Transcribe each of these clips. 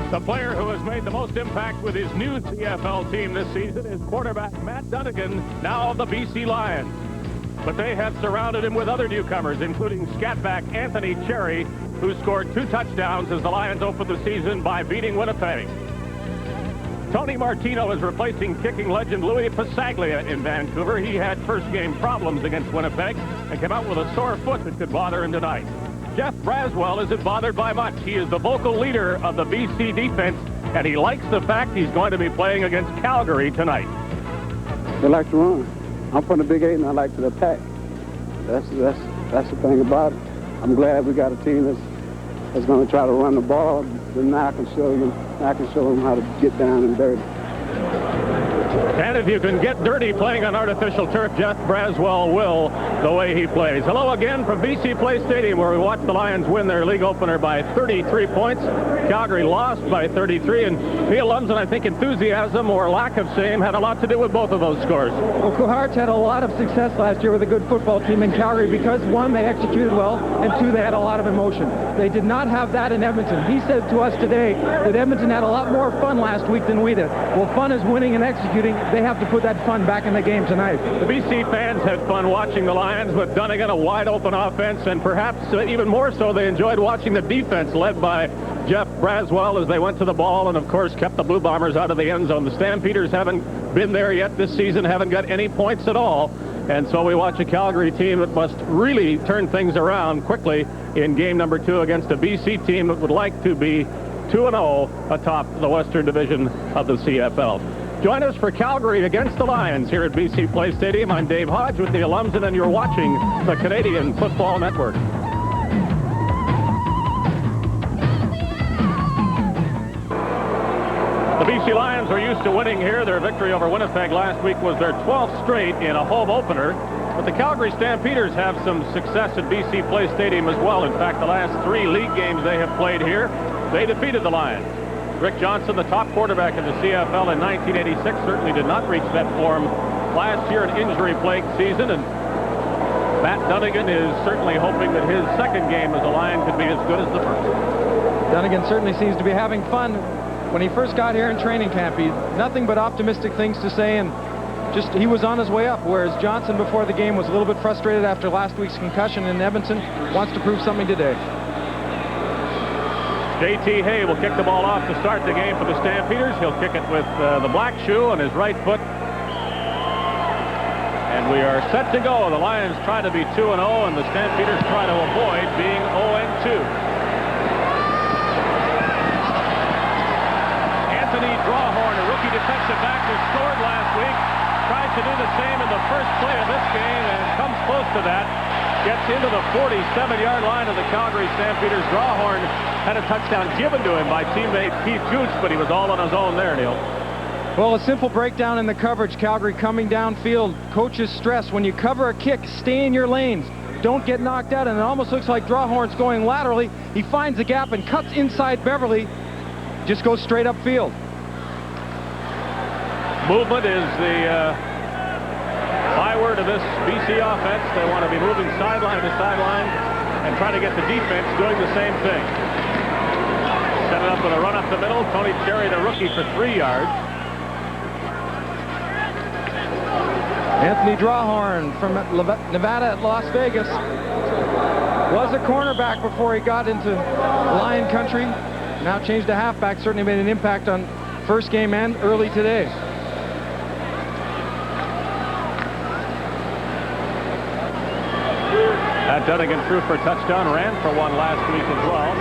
The player who has made the most impact with his new CFL team this season is quarterback Matt Dunnigan, now of the BC Lions. But they have surrounded him with other newcomers, including scatback Anthony Cherry, who scored 2 touchdowns as the Lions opened the season by beating Winnipeg. Tony Martino is replacing kicking legend Louis Pasaglia in Vancouver. He had first-game problems against Winnipeg and came out with a sore foot that could bother him tonight. Jeff Braswell isn't bothered by much. He is the vocal leader of the BC defense, and he likes the fact he's going to be playing against Calgary tonight. They like to run. I'm from the Big 8, and I like to attack. That's the thing about it. I'm glad we got a team that's going to try to run the ball. Then now I can show them how to get down and dirty. And if you can get dirty playing on artificial turf, Jeff Braswell will, the way he plays. Hello again from BC Place Stadium, where we watched the Lions win their league opener by 33 points. Calgary lost by 33, and Neil Lumsden, I think enthusiasm or lack of same had a lot to do with both of those scores. Well, Couhart's had a lot of success last year with a good football team in Calgary because, 1, they executed well, and 2, they had a lot of emotion. They did not have that in Edmonton. He said to us today that Edmonton had a lot more fun last week than we did. Well, fun is winning and executing. They have to put that fun back in the game tonight. The BC fans had fun watching the Lions with Dunnigan, a wide-open offense, and perhaps even more so, they enjoyed watching the defense led by Jeff Braswell as they went to the ball and, of course, kept the Blue Bombers out of the end zone. The Stampeders haven't been there yet this season, haven't got any points at all, and so we watch a Calgary team that must really turn things around quickly in game number 2 against a BC team that would like to be 2-0 atop the Western Division of the CFL. Join us for Calgary against the Lions here at BC Place Stadium. I'm Dave Hodge with Neil Lumsden, and you're watching the Canadian Football Network. The BC Lions are used to winning here. Their victory over Winnipeg last week was their 12th straight in a home opener. But the Calgary Stampeders have some success at BC Place Stadium as well. In fact, the last 3 league games they have played here, they defeated the Lions. Rick Johnson, the top quarterback in the CFL in 1986, certainly did not reach that form last year, an injury-plagued season, and Matt Dunnigan is certainly hoping that his second game as a Lion could be as good as the first. Dunnigan certainly seems to be having fun. When he first got here in training camp, he nothing but optimistic things to say, and just he was on his way up, whereas Johnson before the game was a little bit frustrated after last week's concussion in Edmonton, wants to prove something today. J.T. Hay will kick the ball off to start the game for the Stampeders. He'll kick it with the black shoe on his right foot. And we are set to go. The Lions try to be 2-0, and the Stampeders try to avoid being 0-2. Anthony Drawhorn, a rookie defensive back who scored last week, tried to do the same in the first play of this game and comes close to that. Gets into the 47-yard line of the Calgary Stampeders. Drawhorn had a touchdown given to him by teammate Keith Gooch, but he was all on his own there, Neil. Well, a simple breakdown in the coverage. Calgary coming downfield. Coaches stress when you cover a kick, stay in your lanes. Don't get knocked out, and it almost looks like Drawhorn's going laterally. He finds a gap and cuts inside Beverly. Just goes straight upfield. Movement is the byword of this BC offense. They want to be moving sideline to sideline and try to get the defense doing the same thing. Set it up with a run up the middle. Tony Cherry, the rookie, for 3 yards. Anthony Drawhorn from Nevada at Las Vegas was a cornerback before he got into Lion country. Now changed to halfback. Certainly made an impact on first game and early today. Matt Dunnigan threw for a touchdown, ran for one last week as well.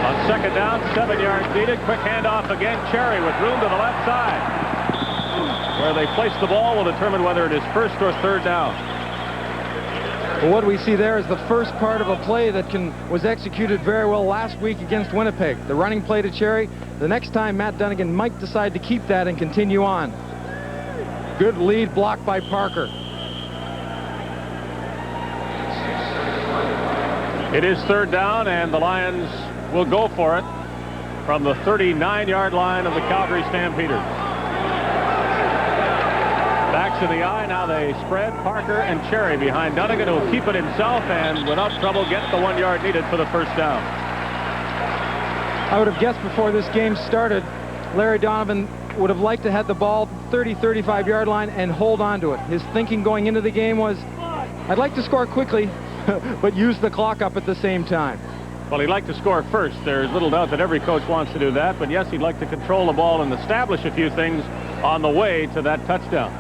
On second down, 7 yards needed. Quick handoff again. Cherry with room to the left side. Where they place the ball will determine whether it is first or third down. Well, what we see there is the first part of a play that was executed very well last week against Winnipeg. The running play to Cherry. The next time, Matt Dunnigan might decide to keep that and continue on. Good lead block by Parker. It is third down, and the Lions will go for it from the 39-yard line of the Calgary Stampeders. Backs in the eye, now they spread. Parker and Cherry behind Dunnigan, who will keep it himself and without trouble get the 1 yard needed for the first down. I would have guessed before this game started, Larry Donovan would have liked to have the ball 30, 35-yard line and hold on to it. His thinking going into the game was, I'd like to score quickly, but use the clock up at the same time. Well, he'd like to score first. There's little doubt that every coach wants to do that. But yes, he'd like to control the ball and establish a few things on the way to that touchdown.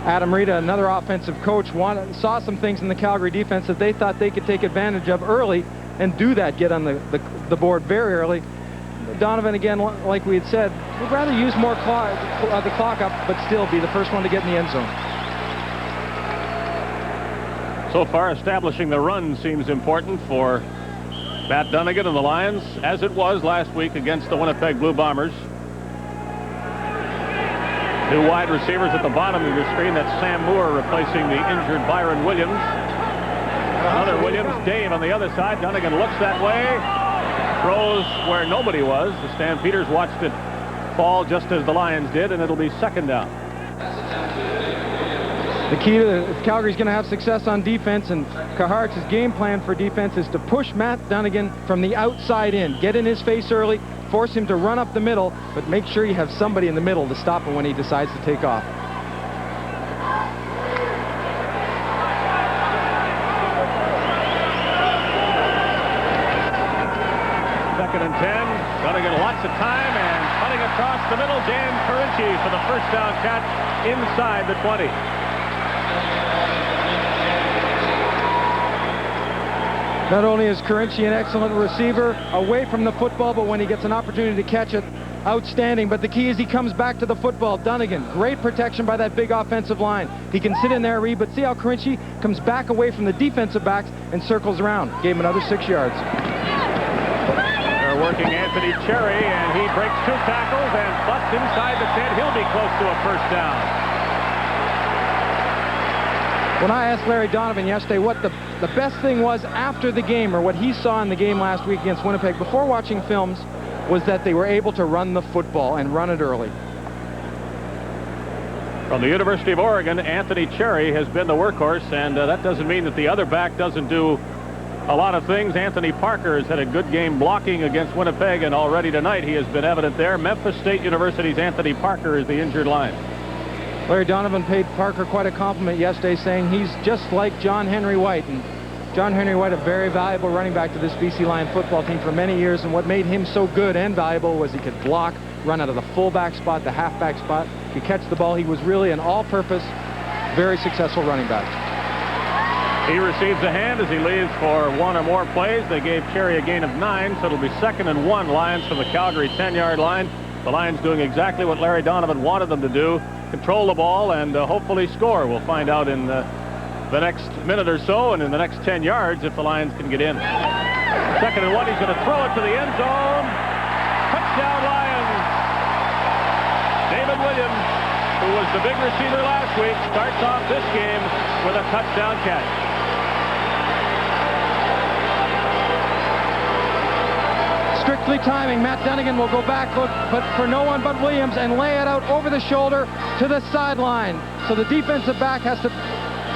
Adam Rita, another offensive coach, saw some things in the Calgary defense that they thought they could take advantage of early and do that, get on the board very early. Donovan, again, like we had said, would rather use more the clock up, but still be the first one to get in the end zone. So far, establishing the run seems important for Matt Dunnigan and the Lions, as it was last week against the Winnipeg Blue Bombers. Two wide receivers at the bottom of your screen. That's Sam Moore replacing the injured Byron Williams. Another Williams, Dave on the other side. Dunnigan looks that way. Throws where nobody was. The Stampeders watched it fall just as the Lions did, and it'll be second down. The key to if Calgary's going to have success on defense, and Cahart's game plan for defense is to push Matt Dunnigan from the outside in. Get in his face early, force him to run up the middle, but make sure you have somebody in the middle to stop him when he decides to take off. Second and 10. Dunnigan lots of time and cutting across the middle. Dan Carinci for the first down catch inside the 20. Not only is Carinci an excellent receiver away from the football, but when he gets an opportunity to catch it, outstanding. But the key is he comes back to the football. Dunnigan, great protection by that big offensive line. He can sit in there, read, but see how Carinci comes back away from the defensive backs and circles around. Gave him another 6 yards. They're working Anthony Cherry, and he breaks 2 tackles and butts inside the 10. He'll be close to a first down. When I asked Larry Donovan yesterday what the best thing was after the game, or what he saw in the game last week against Winnipeg before watching films, was that they were able to run the football and run it early. From the University of Oregon, Anthony Cherry has been the workhorse, and that doesn't mean that the other back doesn't do a lot of things. Anthony Parker has had a good game blocking against Winnipeg, and already tonight he has been evident there. Memphis State University's Anthony Parker is the injured line. Larry Donovan paid Parker quite a compliment yesterday, saying he's just like John Henry White. And John Henry White, a very valuable running back to this BC Lion football team for many years, and what made him so good and valuable was he could block, run out of the fullback spot, the halfback spot. He could catch the ball. He was really an all-purpose, very successful running back. He receives a hand as he leaves for one or more plays. They gave Cherry a gain of 9, so it'll be 2nd and 1. Lions from the Calgary 10-yard line. The Lions doing exactly what Larry Donovan wanted them to do. Control the ball and hopefully score. We'll find out in the next minute or so, and in the next 10 yards if the Lions can get in. 2nd and 1. He's going to throw it to the end zone. Touchdown Lions. David Williams, who was the big receiver last week, starts off this game with a touchdown catch. Strictly timing. Matt Dunnigan will go back, but for no one but Williams, and lay it out over the shoulder to the sideline. So the defensive back has to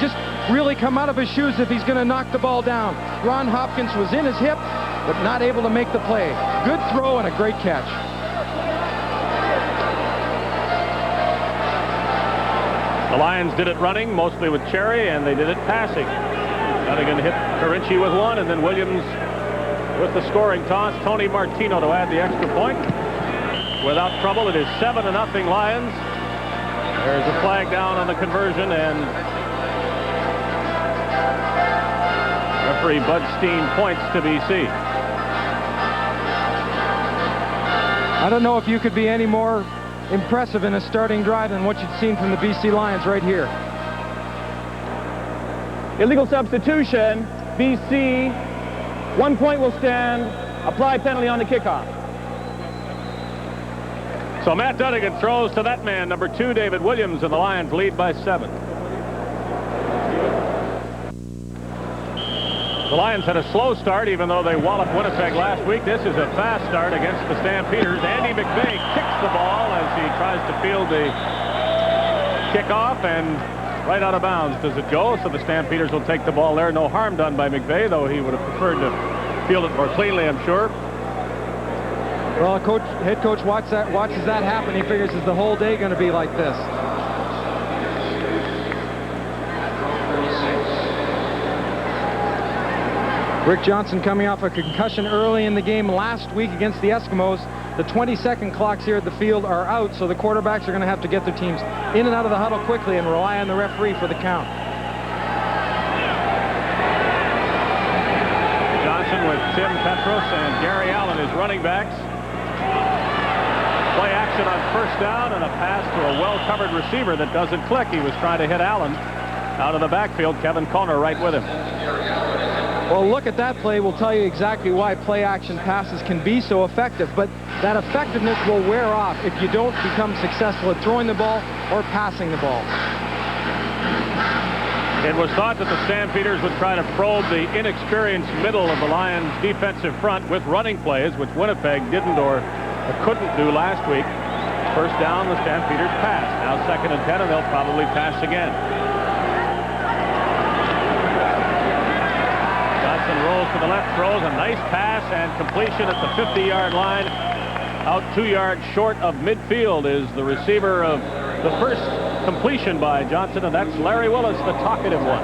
just really come out of his shoes if he's going to knock the ball down. Ron Hopkins was in his hip, but not able to make the play. Good throw and a great catch. The Lions did it running, mostly with Cherry, and they did it passing. Dunnigan hit Carinci with one, and then Williams with the scoring toss. Tony Martino to add the extra point. Without trouble, it is 7-0 Lions. There's a flag down on the conversion, and referee Bud Steen points to BC. I don't know if you could be any more impressive in a starting drive than what you've seen from the BC Lions right here. Illegal substitution. BC, 1 point will stand. Apply penalty on the kickoff. So Matt Dunnigan throws to that man, number 2, David Williams, and the Lions lead by 7. The Lions had a slow start, even though they walloped Winnipeg last week. This is a fast start against the Stampeders. Andy McVeigh kicks the ball as he tries to field the kickoff, and right out of bounds does it go. So the Stampeders will take the ball there. No harm done by McVeigh, though he would have preferred to field it more cleanly, I'm sure. Well, head coach watches that happen. He figures, is the whole day going to be like this? Rick Johnson coming off a concussion early in the game last week against the Eskimos. The 20-second clocks here at the field are out, so the quarterbacks are going to have to get their teams in and out of the huddle quickly and rely on the referee for the count. Johnson with Tim Petros and Gary Allen as running backs. Play action on first down and a pass to a well-covered receiver that doesn't click. He was trying to hit Allen out of the backfield. Kevin Conner right with him. Well, look at that play. Will tell you exactly why play-action passes can be so effective. But that effectiveness will wear off if you don't become successful at throwing the ball or passing the ball. It was thought that the Stampeders would try to probe the inexperienced middle of the Lions' defensive front with running plays, which Winnipeg didn't or couldn't do last week. First down, the Stampeders pass. Now 2nd and 10, and they'll probably pass again. Rolls to the left, throws a nice pass, and completion at the 50-yard line. Out 2 yards short of midfield is the receiver of the first completion by Johnson, and that's Larry Willis, the talkative one.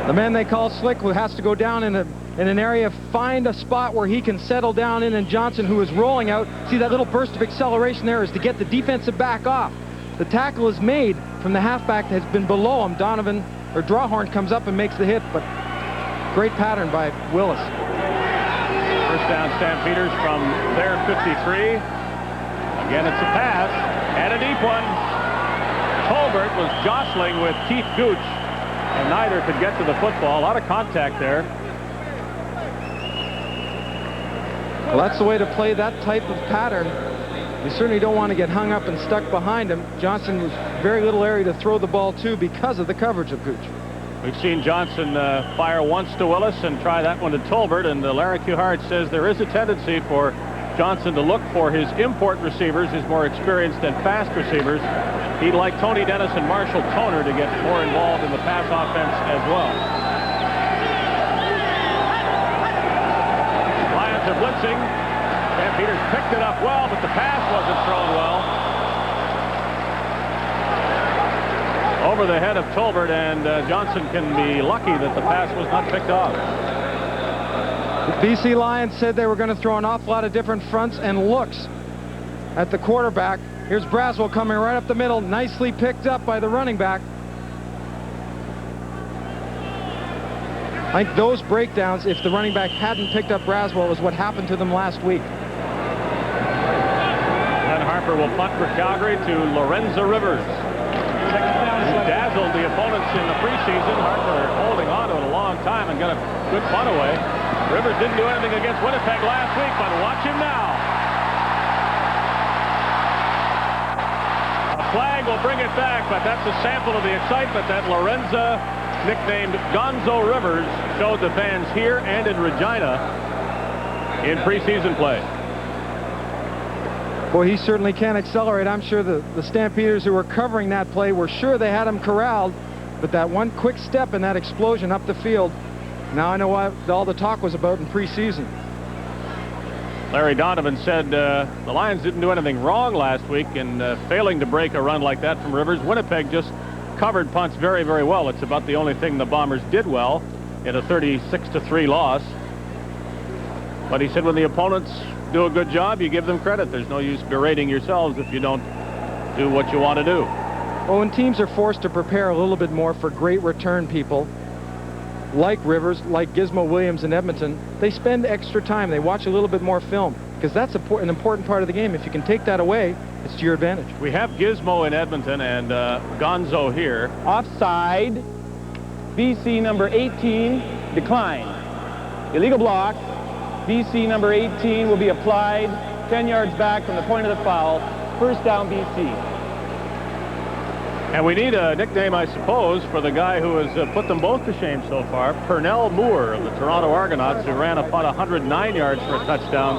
The man they call Slick, who has to go down in an area, find a spot where he can settle down in, and Johnson, who is rolling out, see that little burst of acceleration there is to get the defensive back off. The tackle is made from the halfback that has been below him. Drawhorn comes up and makes the hit, but great pattern by Willis. First down, Stampeders from their 53. Again, it's a pass and a deep one. Tolbert was jostling with Keith Gooch, and neither could get to the football. A lot of contact there. Well, that's the way to play that type of pattern. You certainly don't want to get hung up and stuck behind him. Johnson was very little area to throw the ball to because of the coverage of Gooch. We've seen Johnson fire once to Willis and try that one to Tolbert, and Larry Kuhart says there is a tendency for Johnson to look for his import receivers, his more experienced and fast receivers. He'd like Tony Dennis and Marshall Toner to get more involved in the pass offense as well. Lions are blitzing. Stampeders picked it up well, but the pass wasn't thrown well. Over the head of Tolbert, and Johnson can be lucky that the pass was not picked off. The BC Lions said they were going to throw an awful lot of different fronts and looks at the quarterback. Here's Braswell coming right up the middle, nicely picked up by the running back. I think those breakdowns, if the running back hadn't picked up Braswell, was what happened to them last week. Glenn Harper will punt for Calgary to Lorenzo Rivers. Who dazzled the opponents in the preseason. Harper holding on to it a long time and got a good punt away. Rivers didn't do anything against Winnipeg last week, but watch him now. A flag will bring it back, but that's a sample of the excitement that Lorenzo, nicknamed Gonzo Rivers, showed the fans here and in Regina in preseason play. Boy, he certainly can accelerate. I'm sure the Stampeders who were covering that play were sure they had him corralled, but that one quick step and that explosion up the field, now I know what all the talk was about in preseason. Larry Donovan said the Lions didn't do anything wrong last week in failing to break a run like that from Rivers. Winnipeg just covered punts very, very well. It's about the only thing the Bombers did well in a 36-3 loss. But he said when the opponents do a good job, you give them credit. There's no use berating yourselves if you don't do what you want to do. Well, when teams are forced to prepare a little bit more for great return people, like Rivers, like Gizmo Williams in Edmonton, they spend extra time. They watch a little bit more film, because that's an important part of the game. If you can take that away, it's to your advantage. We have Gizmo in Edmonton and Gonzo here. Offside. BC number 18 declined. Illegal block. BC number 18 will be applied 10 yards back from the point of the foul. First down, BC. And we need a nickname, I suppose, for the guy who has put them both to shame so far, Pernell Moore of the Toronto Argonauts, who ran a punt 109 yards for a touchdown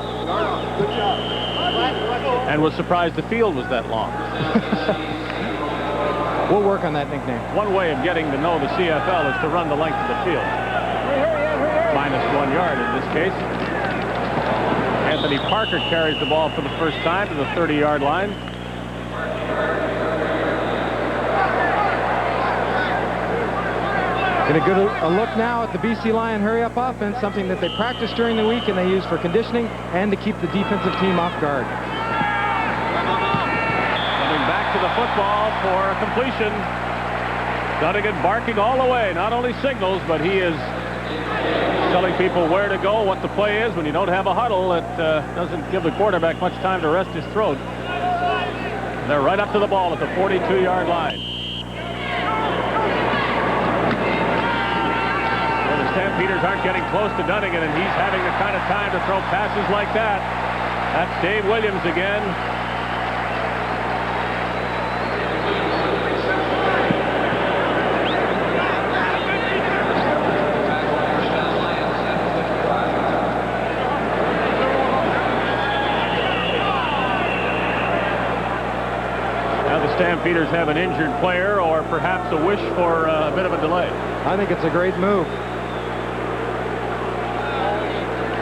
and was surprised the field was that long. We'll work on that nickname. One way of getting to know the CFL is to run the length of the field. -1 yard in this case. Anthony Parker carries the ball for the first time to the 30-yard line. Get a look now at the BC Lion hurry-up offense, something that they practiced during the week and they use for conditioning and to keep the defensive team off guard. Coming back to the football for a completion. Dunnigan barking all the way, not only signals, but he is telling people where to go, what the play is. When you don't have a huddle, it doesn't give the quarterback much time to rest his throat. And they're right up to the ball at the 42-yard line. Well, the Stampeders aren't getting close to Dunnigan, and he's having the kind of time to throw passes like that. That's Dave Williams again. Stampeders have an injured player or perhaps a wish for a bit of a delay. I think it's a great move.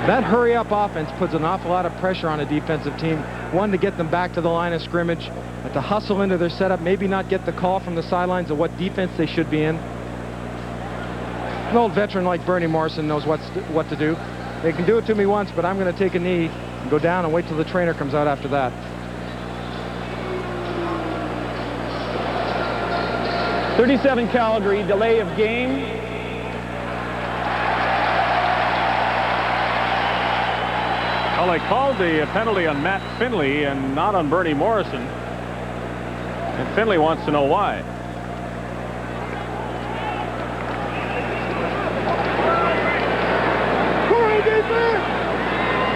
That hurry-up offense puts an awful lot of pressure on a defensive team. One, to get them back to the line of scrimmage, but to hustle into their setup, maybe not get the call from the sidelines of what defense they should be in. An old veteran like Bernie Morrison knows what to do. They can do it to me once, but I'm going to take a knee and go down and wait till the trainer comes out after that. 37 Calgary, delay of game. Well, they called the penalty on Matt Finley and not on Bernie Morrison. And Finley wants to know why.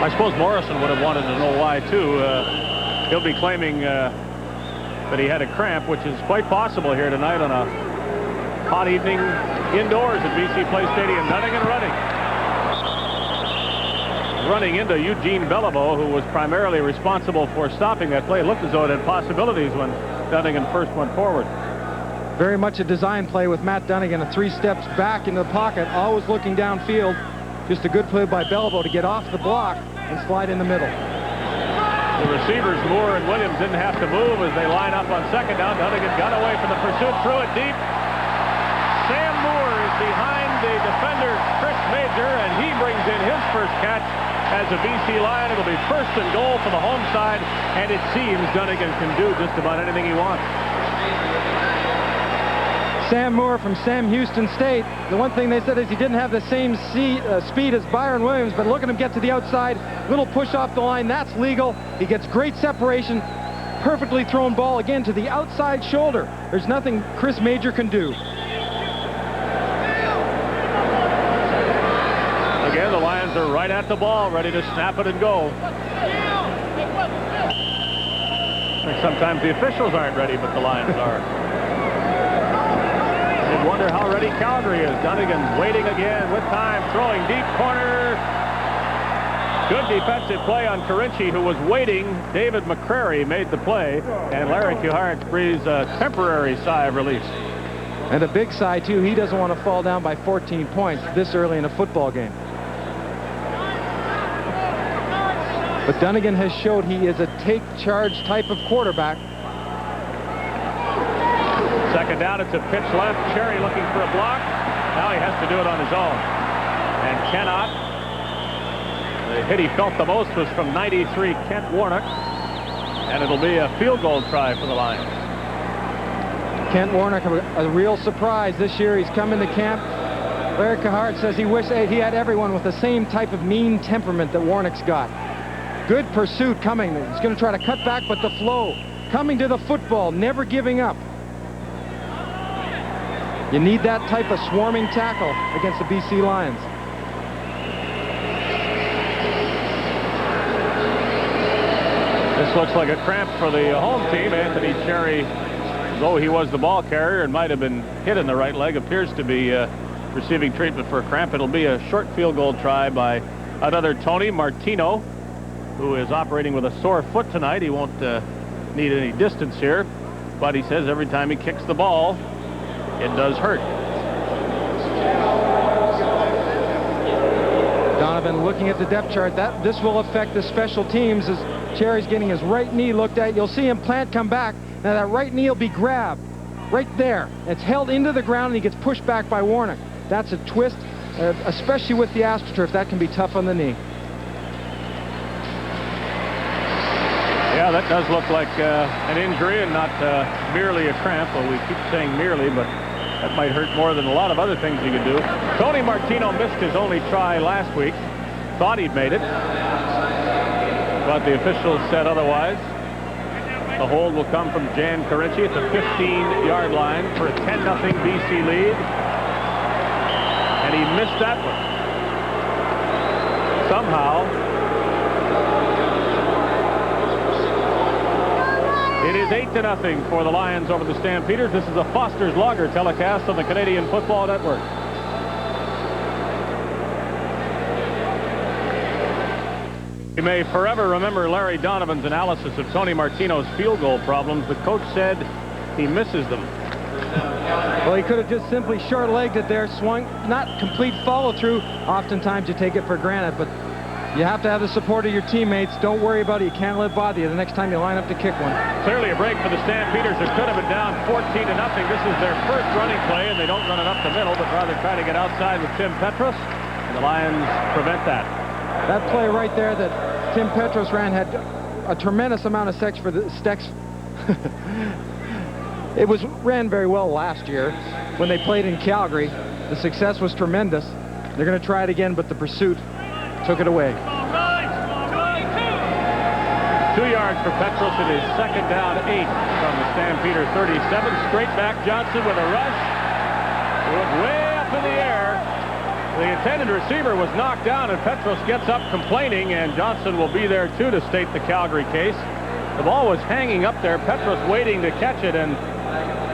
I suppose Morrison would have wanted to know why, too. He'll be claiming that he had a cramp, which is quite possible here tonight on a hot evening indoors at BC Place Stadium. Dunnigan running into Eugene Beliveau, who was primarily responsible for stopping that play. It looked as though it had possibilities when Dunnigan first went forward. Very much a design play with Matt Dunnigan, 3 steps back into the pocket, always looking downfield. Just a good play by Beliveau to get off the block and slide in the middle. The receivers, Moore and Williams, didn't have to move as they line up on second down. Dunnigan got away from the pursuit, threw it deep. Sam Moore is behind the defender, Chris Major, and he brings in his first catch as a BC Lion. It'll be 1st and goal for the home side, and it seems Dunnigan can do just about anything he wants. Sam Moore from Sam Houston State. The one thing they said is he didn't have the same speed as Byron Williams, but look at him get to the outside. Little push off the line, that's legal. He gets great separation. Perfectly thrown ball again to the outside shoulder. There's nothing Chris Major can do. Again, the Lions are right at the ball, ready to snap it and go. And sometimes the officials aren't ready, but the Lions are. Wonder how ready Calgary is. Dunnigan waiting again with time, throwing deep corner. Good defensive play on Carinci, who was waiting. David McCrary made the play, and Larry Kuharich breathes a temporary sigh of relief. And a big sigh, too. He doesn't want to fall down by 14 points this early in a football game. But Dunnigan has showed he is a take-charge type of quarterback. Second down, it's a pitch left. Cherry looking for a block. Now he has to do it on his own. And cannot. The hit he felt the most was from 93, Kent Warnock. And it'll be a field goal try for the Lions. Kent Warnock, a real surprise this year. He's come into camp. Larry Kuharich says he wished he had everyone with the same type of mean temperament that Warnock's got. Good pursuit coming. He's going to try to cut back, but the flow. Coming to the football, never giving up. You need that type of swarming tackle against the BC Lions. This looks like a cramp for the home team. Anthony Cherry, though he was the ball carrier and might have been hit in the right leg, appears to be receiving treatment for a cramp. It'll be a short field goal try by another Tony Martino, who is operating with a sore foot tonight. He won't need any distance here, but he says every time he kicks the ball, it does hurt. Donovan, looking at the depth chart, this will affect the special teams as Cherry's getting his right knee looked at. You'll see him plant, come back. Now that right knee will be grabbed right there. It's held into the ground and he gets pushed back by Warnock. That's a twist, especially with the AstroTurf. That can be tough on the knee. Yeah, that does look like an injury and not merely a cramp. Well, we keep saying merely, but that might hurt more than a lot of other things he could do. Tony Martino missed his only try last week. Thought he'd made it, but the officials said otherwise. The hold will come from Jan Carinci at the 15-yard line for a 10-0 BC lead. And he missed that one. Somehow, it is 8-0 for the Lions over the Stampeders. This is a Foster's Lager telecast on the Canadian Football Network. You may forever remember Larry Donovan's analysis of Tony Martino's field goal problems. The coach said he misses them. Well, he could have just simply short-legged it there, swung, not complete follow-through. Oftentimes you take it for granted, but you have to have the support of your teammates. Don't worry about it. You can't let it bother you the next time you line up to kick one. Clearly a break for the Stampeders. It could have been down 14-0. This is their first running play, and they don't run it up the middle, but rather try to get outside with Tim Petros, and the Lions prevent that. That play right there that Tim Petros ran had a tremendous amount of sex for the Stex. It was ran very well last year when they played in Calgary. The success was tremendous. They're going to try it again, but the pursuit took it away. 2 yards for Petros. It is second down 8 from the Stampeder 37. Straight back Johnson with a rush. It was way up in the air. The intended receiver was knocked down, and Petros gets up complaining, and Johnson will be there too to state the Calgary case. The ball was hanging up there. Petros waiting to catch it, and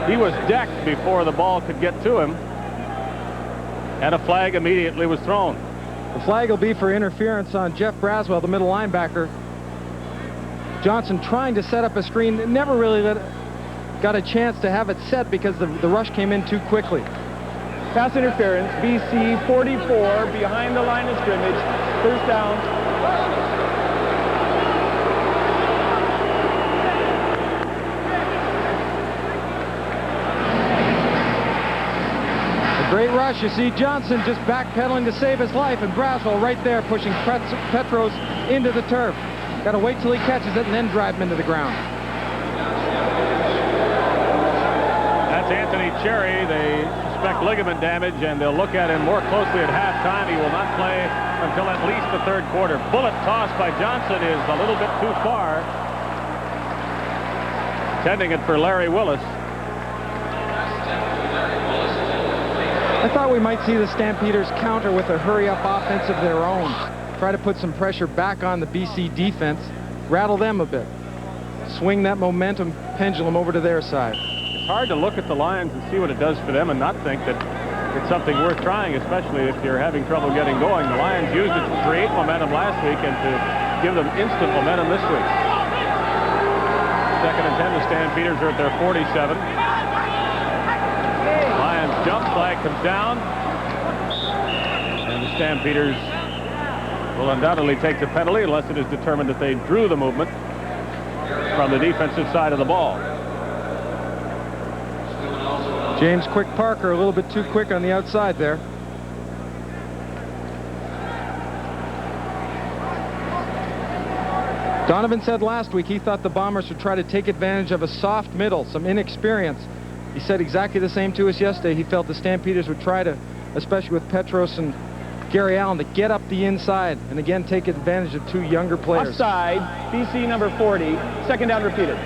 he was decked before the ball could get to him. And a flag immediately was thrown. The flag will be for interference on Jeff Braswell, the middle linebacker. Johnson trying to set up a screen, never really got a chance to have it set because the rush came in too quickly. Pass interference, BC 44 behind the line of scrimmage. First down. A great rush. You see Johnson just backpedaling to save his life, and Braswell right there pushing Petros into the turf. Got to wait till he catches it and then drive him into the ground. That's Anthony Cherry. They suspect ligament damage, and they'll look at him more closely at halftime. He will not play until at least the third quarter. Bullet toss by Johnson is a little bit too far. Intending it for Larry Willis. I thought we might see the Stampeders counter with a hurry-up offense of their own. Try to put some pressure back on the BC defense. Rattle them a bit. Swing that momentum pendulum over to their side. It's hard to look at the Lions and see what it does for them and not think that it's something worth trying, especially if you're having trouble getting going. The Lions used it to create momentum last week and to give them instant momentum this week. Second and 10, the Stampeders are at their 47. Lions jump, flag comes down. And the Stampeders will undoubtedly take the penalty unless it is determined that they drew the movement from the defensive side of the ball. James Quick Parker a little bit too quick on the outside there. Donovan said last week he thought the Bombers would try to take advantage of a soft middle, some inexperience. He said exactly the same to us yesterday. He felt the Stampeders would try to, especially with Petros and Gary Allen, to get up the inside and again take advantage of two younger players. Offside, BC number 40, second down repeated.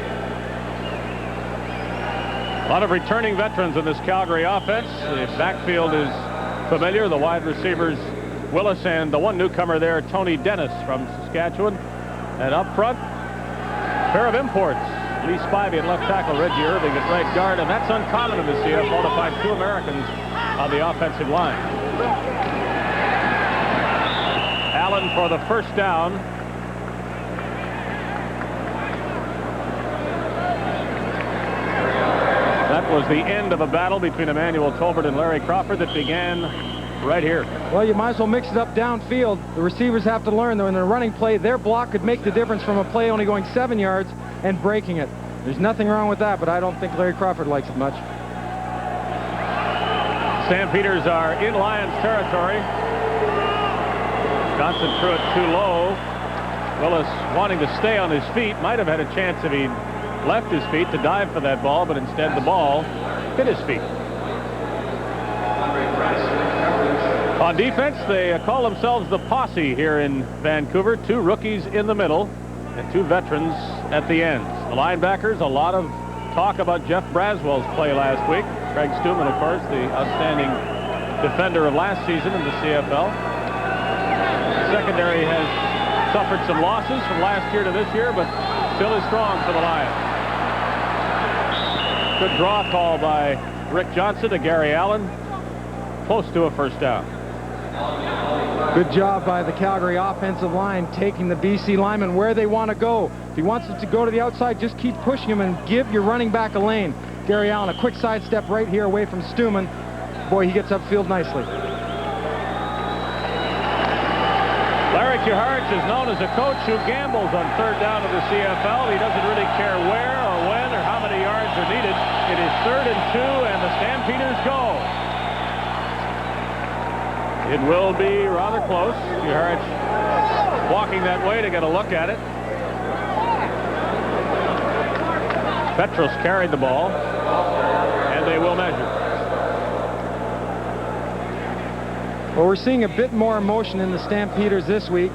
A lot of returning veterans in this Calgary offense. The backfield is familiar. The wide receivers, Willis, and the one newcomer there, Tony Dennis from Saskatchewan. And up front, pair of imports. Lee Spivey at left tackle, Reggie Irving at right guard, and that's uncommon in the CFL to find two Americans on the offensive line. Allen for the first down. That was the end of a battle between Emmanuel Tolbert and Larry Crawford that began right here. Well, you might as well mix it up downfield. The receivers have to learn that when they're running play, their block could make the difference from a play only going 7 yards and breaking it. There's nothing wrong with that, but I don't think Larry Crawford likes it much. Stampeders are in Lions territory. Johnson threw it too low. Willis, wanting to stay on his feet, might have had a chance if he left his feet to dive for that ball, but instead the ball hit his feet. On defense, they call themselves the Posse here in Vancouver. 2 rookies in the middle and 2 veterans at the ends. The linebackers, a lot of talk about Jeff Braswell's play last week. Craig Stuman, of course, the outstanding defender of last season in the CFL. Secondary has suffered some losses from last year to this year, but still is strong for the Lions. Good draw call by Rick Johnson to Gary Allen. Close to a first down. Good job by the Calgary offensive line, taking the BC lineman where they want to go. If he wants it to go to the outside, just keep pushing him and give your running back a lane. Gary Allen, a quick sidestep right here away from Stuman. Boy, he gets upfield nicely. Larry Kuharich is known as a coach who gambles on third down of the CFL. He doesn't really care where or when or how many yards are needed. It is 3rd and 2, and the Stampeders go. It will be rather close. Kuharich walking that way to get a look at it. Petros carried the ball, and they will measure. Well, we're seeing a bit more emotion in the Stampeders this week.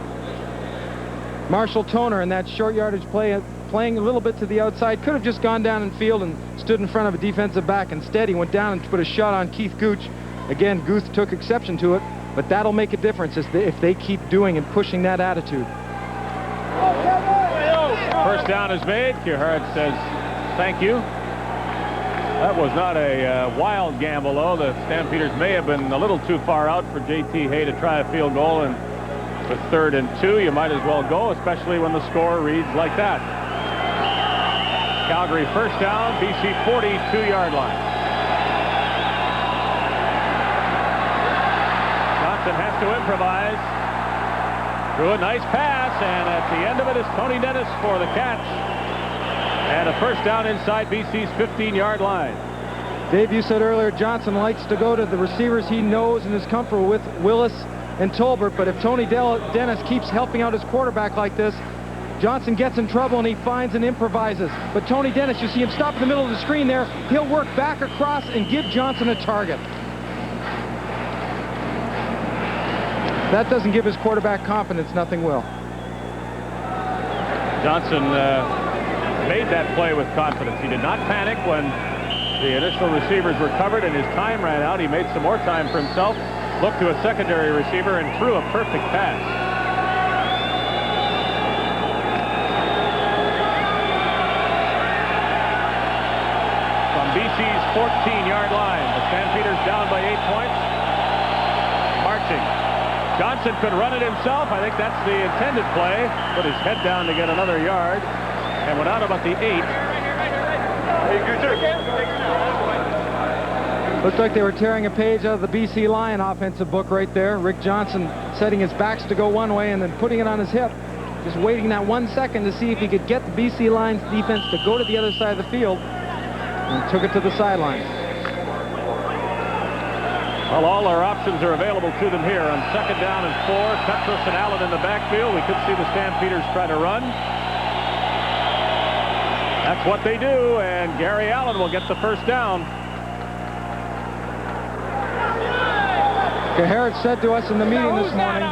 Marshall Toner in that short yardage play, playing a little bit to the outside, could have just gone down in field and stood in front of a defensive back. Instead, he went down and put a shot on Keith Gooch. Again, Guth took exception to it, but that'll make a difference if they keep doing and pushing that attitude. First down is made. Kuharich says thank you. That was not a wild gamble, though. The Stampeders may have been a little too far out for J.T. Hay to try a field goal, and with 3rd and 2, you might as well go, especially when the score reads like that. Calgary first down, BC 42-yard line. Johnson has to improvise. Threw a nice pass, and at the end of it is Tony Dennis for the catch. And a first down inside BC's 15-yard line. Dave, you said earlier Johnson likes to go to the receivers he knows and is comfortable with, Willis and Tolbert, but if Tony Dennis keeps helping out his quarterback like this, Johnson gets in trouble and he finds and improvises. But Tony Dennis, you see him stop in the middle of the screen there. He'll work back across and give Johnson a target. That doesn't give his quarterback confidence, nothing will. Johnson made that play with confidence. He did not panic when the initial receivers were covered and his time ran out. He made some more time for himself, looked to a secondary receiver, and threw a perfect pass. From BC's 14-yard line, the Stampeders down by 8 points. Marching. Johnson could run it himself. I think that's the intended play. Put his head down to get another yard and went out about the 8. Looked like they were tearing a page out of the BC Lion offensive book right there. Rick Johnson setting his backs to go one way and then putting it on his hip. Just waiting that 1 second to see if he could get the BC Lions defense to go to the other side of the field, and took it to the sideline. Well, all our options are available to them here on 2nd down and 4. Petros and Allen in the backfield. We could see the Stampeders try to run. That's what they do, and Gary Allen will get the first down. Kuharich said to us in the meeting this morning,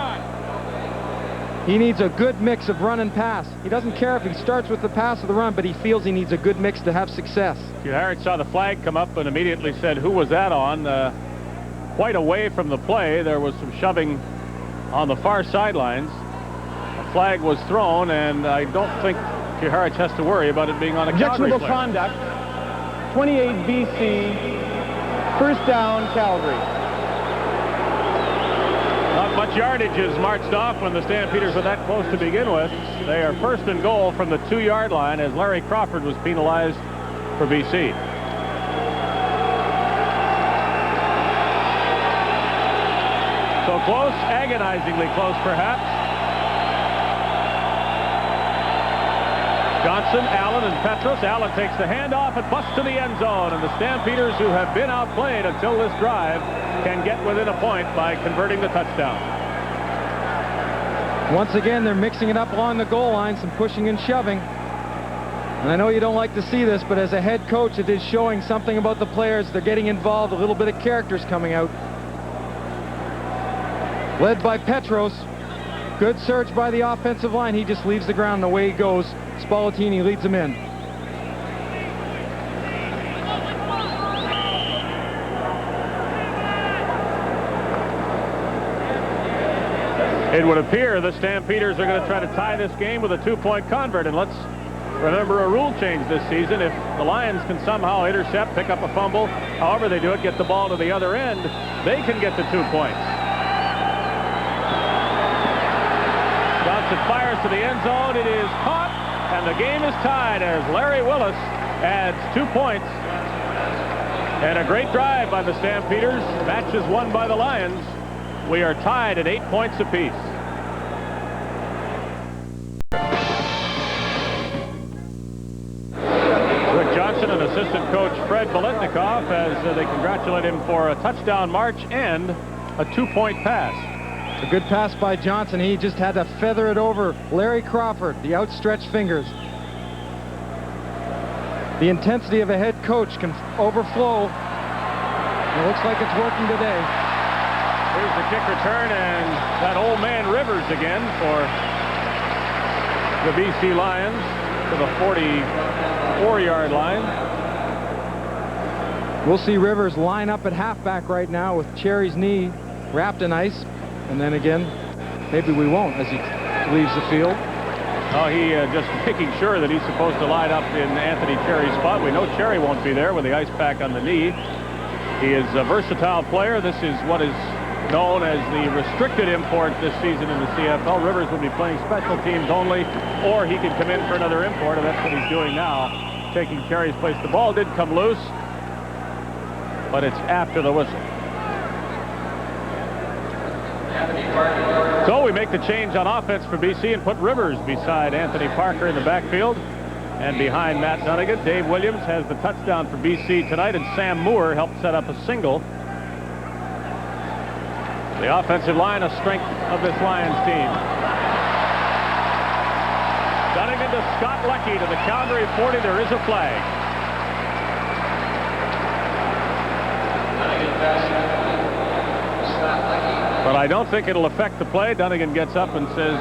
he needs a good mix of run and pass. He doesn't care if he starts with the pass or the run, but he feels he needs a good mix to have success. Kuharich saw the flag come up and immediately said, who was that on? Quite away from the play, there was some shoving on the far sidelines. A flag was thrown, and I don't think Kuharich has to worry about it being on a Calgary Objectionable player. conduct. 28 BC. First down, Calgary. Not much yardage is marched off when the Stampeders were that close to begin with. They are 1st and goal from the 2-yard line as Larry Crawford was penalized for BC. So close, agonizingly close perhaps. Johnson, Allen, and Petros. Allen takes the handoff and busts to the end zone. And the Stampeders, who have been outplayed until this drive, can get within a point by converting the touchdown. Once again, they're mixing it up along the goal line, some pushing and shoving. And I know you don't like to see this, but as a head coach, it is showing something about the players. They're getting involved, a little bit of characters coming out. Led by Petros. Good search by the offensive line. He just leaves the ground, and away he goes. Spallettini leads him in. It would appear the Stampeders are going to try to tie this game with a two-point convert. And let's remember a rule change this season. If the Lions can somehow intercept, pick up a fumble, however they do it, get the ball to the other end, they can get the 2 points. Johnson fires to the end zone. It is caught, and the game is tied as Larry Willis adds 2 points. And a great drive by the Stampeders. Match is won by the Lions. We are tied at 8 points apiece. Rick Johnson and assistant coach Fred Biletnikoff as they congratulate him for a touchdown march and a 2-point pass. A good pass by Johnson. He just had to feather it over Larry Crawford, the outstretched fingers. The intensity of a head coach can overflow. It looks like it's working today. Here's the kick return, and that old man Rivers again for the BC Lions to the 44-yard line. We'll see Rivers line up at halfback right now with Cherry's knee wrapped in ice. And then again, maybe we won't as he leaves the field. Oh, he just making sure that he's supposed to line up in Anthony Cherry's spot. We know Cherry won't be there with the ice pack on the knee. He is a versatile player. This is what is known as the restricted import this season in the CFL. Rivers will be playing special teams only, or he can come in for another import, and that's what he's doing now, taking Cherry's place. The ball did come loose, but it's after the whistle. So we make the change on offense for BC and put Rivers beside Anthony Parker in the backfield. And behind Matt Dunnigan, Dave Williams has the touchdown for BC tonight, and Sam Moore helped set up a single. The offensive line, a strength of this Lions team. Dunnigan to Scott Leckie to the Calgary 40. There is a flag. But I don't think it'll affect the play. Dunnigan gets up and says,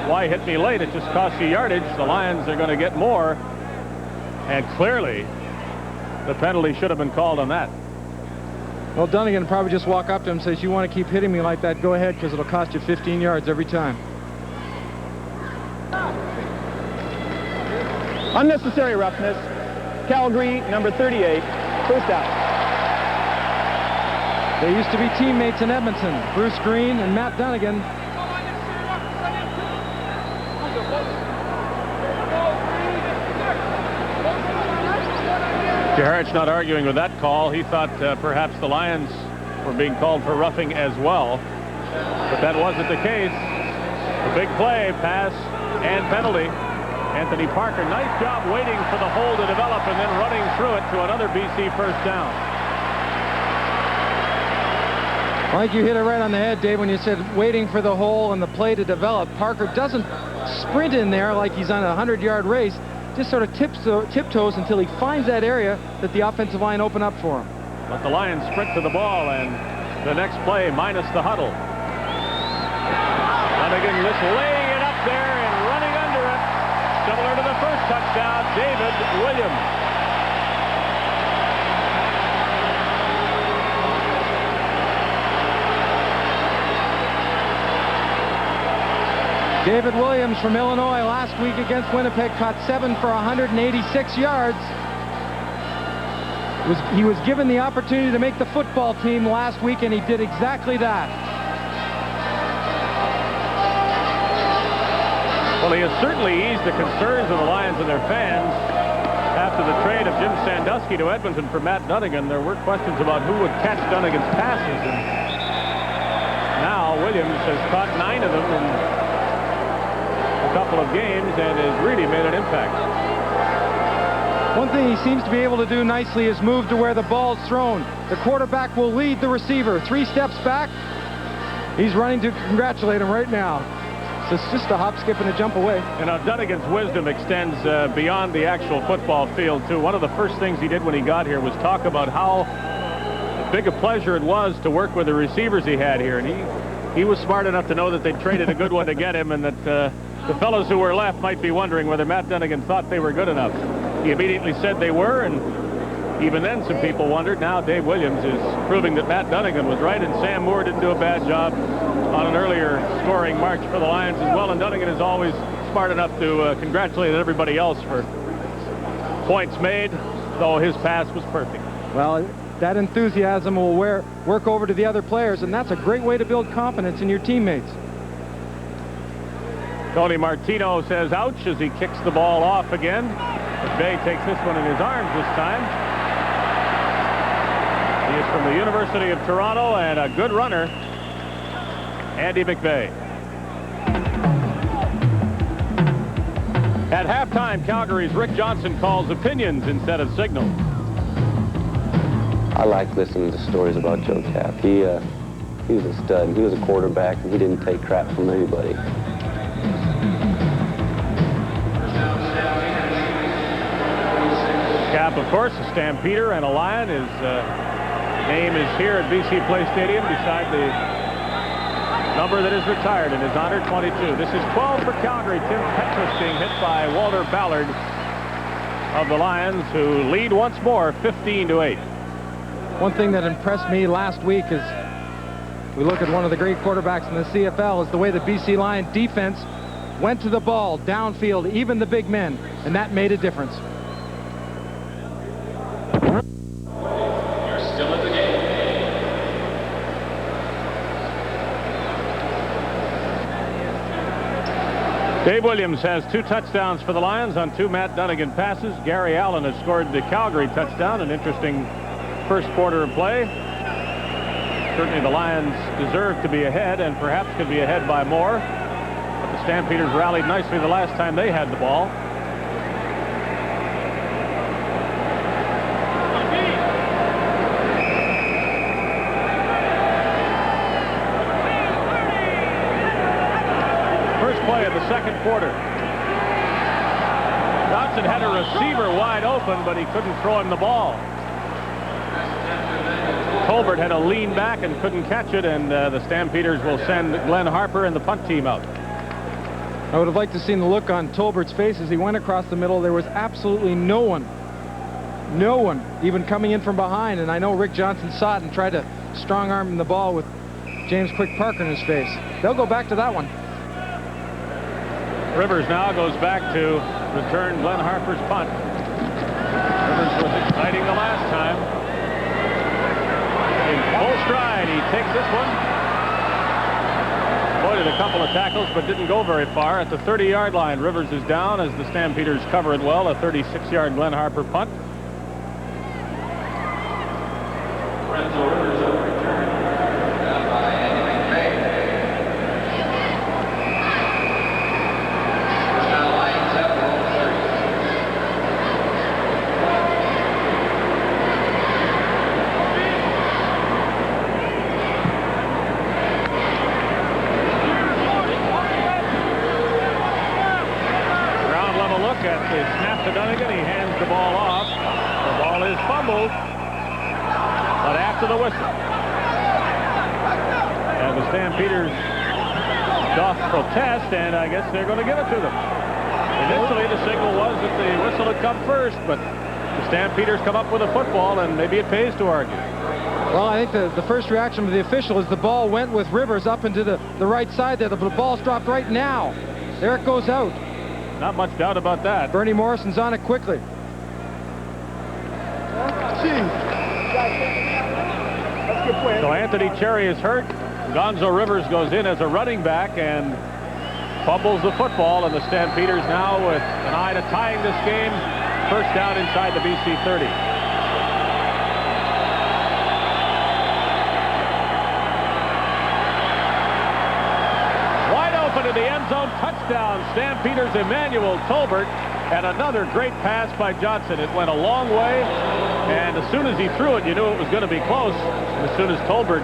why hit me late? It just cost you yardage. The Lions are going to get more. And clearly, the penalty should have been called on that. Well, Dunnigan probably just walk up to him and says, you want to keep hitting me like that, go ahead, because it'll cost you 15 yards every time. Unnecessary roughness. Calgary, number 38, first down. They used to be teammates in Edmonton, Bruce Green and Matt Dunnigan. Gerhart's not arguing with that call. He thought perhaps the Lions were being called for roughing as well. But that wasn't the case. A big play, pass, and penalty. Anthony Parker, nice job waiting for the hole to develop and then running through it to another BC first down. I think you hit it right on the head, Dave, when you said waiting for the hole and the play to develop. Parker doesn't sprint in there like he's on a 100-yard race. Just sort of tiptoes until he finds that area that the offensive line open up for him. But the Lions sprint to the ball, and the next play minus the huddle. Dunnigan just laying it up there and running under it. Similar to the first touchdown, David Williams. David Williams from Illinois last week against Winnipeg caught 7 for 186 yards. He was given the opportunity to make the football team last week, and he did exactly that. Well, he has certainly eased the concerns of the Lions and their fans. After the trade of Jim Sandusky to Edmonton for Matt Dunnigan, there were questions about who would catch Dunnigan's passes. And now Williams has caught 9 of them in a couple of games and has really made an impact. One thing he seems to be able to do nicely is move to where the ball's thrown. The quarterback will lead the receiver 3 steps back. He's running to congratulate him right now. So it's just a hop, skip, and a jump away. You know, Dunnigan's wisdom extends beyond the actual football field, too. One of the first things he did when he got here was talk about how big a pleasure it was to work with the receivers he had here. And he was smart enough to know that they traded a good one to get him, and that the fellows who were left might be wondering whether Matt Dunnigan thought they were good enough. He immediately said they were, and even then some people wondered. Now Dave Williams is proving that Matt Dunnigan was right, and Sam Moore didn't do a bad job on an earlier scoring march for the Lions as well. And Dunnigan is always smart enough to congratulate everybody else for points made, though his pass was perfect. Well, that enthusiasm will work over to the other players, and that's a great way to build confidence in your teammates. Tony Martino says ouch as he kicks the ball off again. McVeigh takes this one in his arms this time. He is from the University of Toronto and a good runner, Andy McVeigh. At halftime, Calgary's Rick Johnson calls opinions instead of signals. I like listening to stories about Joe Cap. He was a stud. He was a quarterback, and he didn't take crap from anybody. Cap, of course, a Stampeder and a Lion. His name is here at BC Place Stadium beside the number that is retired in his honor, 22. This is 12 for Calgary. Tim Petras being hit by Walter Ballard of the Lions, who lead once more 15-8. One thing that impressed me last week is we look at one of the great quarterbacks in the CFL is the way the BC Lion defense went to the ball downfield, even the big men, and that made a difference. You're still in the game. Dave Williams has 2 touchdowns for the Lions on 2 Matt Dunnigan passes. Gary Allen has scored the Calgary touchdown. An interesting first quarter of play. Certainly the Lions deserve to be ahead and perhaps could be ahead by more. But the Stampeders rallied nicely the last time they had the ball. First play of the second quarter. Johnson had a receiver wide open, but he couldn't throw him the ball. Colbert had to lean back and couldn't catch it, and the Stampeders will send Glenn Harper and the punt team out. I would have liked to seen the look on Tolbert's face as he went across the middle. There was absolutely no one even coming in from behind, and I know Rick Johnson saw it and tried to strong-arm the ball with James Quick Parker in his face. They'll go back to that one. Rivers now goes back to return Glenn Harper's punt. Rivers was exciting the last time. In full stride, he takes this one. Avoided a couple of tackles, but didn't go very far. At the 30-yard line, Rivers is down as the Stampeders cover it well. A 36-yard Glenn Harper punt. Rivers over return. Down by Andy McVeigh. First down, Lions have the ball 30. Ground level look at the snap to Dunnigan. He hands the ball off. The ball is fumbled, but after the whistle. And the Stampeders doff protest, and I guess they're going to give it to them. Initially, the signal was that the whistle had come first, but the Stampeders come up with a football, and maybe it pays to argue. Well, I think the first reaction of the official is the ball went with Rivers up into the right side there. The ball's dropped right now. There it goes out. Not much doubt about that. Bernie Morrison's on it quickly. So Anthony Cherry is hurt. Gonzo Rivers goes in as a running back and fumbles the football, and the Stampeders now with an eye to tying this game. First down inside the BC 30. touchdown, Stampeders, Emmanuel Tolbert, and another great pass by Johnson. It went a long way, and as soon as he threw it, you knew it was going to be close. And as soon as Tolbert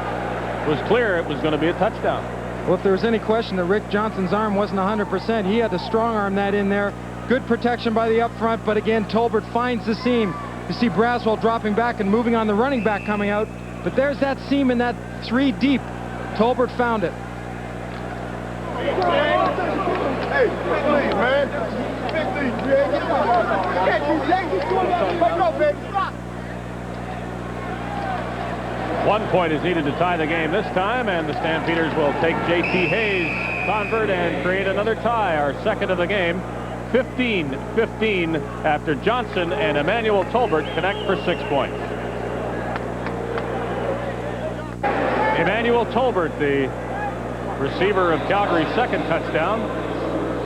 was clear, it was going to be a touchdown. Well, if there was any question that Rick Johnson's arm wasn't 100%, he had to strong arm that in there. Good protection by the up front, but again, Tolbert finds the seam. You see Braswell dropping back and moving on the running back coming out, but there's that seam in that 3 deep. Tolbert found it. Hey, big lead, man. Big lead, Jay. Catch you, Jay. Wake up, baby. Stop. 1 point is needed to tie the game this time, and the Stampeders will take J.T. Hayes' convert and create another tie, our second of the game. 15-15 after Johnson and Emmanuel Tolbert connect for 6 points. Emmanuel Tolbert, the receiver of Calgary's second touchdown.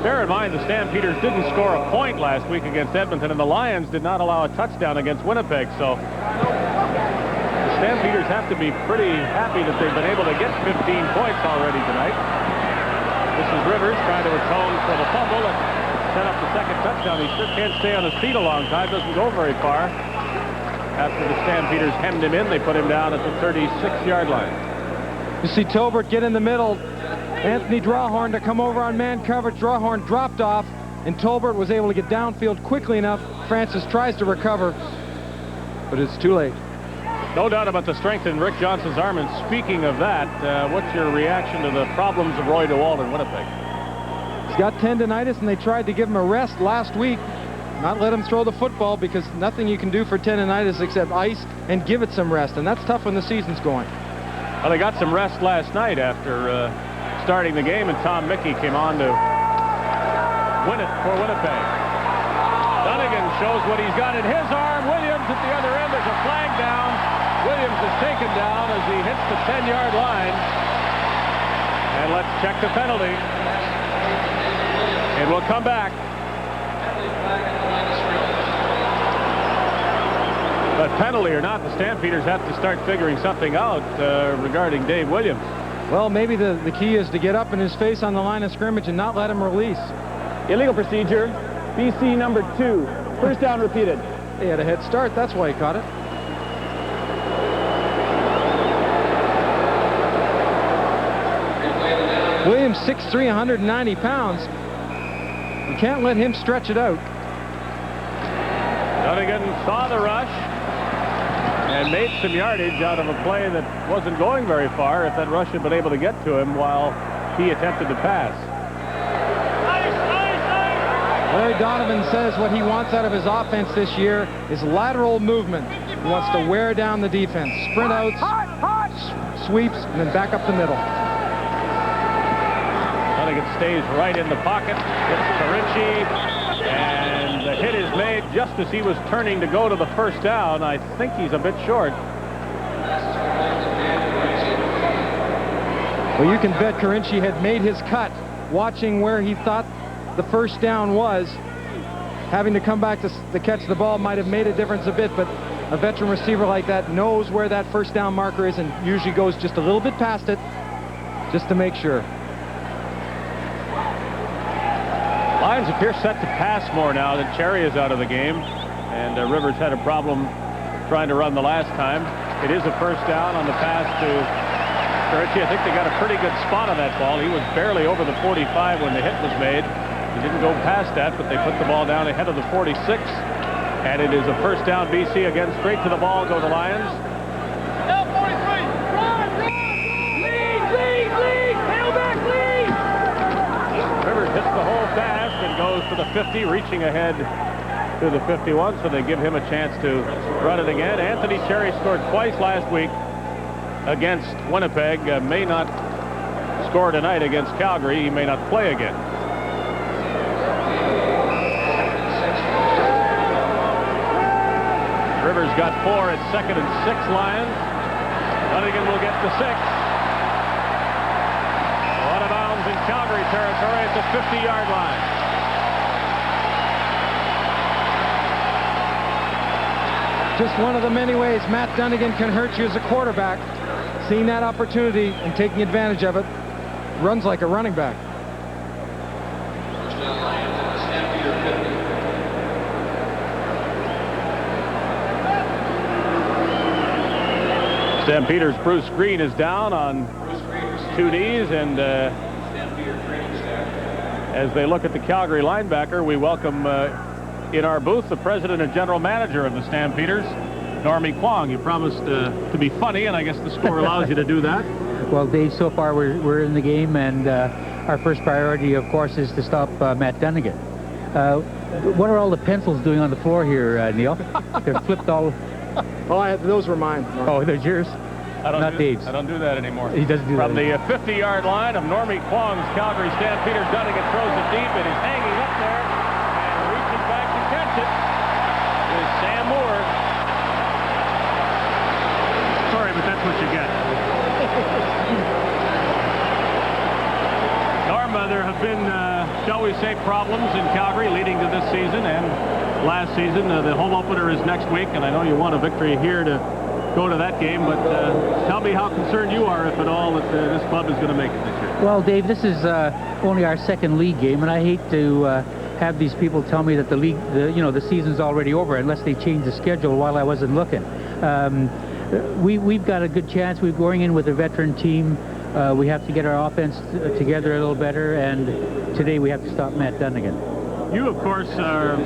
Bear in mind the Stampeders didn't score a point last week against Edmonton, and the Lions did not allow a touchdown against Winnipeg, so the Stampeders have to be pretty happy that they've been able to get 15 points already tonight. This is Rivers trying to atone for the fumble and set up the second touchdown. He sure can't stay on his feet a long time, doesn't go very far. After the Stampeders hemmed him in, they put him down at the 36-yard line. You see Tolbert get in the middle. Anthony Drawhorn to come over on man coverage. Drawhorn dropped off, and Tolbert was able to get downfield quickly enough. Francis tries to recover, but it's too late. No doubt about the strength in Rick Johnson's arm. And speaking of that, what's your reaction to the problems of Roy DeWalt in Winnipeg? He's got tendonitis, and they tried to give him a rest last week, not let him throw the football, because nothing you can do for tendonitis except ice and give it some rest, and that's tough when the season's going. Well, they got some rest last night after starting the game, and Tom Mickey came on to win it for Winnipeg. Dunnigan shows what he's got in his arm. Williams at the other end. There's a flag down. Williams is taken down as he hits the 10-yard line. And let's check the penalty. It will come back. But penalty or not, the Stampeders have to start figuring something out regarding Dave Williams. Well, maybe the key is to get up in his face on the line of scrimmage and not let him release. Illegal procedure, BC number 2. First down repeated. He had a head start, that's why he caught it. Williams, 6'3", 190 pounds. You can't let him stretch it out. Dunnigan saw the rush and made some yardage out of a play that wasn't going very far if that rush had been able to get to him while he attempted to pass. Larry Donovan says what he wants out of his offense this year is lateral movement. He wants to wear down the defense. Sprint outs, sweeps, and then back up the middle. Dunnigan stays right in the pocket, hits Carinci, and the hit is made just as he was turning to go to the first down. I think he's a bit short. Well, you can bet Carinci had made his cut, watching where he thought the first down was. Having to come back to catch the ball might have made a difference a bit, but a veteran receiver like that knows where that first down marker is and usually goes just a little bit past it just to make sure. Lions appear set to pass more now that Cherry is out of the game, and Rivers had a problem trying to run the last time. It is a first down on the pass to Carinci. I think they got a pretty good spot on that ball. He was barely over the 45 when the hit was made. He didn't go past that, but they put the ball down ahead of the 46, and it is a first down. BC again, straight to the ball go the Lions. Rivers hits the whole pass and goes for the 50, reaching ahead to the 51, so they give him a chance to run it again. Anthony Cherry scored twice last week against Winnipeg. May not score tonight against Calgary. He may not play again. Rivers got 4 at 2nd and 6 Lions. Dunnigan will get to 6. Out of bounds in Calgary territory at the 50-yard line. Just one of the many ways Matt Dunnigan can hurt you as a quarterback. Seeing that opportunity and taking advantage of it. Runs like a running back. Stampeders' Bruce Green is down on 2 knees, and as they look at the Calgary linebacker, we welcome in our booth the president and general manager of the Stampeders, Normie Kwong. You promised to be funny, and I guess the score allows you to do that. Well, Dave, so far we're in the game, and our first priority, of course, is to stop Matt Dunnigan. What are all the pencils doing on the floor here, Neil? They're flipped all... Oh, those were mine. Oh, they're yours? Not Dave's. I don't do that anymore. He doesn't do that. From the 50-yard line of Normie Kwong's Calgary Stampeders, Dunnigan throws it deep. It is hanging up there, and reaching back to catch it is Sam Moore. Sorry, but that's what you get. Norm, there have been, shall we say, problems in Calgary leading to this season and last season. The home opener is next week, and I know you want a victory here to go to that game, but tell me how concerned you are, if at all, that this club is going to make it this year. Well, Dave, this is only our second league game, and I hate to have these people tell me that the season's already over unless they change the schedule while I wasn't looking. We've got a good chance. We're going in with a veteran team. We have to get our offense together a little better, and today we have to stop Matt Dunnigan. You, of course, are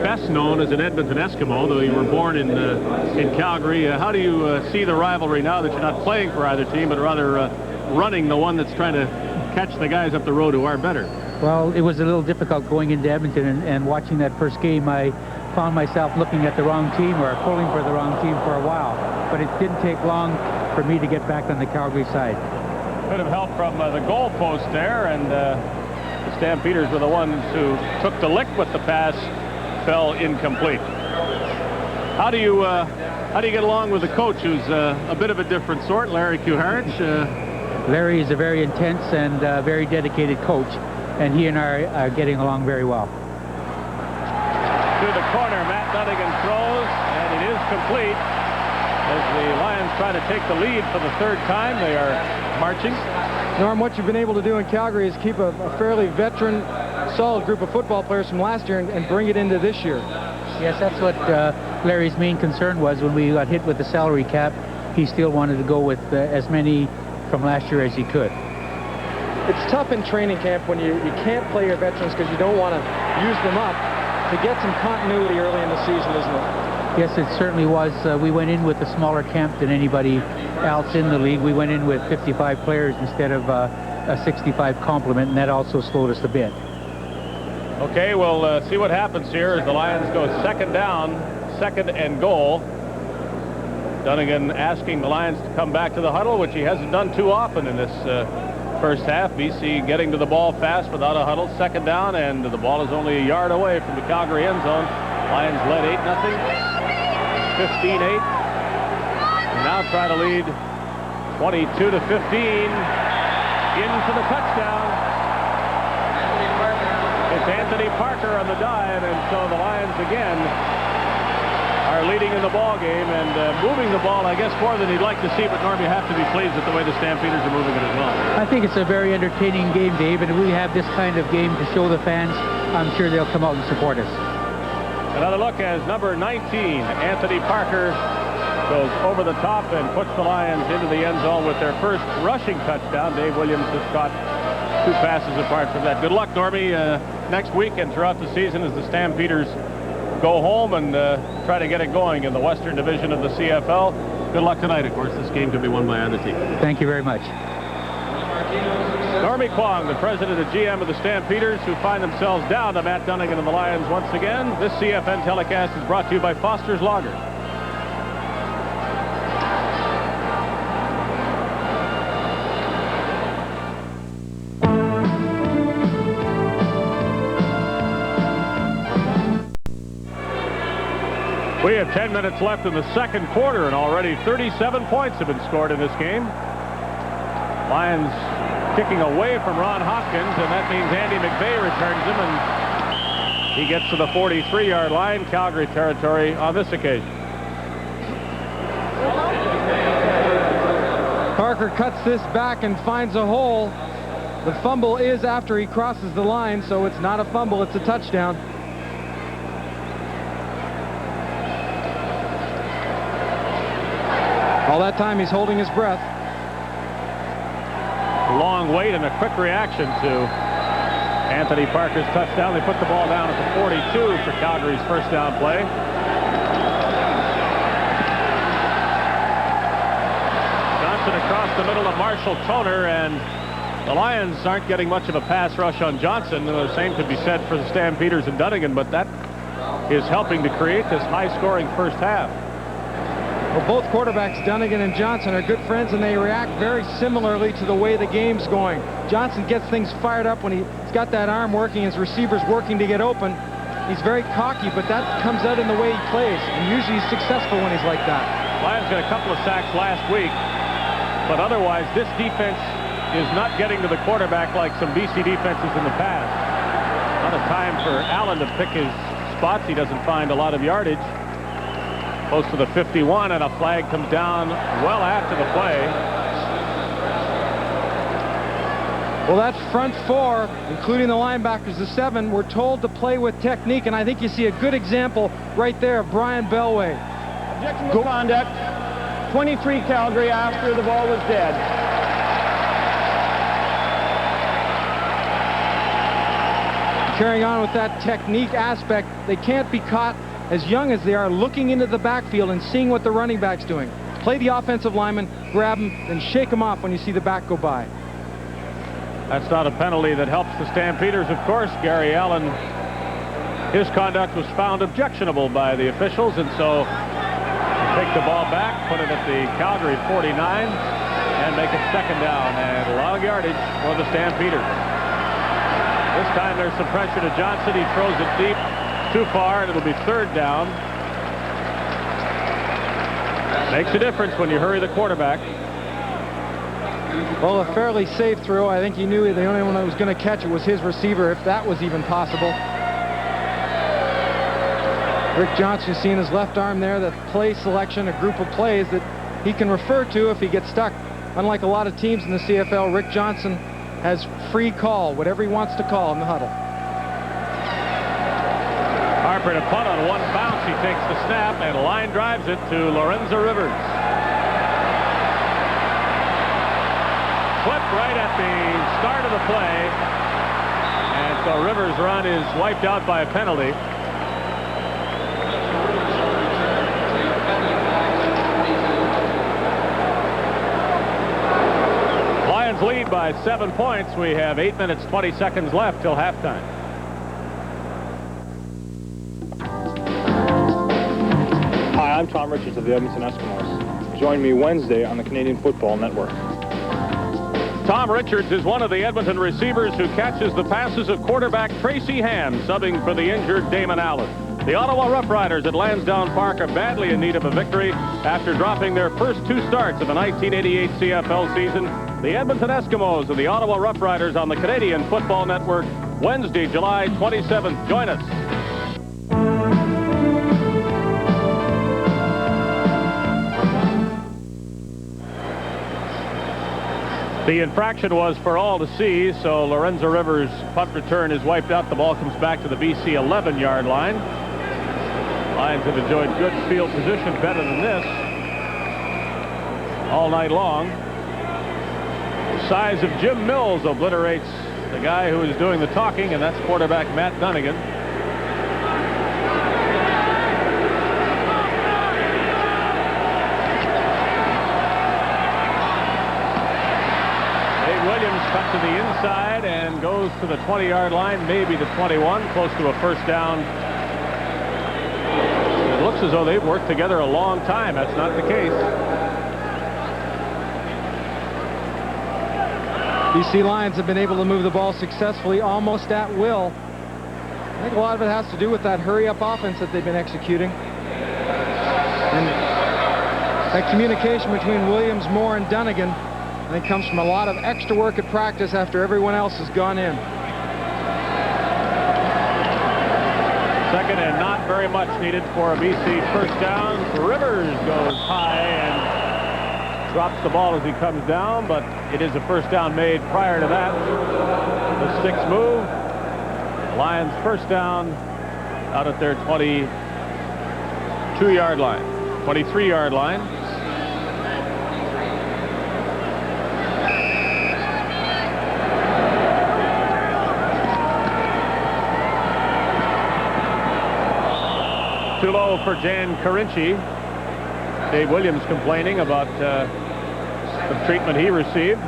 best known as an Edmonton Eskimo, though you were born in Calgary. How do you see the rivalry now that you're not playing for either team, but rather running the one that's trying to catch the guys up the road who are better? Well, it was a little difficult going into Edmonton and watching that first game. I found myself looking at the wrong team or pulling for the wrong team for a while, but it didn't take long for me to get back on the Calgary side. Bit of help from the goal post there, and the Stampeders were the ones who took the lick, but the pass fell incomplete. How do you get along with the coach, who's a bit of a different sort, Larry Kuharich? Larry is a very intense and very dedicated coach, and he and I are getting along very well. To the corner, Matt Dunnigan throws, and it is complete. As the Lions try to take the lead for the third time, they are marching. Norm, what you've been able to do in Calgary is keep a fairly veteran, solid group of football players from last year and bring it into this year. Yes, that's what Larry's main concern was when we got hit with the salary cap. He still wanted to go with as many from last year as he could. It's tough in training camp when you can't play your veterans because you don't want to use them up, to get some continuity early in the season, isn't it? Yes, it certainly was. We went in with a smaller camp than anybody else in the league. We went in with 55 players instead of a 65 complement, and that also slowed us a bit. Okay, we'll see what happens here as the Lions go second down, 2nd and goal. Dunnigan asking the Lions to come back to the huddle, which he hasn't done too often in this first half. BC getting to the ball fast without a huddle. 2nd down, and the ball is only a yard away from the Calgary end zone. Lions led 8-0. 15-8, and now try to lead 22-15 into the touchdown. It's Anthony Parker on the dive, and so the Lions again are leading in the ball game and moving the ball, I guess, more than you'd like to see. But Norm, you have to be pleased with the way the Stampeders are moving it as well. I think it's a very entertaining game, Dave, and if we have this kind of game to show the fans, I'm sure they'll come out and support us. Another look as number 19, Anthony Parker, goes over the top and puts the Lions into the end zone with their first rushing touchdown. Dave Williams has caught 2 passes apart from that. Good luck, Normie, next week and throughout the season as the Stampeders go home and try to get it going in the Western Division of the CFL. Good luck tonight. Of course, this game could be won by either team. Thank you very much. Normie Kwong, the president and GM of the Stampeders, who find themselves down to Matt Dunnigan and the Lions once again. This CFN telecast is brought to you by Foster's Lager. We have 10 minutes left in the second quarter, and already 37 points have been scored in this game. Lions kicking away from Ron Hopkins, and that means Andy McVeigh returns him, and he gets to the 43-yard line, Calgary territory on this occasion. Parker cuts this back and finds a hole. The fumble is after he crosses the line, so it's not a fumble, it's a touchdown. All that time he's holding his breath. Long wait and a quick reaction to Anthony Parker's touchdown. They put the ball down at the 42 for Calgary's first down play. Johnson across the middle of Marshall Toner, and the Lions aren't getting much of a pass rush on Johnson. The same could be said for the Stampeders and Dunnigan, but that is helping to create this high-scoring first half. Well, both quarterbacks, Dunnigan and Johnson, are good friends, and they react very similarly to the way the game's going. Johnson gets things fired up when he's got that arm working, his receivers working to get open. He's very cocky, but that comes out in the way he plays, and usually he's successful when he's like that. Lions got a couple of sacks last week, but otherwise this defense is not getting to the quarterback like some BC defenses in the past. Not a time for Allen to pick his spots. He doesn't find a lot of yardage. Close to the 51, and a flag comes down well after the play. Well, that front four, including the linebackers, the 7, were told to play with technique, and I think you see a good example right there of Brian Bellway. Objectionable conduct, 23 Calgary after the ball was dead. Carrying on with that technique aspect, they can't be caught as young as they are looking into the backfield and seeing what the running back's doing. Play the offensive lineman, grab him, then shake him off when you see the back go by. That's not a penalty that helps the Stampeders, of course. Gary Allen, his conduct was found objectionable by the officials, and so take the ball back, put it at the Calgary 49, and make it second down and long yardage for the Stampeders. This time there's some pressure to Johnson. He throws it deep, too far, and it'll be third down. Makes a difference when you hurry the quarterback. Well, a fairly safe throw. I think he knew the only one that was going to catch it was his receiver, if that was even possible. Rick Johnson, you see in his left arm there, that play selection, a group of plays that he can refer to if he gets stuck. Unlike a lot of teams in the CFL, Rick Johnson has free call, whatever he wants to call in the huddle. Harper to punt on one bounce. He takes the snap and line drives it to Lorenzo Rivers. Clipped right at the start of the play. And so Rivers' run is wiped out by a penalty. Lions lead by 7 points. We have 8 minutes, 20 seconds left till halftime. Hi, I'm Tom Richards of the Edmonton Eskimos. Join me Wednesday on the Canadian Football Network. Tom Richards is one of the Edmonton receivers who catches the passes of quarterback Tracy Ham, subbing for the injured Damon Allen. The Ottawa Rough Riders at Lansdowne Park are badly in need of a victory after dropping their first 2 starts of the 1988 CFL season. The Edmonton Eskimos and the Ottawa Rough Riders on the Canadian Football Network, Wednesday, July 27th. Join us. The infraction was for all to see, so Lorenzo Rivers' punt return is wiped out. The ball comes back to the BC 11-yard line. Lions have enjoyed good field position, better than this, all night long. The size of Jim Mills obliterates the guy who is doing the talking, and that's quarterback Matt Dunnigan. Cut to the inside and goes to the 20-yard line, maybe the 21, close to a first down. It looks as though they've worked together a long time. That's not the case. BC Lions have been able to move the ball successfully, almost at will. I think a lot of it has to do with that hurry-up offense that they've been executing. And that communication between Williams, Moore, and Dunnigan, I think, comes from a lot of extra work at practice after everyone else has gone in. Second and not very much needed for a BC first down. Rivers goes high and drops the ball as he comes down, but it is a first down made prior to that. The sticks move. Lions first down out at their 22-yard line, 23-yard line. too low for Jan Carinci. Dave Williams complaining about the treatment he received.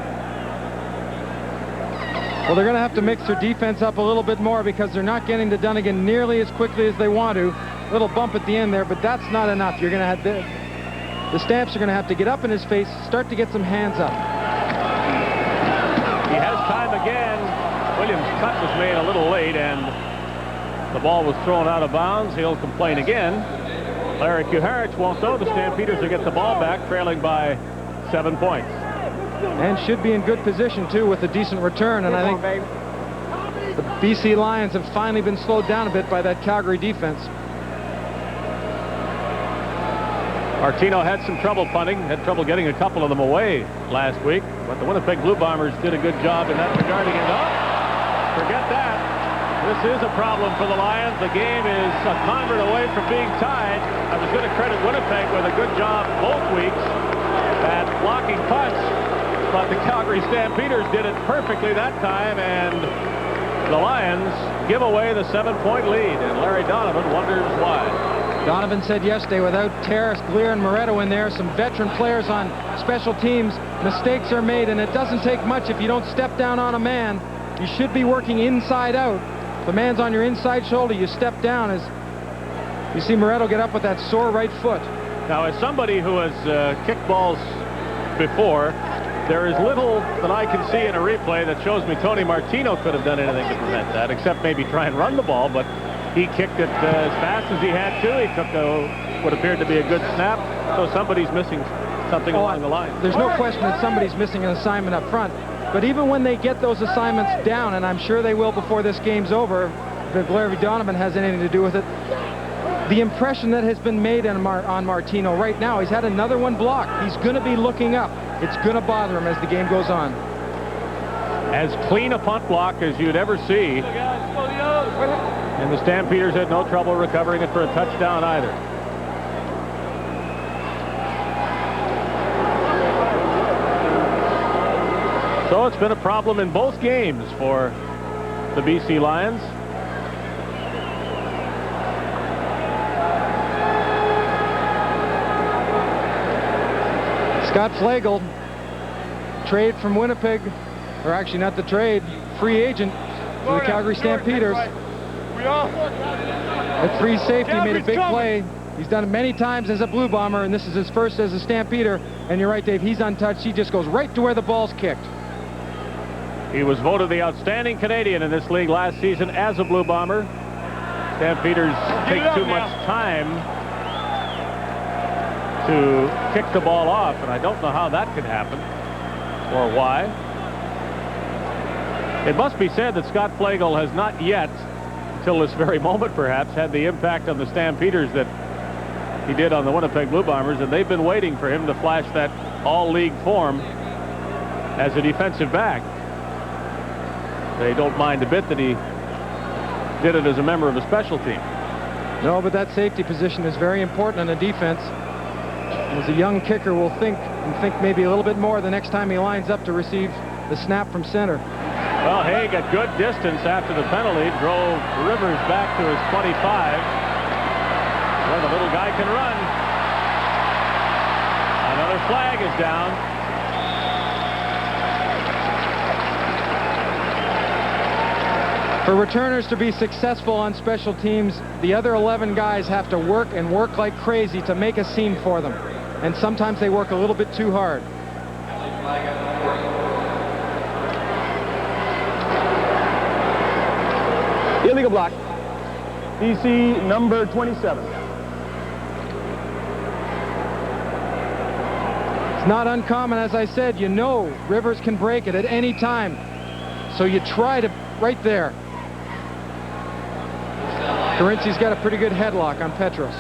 Well, they're going to have to mix their defense up a little bit more because they're not getting to Dunnigan nearly as quickly as they want to. A little bump at the end there, but that's not enough. You're going to have the Stamps are going to have to get up in his face, start to get some hands up. He has time again. Williams' cut was made a little late, and the ball was thrown out of bounds. He'll complain again. Larry Kuharich won't, though. The Stampeders will get the ball back, trailing by 7 points. And should be in good position, too, with a decent return. And I think the BC Lions have finally been slowed down a bit by that Calgary defense. Martino had some trouble punting, had trouble getting a couple of them away last week, but the Winnipeg Blue Bombers did a good job in that regard again. Oh, forget that. This is a problem for the Lions. The game is a convert away from being tied. I was going to credit Winnipeg with a good job both weeks at blocking punts, but the Calgary Stampeders did it perfectly that time, and the Lions give away the 7-point lead, and Larry Donovan wonders why. Donovan said yesterday, without Terrace, Glear, and Moretto in there, some veteran players on special teams, mistakes are made, and it doesn't take much if you don't step down on a man. You should be working inside out. The man's on your inside shoulder, you step down. As you see Moretto get up with that sore right foot. Now, as somebody who has kicked balls before, there is little that I can see in a replay that shows me Tony Martino could have done anything to prevent that, except maybe try and run the ball, but he kicked it as fast as he had to. He took what appeared to be a good snap, so somebody's missing something along the line. There's no question that somebody's missing an assignment up front, but even when they get those assignments down, and I'm sure they will before this game's over, if Larry Donovan has anything to do with it, the impression that has been made on Martino right now, he's had another one blocked. He's going to be looking up. It's going to bother him as the game goes on. As clean a punt block as you'd ever see. And the Stampeders had no trouble recovering it for a touchdown either. So it's been a problem in both games for the BC Lions. Scott Flagel, trade from Winnipeg, or actually not the trade, free agent to the Calgary Stampeders. At free safety, made a big play. He's done it many times as a Blue Bomber, and this is his first as a Stampeder. And you're right, Dave, he's untouched. He just goes right to where the ball's kicked. He was voted the outstanding Canadian in this league last season as a Blue Bomber. Stampeders take too much time to kick the ball off, and I don't know how that could happen or why. It must be said that Scott Flagel has not yet, until this very moment perhaps, had the impact on the Stampeders that he did on the Winnipeg Blue Bombers, and they've been waiting for him to flash that all-league form as a defensive back. They don't mind a bit that he did it as a member of a special team. No, but that safety position is very important in a defense. As a young kicker will think maybe a little bit more the next time he lines up to receive the snap from center. Well, Haig at good distance after the penalty drove Rivers back to his 25, where the little guy can run. Another flag is down. For returners to be successful on special teams, the other 11 guys have to work and work like crazy to make a seam for them. And sometimes they work a little bit too hard. Illegal block. BC number 27. It's not uncommon, as I said. You know Rivers can break it at any time. So you try to, right there. Carinci's got a pretty good headlock on Petros.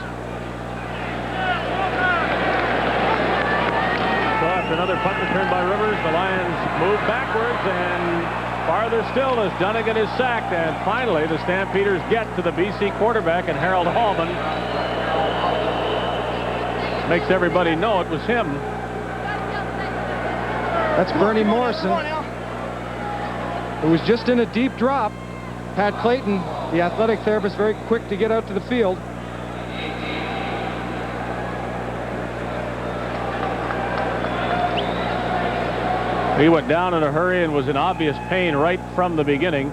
So after another punt return by Rivers, the Lions move backwards, and farther still as Dunnigan is sacked, and finally the Stampeders get to the BC quarterback, and Harold Hallman makes everybody know it was him. That's Bernie Morrison, who was just in a deep drop. Pat Clayton, the athletic therapist, very quick to get out to the field. He went down in a hurry and was in obvious pain right from the beginning.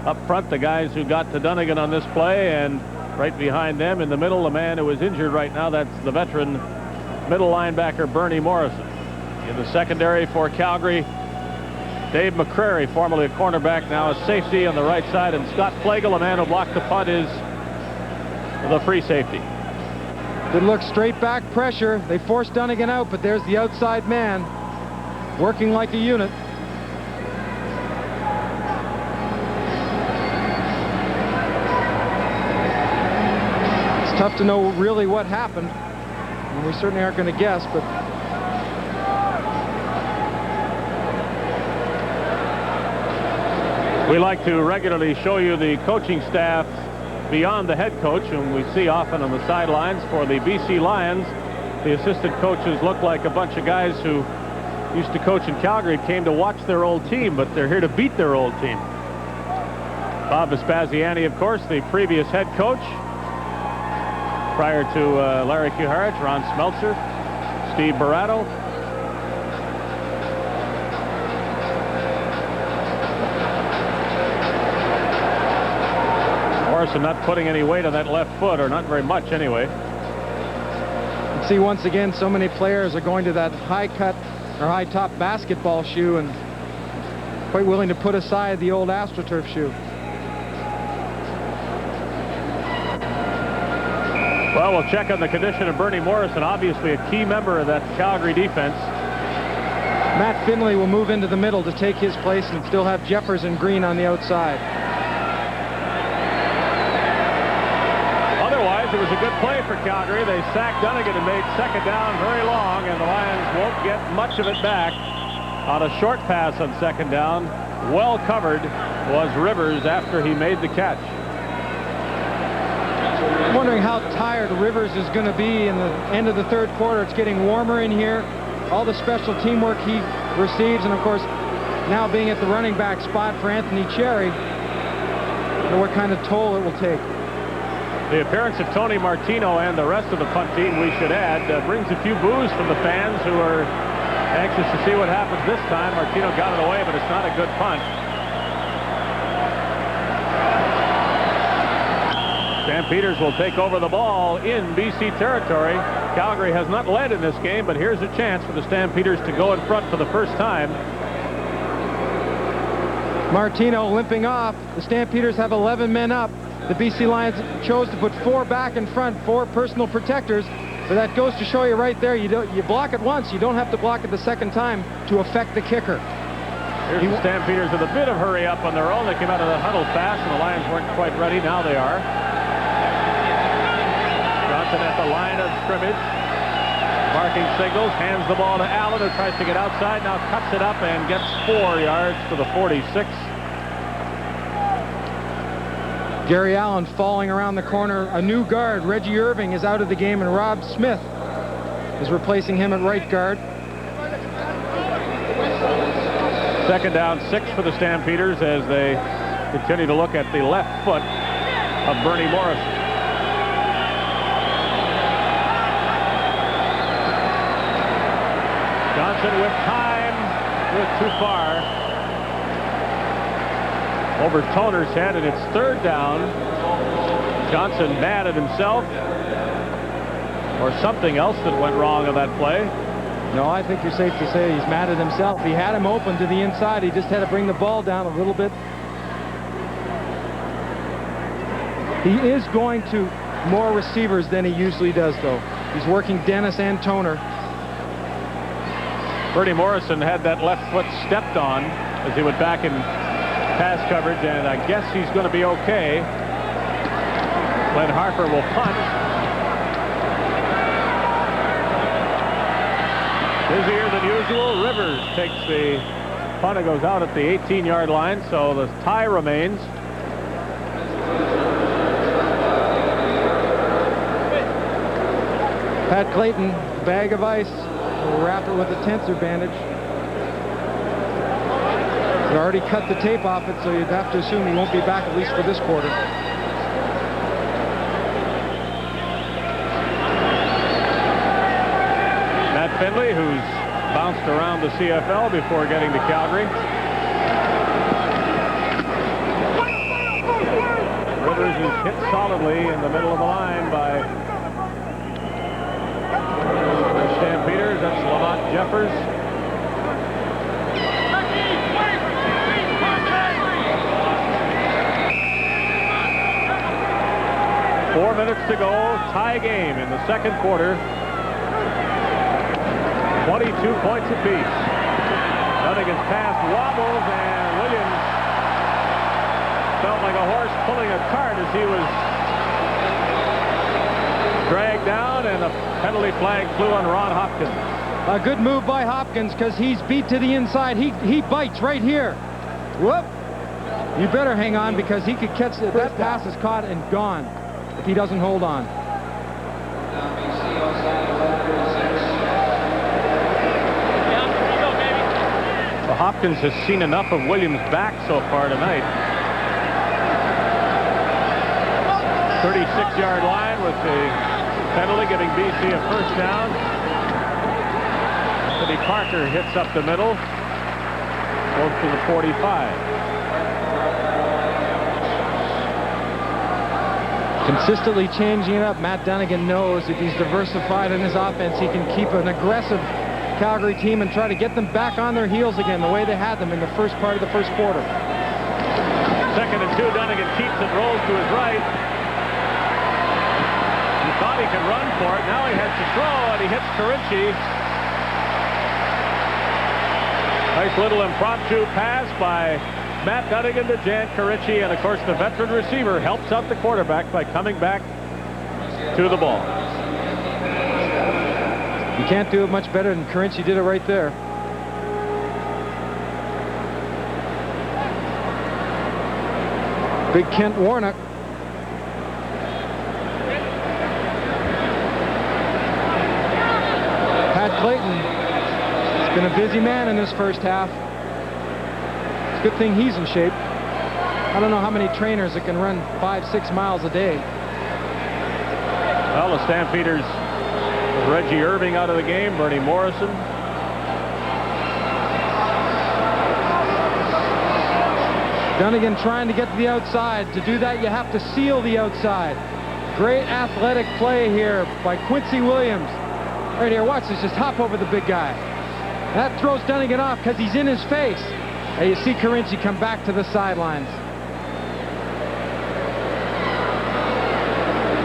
Up front, the guys who got to Dunnigan on this play, and right behind them in the middle, the man who is injured right now, that's the veteran middle linebacker Bernie Morrison. In the secondary for Calgary, Dave McCrary, formerly a cornerback, now a safety on the right side, and Scott Flegel, a man who blocked the punt, is the free safety. Good look, straight back pressure. They forced Dunnigan out, but there's the outside man working like a unit. It's tough to know really what happened, and we certainly aren't going to guess, but we like to regularly show you the coaching staff beyond the head coach, whom we see often on the sidelines. For the BC Lions, the assistant coaches look like a bunch of guys who used to coach in Calgary, came to watch their old team, but they're here to beat their old team. Bob Vespasiani, of course, the previous head coach. Prior to Larry Kuharich, Ron Smeltzer, Steve Barato. Morrison not putting any weight on that left foot, or not very much anyway. You see once again so many players are going to that high cut or high top basketball shoe and quite willing to put aside the old AstroTurf shoe. Well, we'll check on the condition of Bernie Morrison, obviously a key member of that Calgary defense. Matt Finley will move into the middle to take his place and still have Jeffers and Green on the outside. Otherwise, it was a good play for Calgary. They sacked Dunnigan and made second down very long, and the Lions won't get much of it back. On a short pass on second down, well covered was Rivers after he made the catch. I'm wondering how tired Rivers is going to be in the end of the third quarter. It's getting warmer in here. All the special teamwork he receives, and of course, now being at the running back spot for Anthony Cherry, and what kind of toll it will take. The appearance of Tony Martino and the rest of the punt team, we should add, brings a few boos from the fans who are anxious to see what happens this time. Martino got it away, but it's not a good punt. Stampeders will take over the ball in BC territory. Calgary has not led in this game, but here's a chance for the Stampeders to go in front for the first time. Martino limping off. The Stampeders have 11 men up. The BC Lions chose to put 4 back in front, 4 personal protectors. But that goes to show you right there, you block it once, you don't have to block it the second time to affect the kicker. Here's the Stampeders with a bit of hurry up on their own. They came out of the huddle fast, and the Lions weren't quite ready. Now they are. Johnson at the line of scrimmage. Marking signals, hands the ball to Allen, who tries to get outside, now cuts it up and gets 4 yards to the 46. Gary Allen falling around the corner. A new guard, Reggie Irving, is out of the game, and Rob Smith is replacing him at right guard. Second down, 6 for the Stampeders as they continue to look at the left foot of Bernie Morrison. Johnson with time, went too far. Over Toner's head, and it's third down. Johnson mad at himself, or something else that went wrong on that play. No, I think you're safe to say he's mad at himself. He had him open to the inside. He just had to bring the ball down a little bit. He is going to more receivers than he usually does, though. He's working Dennis and Toner. Bernie Morrison had that left foot stepped on as he went back in pass coverage, and I guess he's going to be okay. Glenn Harper will punt. Busier than usual. Rivers takes the punt and goes out at the 18-yard line, so the tie remains. Pat Clayton, bag of ice, will wrap it with a tensor bandage. They already cut the tape off it, so you'd have to assume he won't be back at least for this quarter. Matt Finley, who's bounced around the CFL before getting to Calgary. Rivers is hit solidly in the middle of the line by the Stampeders. That's Lamont Jeffers. Four minutes to go, tie game in the second quarter. 22 points apiece. Dunnigan's pass wobbles, and Williams felt like a horse pulling a cart as he was dragged down, and a penalty flag flew on Ron Hopkins. A good move by Hopkins, because he's beat to the inside. He bites right here. Whoop! You better hang on, because he could catch it. That pass is caught and gone if he doesn't hold on. Well, Hopkins has seen enough of Williams' back so far tonight. 36-yard line with the penalty, giving BC a first down. Anthony Parker hits up the middle, goes to the 45. Consistently changing it up. Matt Dunnigan knows if he's diversified in his offense, he can keep an aggressive Calgary team and try to get them back on their heels again the way they had them in the first part of the first quarter. 2nd and 2. Dunnigan keeps it, rolls to his right. He thought he could run for it. Now he has to throw, and he hits Carinci. Nice little impromptu pass by Matt Dunnigan to Jan Carinci, and of course the veteran receiver helps out the quarterback by coming back to the ball. You can't do it much better than Carinci did it right there. Big Kent Warnock. Pat Clayton has been a busy man in this first half. Good thing he's in shape. I don't know how many trainers that can run 5-6 miles a day. Well, the Stampeders with Reggie Irving out of the game, Bernie Morrison. Dunnigan trying to get to the outside. To do that, you have to seal the outside. Great athletic play here by Quincy Williams. Right here, watch this, just hop over the big guy. That throws Dunnigan off because he's in his face. And you see Carinci come back to the sidelines.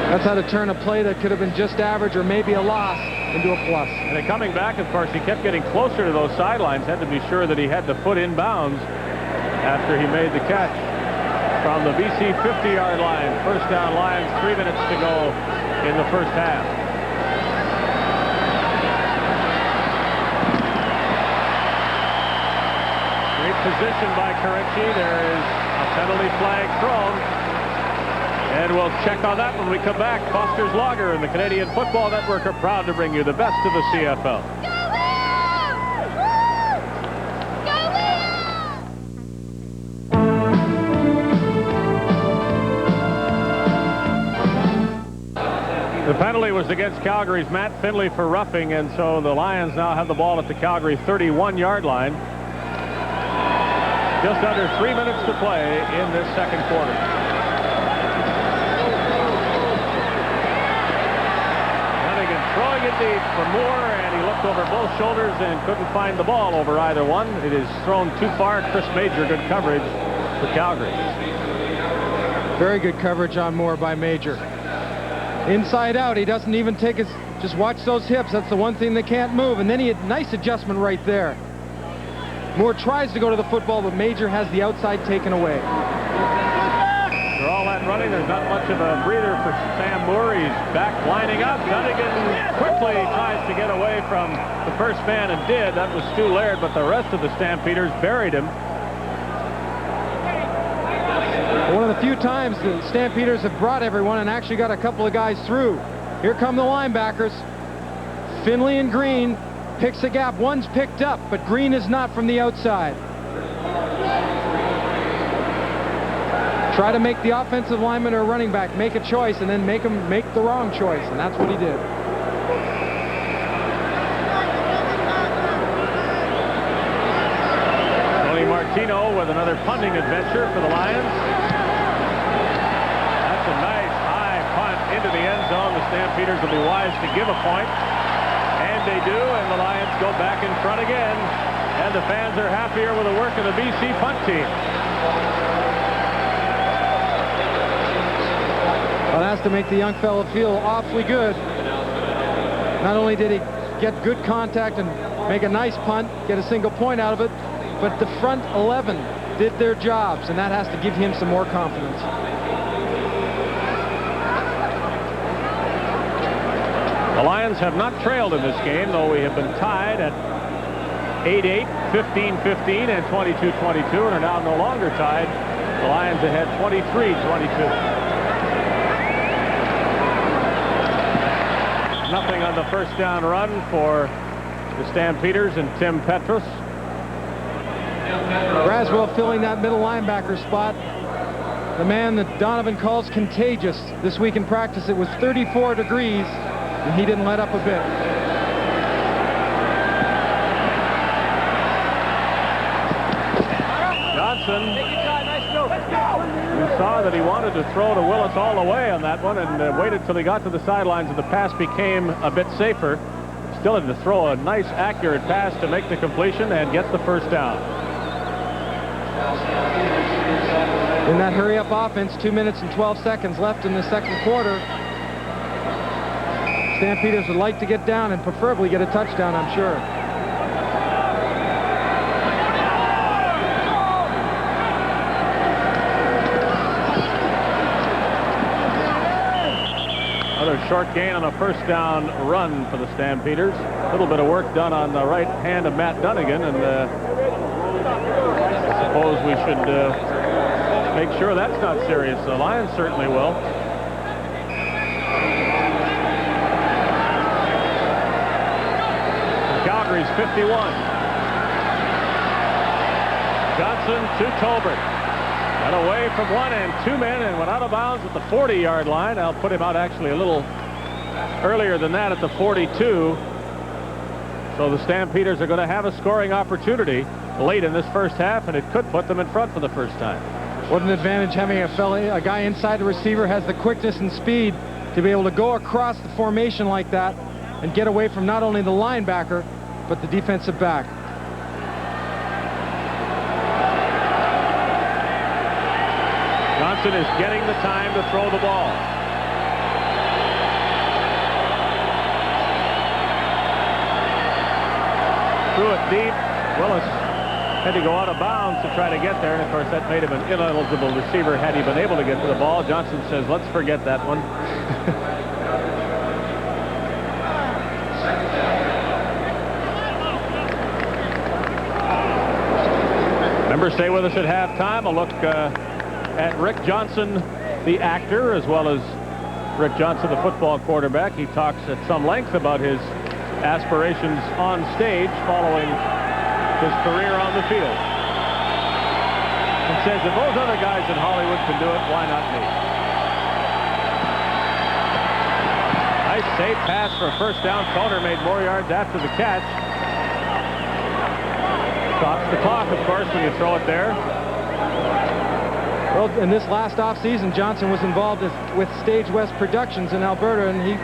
That's how to turn a play that could have been just average or maybe a loss into a plus. And then coming back, of course, he kept getting closer to those sidelines. Had to be sure that he had the foot in bounds after he made the catch. From the BC 50-yard line, first down Lions, 3 minutes to go in the first half. Position by Carinci. There is a penalty flag thrown, and we'll check on that when we come back. Foster's Lager and the Canadian Football Network are proud to bring you the best of the CFL. The penalty was against Calgary's Matt Finley for roughing, and so the Lions now have the ball at the Calgary 31-yard line. Just under 3 minutes to play in this second quarter. Dunnigan throwing it deep for Moore, and he looked over both shoulders and couldn't find the ball over either one. It is thrown too far. Chris Major, good coverage for Calgary. Very good coverage on Moore by Major. Inside out, he doesn't even take his, just watch those hips. That's the one thing they can't move. And then he had nice adjustment right there. Moore tries to go to the football, but Major has the outside taken away. For all that running, there's not much of a breather for Sam Moore. He's back lining up. Dunnigan quickly tries to get away from the first man and did. That was Stu Laird, but the rest of the Stampeders buried him. One of the few times the Stampeders have brought everyone and actually got a couple of guys through. Here come the linebackers. Finley and Green. Picks a gap. One's picked up, but Green is not from the outside. Try to make the offensive lineman or running back make a choice and then make him make the wrong choice, and that's what he did. Martino with another punting adventure for the Lions. That's a nice high punt into the end zone. The Stampeders will be wise to give a point. And they do, and the Lions go back in front again. And the fans are happier with the work of the BC punt team. Well, that's to make the young fellow feel awfully good. Not only did he get good contact and make a nice punt, get a single point out of it, but the front 11 did their jobs, and that has to give him some more confidence. The Lions have not trailed in this game, though we have been tied at 8-8, 15-15, and 22-22, and are now no longer tied. The Lions ahead 23-22. Nothing on the first down run for the Stampeders and Tim Petros. Braswell filling that middle linebacker spot. The man that Donovan calls contagious. This week in practice it was 34 degrees, and he didn't let up a bit. Johnson. You saw that he wanted to throw to Willis all the way on that one and waited till he got to the sidelines and the pass became a bit safer. Still had to throw a nice accurate pass to make the completion and get the first down. In that hurry-up offense, 2 minutes and 12 seconds left in the second quarter. Stampeders would like to get down and preferably get a touchdown, I'm sure. Another short gain on a first down run for the Stampeders. A little bit of work done on the right hand of Matt Dunnigan, and I suppose we should make sure that's not serious. The Lions certainly will. Calgary's 51. Johnson to Tolbert. Got away from one and two men and went out of bounds at the 40-yard line. I'll put him out actually a little earlier than that at the 42. So the Stampeders are going to have a scoring opportunity late in this first half, and it could put them in front for the first time. What an advantage having a guy inside the receiver has the quickness and speed to be able to go across the formation like that and get away from not only the linebacker, but the defensive back. Johnson is getting the time to throw the ball. Threw it deep. Willis had to go out of bounds to try to get there, and of course that made him an ineligible receiver had he been able to get to the ball. Johnson says, let's forget that one. Remember, stay with us at halftime. A look at Rick Johnson, the actor, as well as Rick Johnson, the football quarterback. He talks at some length about his aspirations on stage following his career on the field. And says, if those other guys in Hollywood can do it, why not me? Nice safe pass for a first down. Toner made more yards after the catch. Stops the clock, of course, when you throw it there. Well, in this last offseason, Johnson was involved with Stage West Productions in Alberta, and he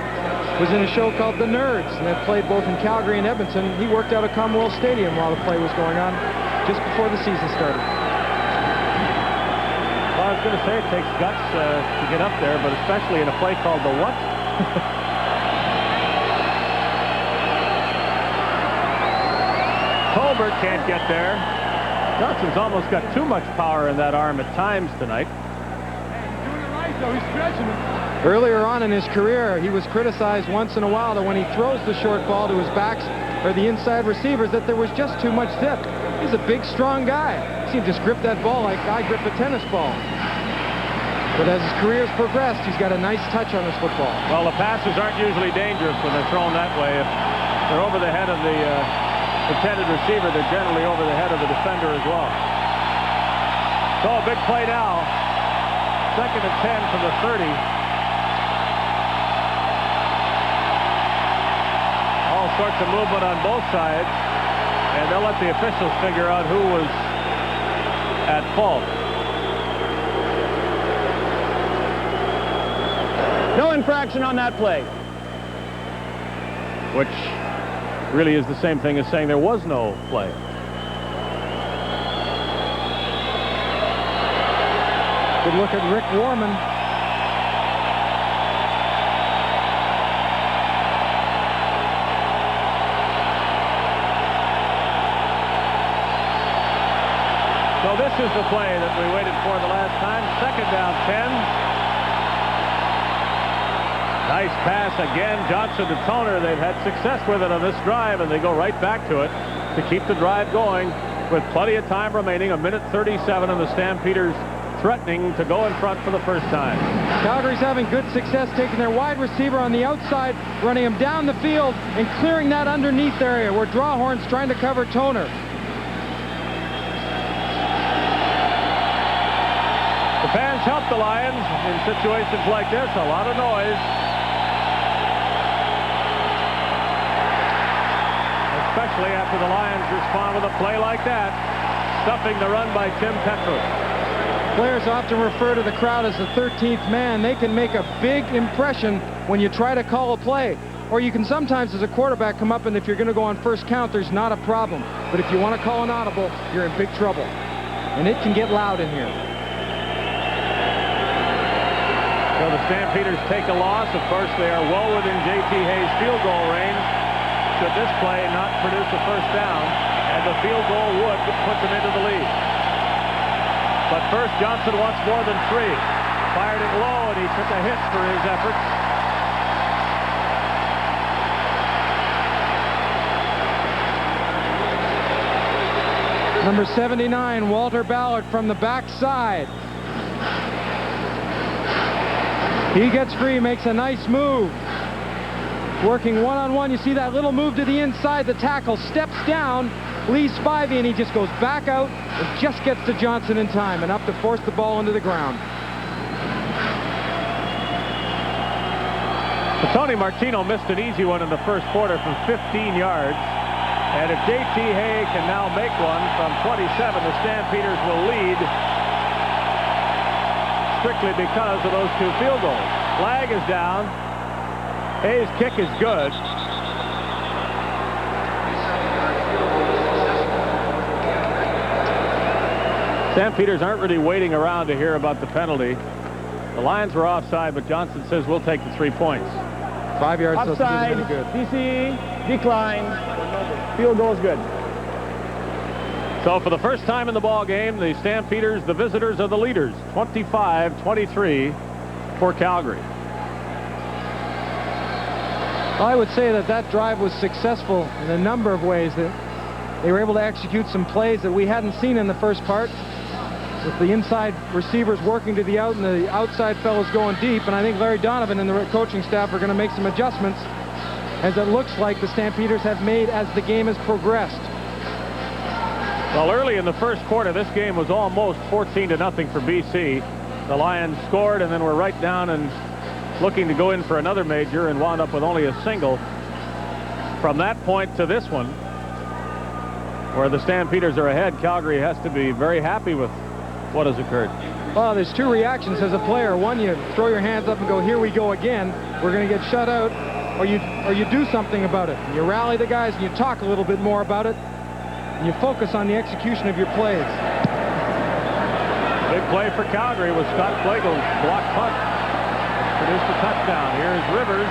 was in a show called The Nerds, and that played both in Calgary and Edmonton. He worked out of Commonwealth Stadium while the play was going on, just before the season started. Well, I was going to say it takes guts to get up there, but especially in a play called The What? Tolbert can't get there. Johnson's almost got too much power in that arm at times tonight. Earlier on in his career, he was criticized once in a while that when he throws the short ball to his backs or the inside receivers that there was just too much zip. He's a big, strong guy. He seemed to grip that ball like I grip a tennis ball. But as his career's progressed, he's got a nice touch on his football. Well, the passes aren't usually dangerous when they're thrown that way. If they're over the head of the intended receiver, they're generally over the head of the defender as well. So a big play now. 2nd and 10 from the 30. All sorts of movement on both sides, and they'll let the officials figure out who was at fault. No infraction on that play. Which really is the same thing as saying there was no play. Good look at Rick Warman. So this is the play that we waited for the last time. 2nd down 10. Nice pass again. Johnson to Toner. They've had success with it on this drive, and they go right back to it to keep the drive going with plenty of time remaining. 1:37, and the Stampeders threatening to go in front for the first time. Calgary's having good success taking their wide receiver on the outside, running him down the field, and clearing that underneath area where Drawhorn's trying to cover Toner. The fans help the Lions in situations like this. A lot of noise. Especially after the Lions respond with a play like that, stuffing the run by Tim Petrus. Players often refer to the crowd as the 13th man. They can make a big impression when you try to call a play. Or you can sometimes, as a quarterback, come up, and if you're going to go on first count, there's not a problem. But if you want to call an audible, you're in big trouble. And it can get loud in here. So the Stampeders take a loss. Of course, they are well within J.T. Hayes' field goal range. Should this play not produce a first down, and the field goal would put them into the lead. But first, Johnson wants more than 3. Fired it low, and he took a hit for his efforts. Number 79, Walter Ballard from the backside. He gets free, makes a nice move. Working one-on-one. You see that little move to the inside. The tackle steps down, leaves Spivey, and he just goes back out and just gets to Johnson in time, enough to force the ball into the ground. Tony Martino missed an easy one in the first quarter from 15 yards. And if J.T. Hay can now make one from 27, the Stampeders will lead strictly because of those 2 field goals. Flag is down. Hayes' kick is good. Stampeders aren't really waiting around to hear about the penalty. The Lions were offside, but Johnson says we'll take the 3 points. 5 yards doesn't do them Offside, any good. DC, decline. Field goal is good. So for the first time in the ball game, the Stampeders, the visitors, are the leaders. 25-23 for Calgary. I would say that that drive was successful in a number of ways. That they were able to execute some plays that we hadn't seen in the first part, with the inside receivers working to the out and the outside fellows going deep. And I think Larry Donovan and the coaching staff are going to make some adjustments, as it looks like the Stampeders have made as the game has progressed. Well, early in the first quarter, this game was almost 14-0 for BC. The Lions scored and then were right down and looking to go in for another major and wound up with only a single. From that point to this one, where the Stampeders are ahead, Calgary has to be very happy with what has occurred. Well, there's 2 reactions as a player. One, you throw your hands up and go, here we go again. We're going to get shut out. Or you do something about it. You rally the guys and you talk a little bit more about it. And you focus on the execution of your plays. Big play for Calgary was Scott Flagle's block punt. Produced a touchdown. Here's Rivers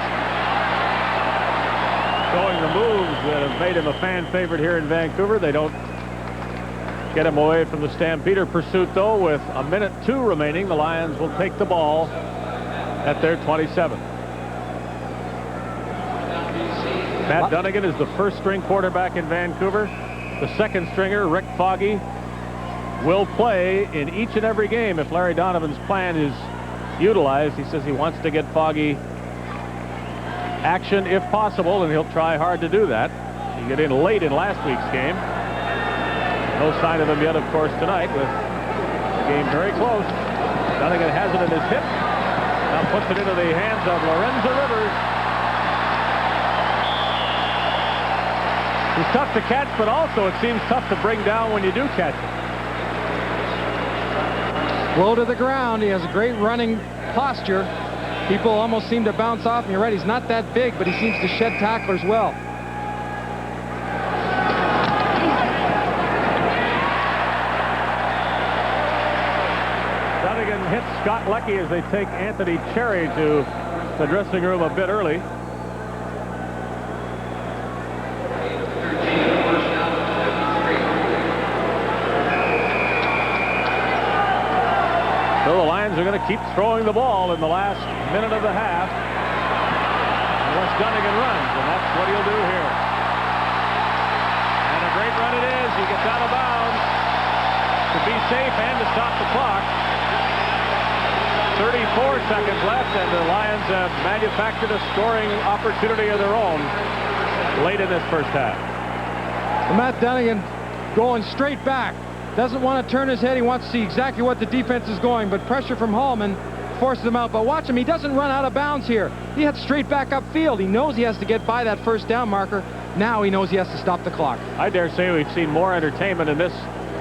showing the moves that have made him a fan favorite here in Vancouver. They don't get him away from the Stampeder pursuit, though. With 1:02 remaining, the Lions will take the ball at their 27. Matt Dunnigan is the first-string quarterback in Vancouver. The second stringer, Rick Foggy, will play in each and every game if Larry Donovan's plan is utilized. He says he wants to get Foggy action if possible, and he'll try hard to do that. He got in late in last week's game. No sign of him yet, of course, tonight, with the game very close. Dunnigan has it in his hip. Now puts it into the hands of Lorenzo Rivers. He's tough to catch, but also it seems tough to bring down when you do catch him. Low to the ground. He has a great running posture. People almost seem to bounce off him. You're right, he's not that big, but he seems to shed tacklers well. Dunnigan hits Scott Leckie as they take Anthony Cherry to the dressing room a bit early. So the Lions are going to keep throwing the ball in the last minute of the half. Unless Dunnigan runs, and that's what he'll do here. And a great run it is. He gets out of bounds to be safe and to stop the clock. 34 seconds left, and the Lions have manufactured a scoring opportunity of their own late in this first half. Matt Dunnigan going straight back. Doesn't want to turn his head. He wants to see exactly what the defense is going, but pressure from Hallman forces him out. But watch him. He doesn't run out of bounds here. He heads straight back upfield. He knows he has to get by that first down marker. Now he knows he has to stop the clock. I dare say we've seen more entertainment in this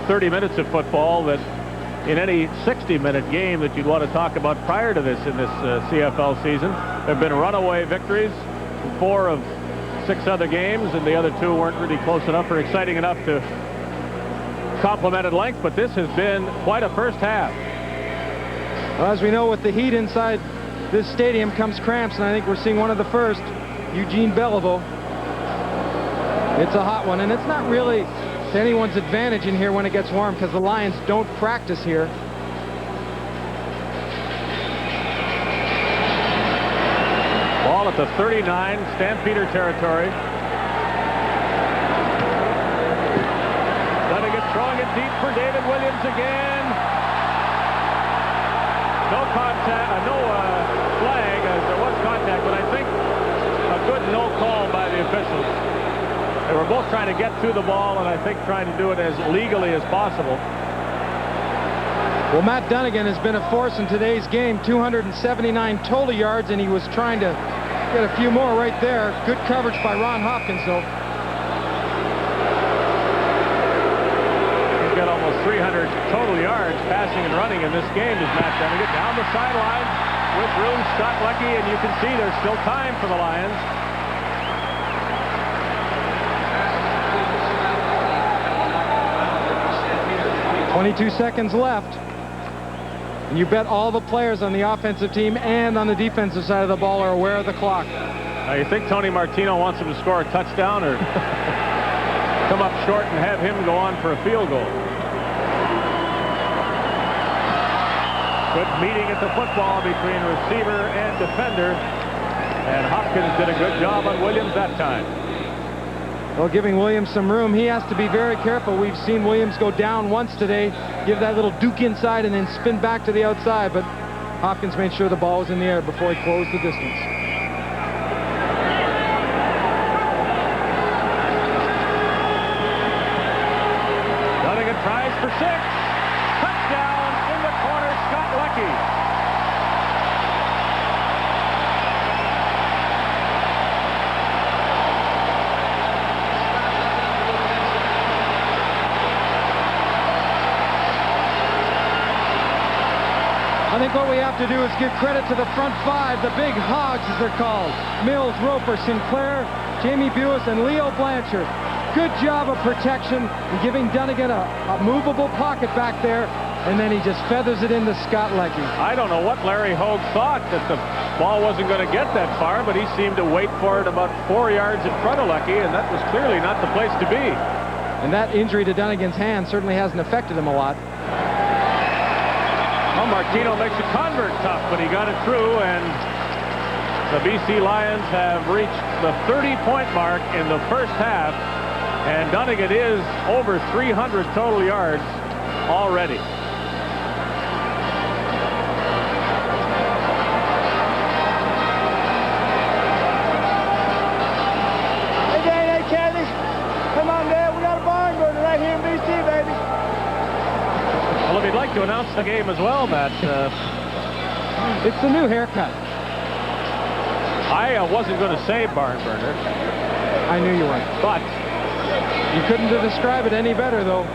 30 minutes of football than in any 60-minute game that you'd want to talk about prior to this in this CFL season. There have been runaway victories in 4 of 6 other games, and the other 2 weren't really close enough or exciting enough to complement at length, but this has been quite a first half. Well, as we know, with the heat inside this stadium comes cramps, and I think we're seeing one of the first. Eugene Beliveau. It's a hot one, and it's not really to anyone's advantage in here when it gets warm, because the Lions don't practice here. Ball at the 39, Stampeder territory. Dunnigan throwing it deep for David Williams again. No contact, no flag, as there was contact, but I think a good no call by the officials. They were both trying to get to the ball, and I think trying to do it as legally as possible. Well, Matt Dunnigan has been a force in today's game. 279 total yards, and he was trying to get a few more right there. Good coverage by Ron Hopkins, though. He's got almost 300 total yards passing and running in this game as Matt Dunnigan down the sideline with room. Scott Leckie, and you can see there's still time for the Lions. 22 seconds left. And you bet all the players on the offensive team and on the defensive side of the ball are aware of the clock. Now, you think Tony Martino wants him to score a touchdown or come up short and have him go on for a field goal? Good meeting at the football between receiver and defender. And Hopkins did a good job on Williams that time. Well, giving Williams some room. He has to be very careful. We've seen Williams go down once today, give that little duke inside, and then spin back to the outside. But Hopkins made sure the ball was in the air before he closed the distance. Dunnigan tries for 6. Touchdown in the corner, Scott Leckie. I think what we have to do is give credit to the front 5, the big hogs as they're called. Mills, Roper, Sinclair, Jamie Bewis, and Leo Blanchard. Good job of protection and giving Dunnigan a movable pocket back there, and then he just feathers it into Scott Leckie. I don't know what Larry Hogue thought, that the ball wasn't going to get that far, but he seemed to wait for it about 4 yards in front of Leckie, and that was clearly not the place to be. And that injury to Dunnigan's hand certainly hasn't affected him a lot. Well, Martino makes a convert tough, but he got it through, and the BC Lions have reached the 30-point mark in the first half, and Dunnigan is over 300 total yards already. Hey, Dad, hey, Kathy. Come on, Dad. We got a barn burner right here in BC, baby. Well, if you'd like to announce the game as well, Matt. It's the new haircut. I wasn't going to say barn burner. I knew you weren't. But you couldn't describe it any better, though.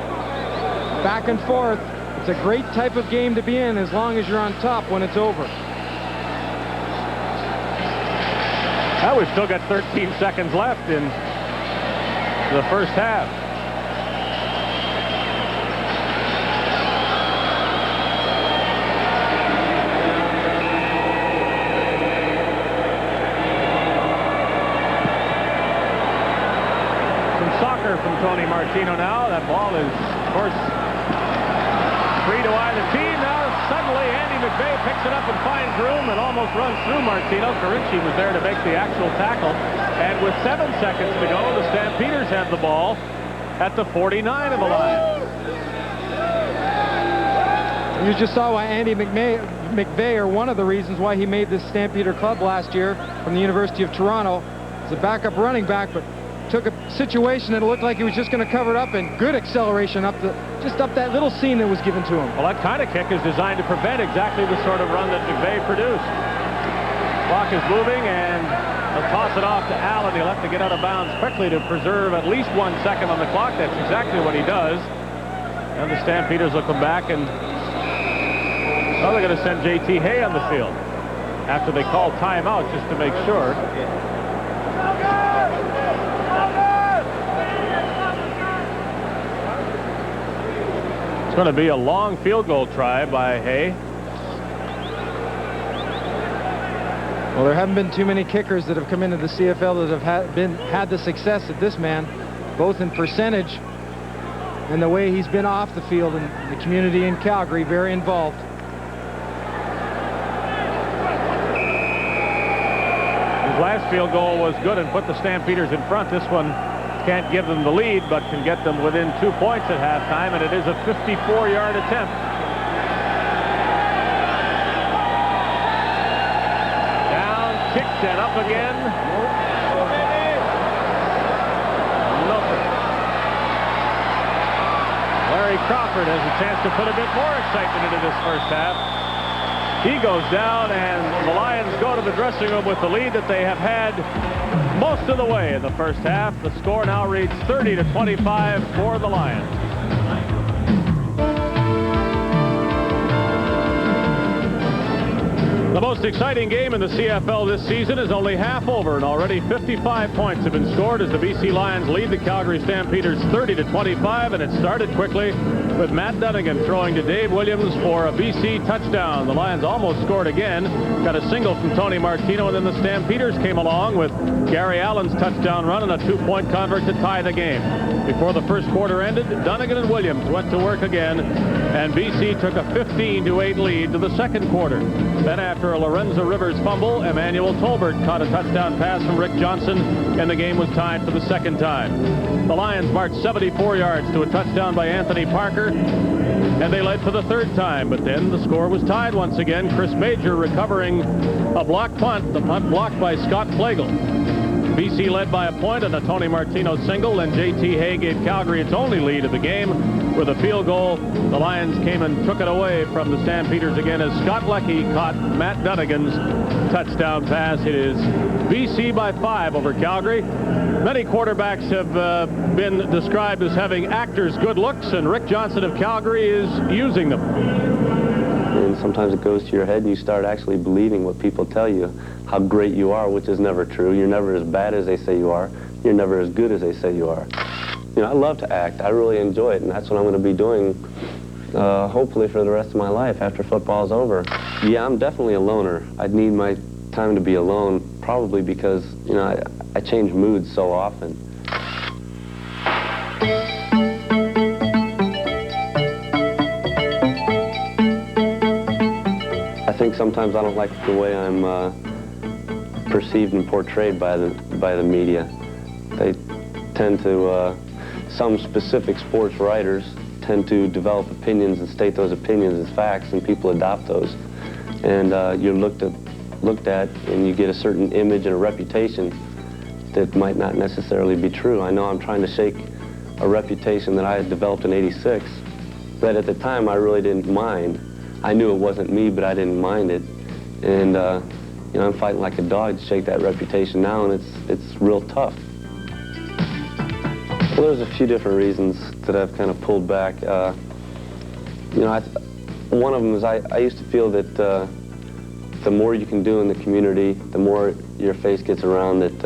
Back and forth. It's a great type of game to be in as long as you're on top when it's over. Now we've still got 13 seconds left in the first half. Soccer from Tony Martino now. That ball is, of course, free to either team. Now suddenly Andy McVeigh picks it up and finds room and almost runs through Martino. Carinci was there to make the actual tackle. And with 7 seconds to go, the Stampeders have the ball at the 49 of the line. You just saw why Andy McVeigh, or one of the reasons why he made this Stampeder club last year from the University of Toronto, as a backup running back, but took a situation that looked like he was just going to cover it up, and good acceleration up that little seam that was given to him. Well, that kind of kick is designed to prevent exactly the sort of run that McVeigh produced. Clock is moving, and they'll toss it off to Allen. He'll have to get out of bounds quickly to preserve at least 1 second on the clock. That's exactly what he does. And the Stampeders will come back, and they're going to send J.T. Hay on the field after they call timeout just to make sure. It's going to be a long field goal try by Hay. Well, there haven't been too many kickers that have come into the CFL that have had the success of this man, both in percentage and the way he's been off the field, and the community in Calgary very involved. His last field goal was good and put the Stampeders in front. This one can't give them the lead, but can get them within 2 points at halftime, and it is a 54-yard attempt. Down, kicked, and up again. Nothing. Larry Crawford has a chance to put a bit more excitement into this first half. He goes down, and the Lions go to the dressing room with the lead that they have had most of the way in the first half. The score now reads 30-25 for the Lions. The most exciting game in the CFL this season is only half over, and already 55 points have been scored as the BC Lions lead the Calgary Stampeders 30-25, and it started quickly with Matt Dunnigan throwing to Dave Williams for a BC touchdown. The Lions almost scored again, got a single from Tony Martino, and then the Stampeders came along with Gary Allen's touchdown run and a 2-point convert to tie the game. Before the first quarter ended, Dunnigan and Williams went to work again, and BC took a 15-8 lead to the second quarter. Then after a Lorenzo Rivers fumble, Emmanuel Tolbert caught a touchdown pass from Rick Johnson, and the game was tied for the second time. The Lions marched 74 yards to a touchdown by Anthony Parker, and they led for the third time, but then the score was tied once again. Chris Major recovering a blocked punt, the punt blocked by Scott Flagel. BC led by a point on a Tony Martino single, and J.T. Hay gave Calgary its only lead of the game. With a field goal, the Lions came and took it away from the Stampeders again as Scott Leckie caught Matt Dunnigan's touchdown pass. It is BC by 5 over Calgary. Many quarterbacks have been described as having actors' good looks, and Rick Johnson of Calgary is using them. And sometimes it goes to your head and you start actually believing what people tell you, how great you are, which is never true. You're never as bad as they say you are. You're never as good as they say you are. You know, I love to act. I really enjoy it, and that's what I'm going to be doing hopefully for the rest of my life after football's over. Yeah, I'm definitely a loner. I'd need my time to be alone, probably because, you know, I change moods so often. I think sometimes I don't like the way I'm perceived and portrayed by the media. They tend to, some specific sports writers tend to develop opinions and state those opinions as facts, and people adopt those. And you're looked at and you get a certain image and a reputation that might not necessarily be true. I know I'm trying to shake a reputation that I had developed in '86, but at the time I really didn't mind. I knew it wasn't me, but I didn't mind it. And you know, I'm fighting like a dog to shake that reputation now, and it's real tough. Well, there's a few different reasons that I've kind of pulled back. You know, one of them is I used to feel that the more you can do in the community, the more your face gets around, that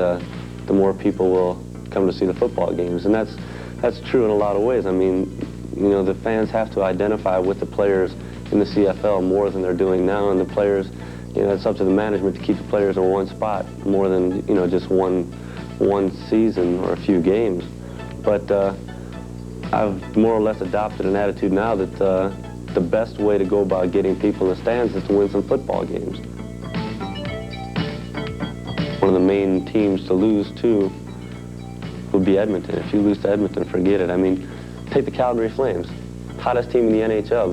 the more people will come to see the football games. And that's true in a lot of ways. I mean, you know, the fans have to identify with the players in the CFL more than they're doing now, and the players, you know, it's up to the management to keep the players in one spot more than, you know, just one season or a few games. But I've more or less adopted an attitude now that the best way to go about getting people in the stands is to win some football games. One of the main teams to lose to would be Edmonton. If you lose to Edmonton, forget it. I mean, take the Calgary Flames, hottest team in the NHL,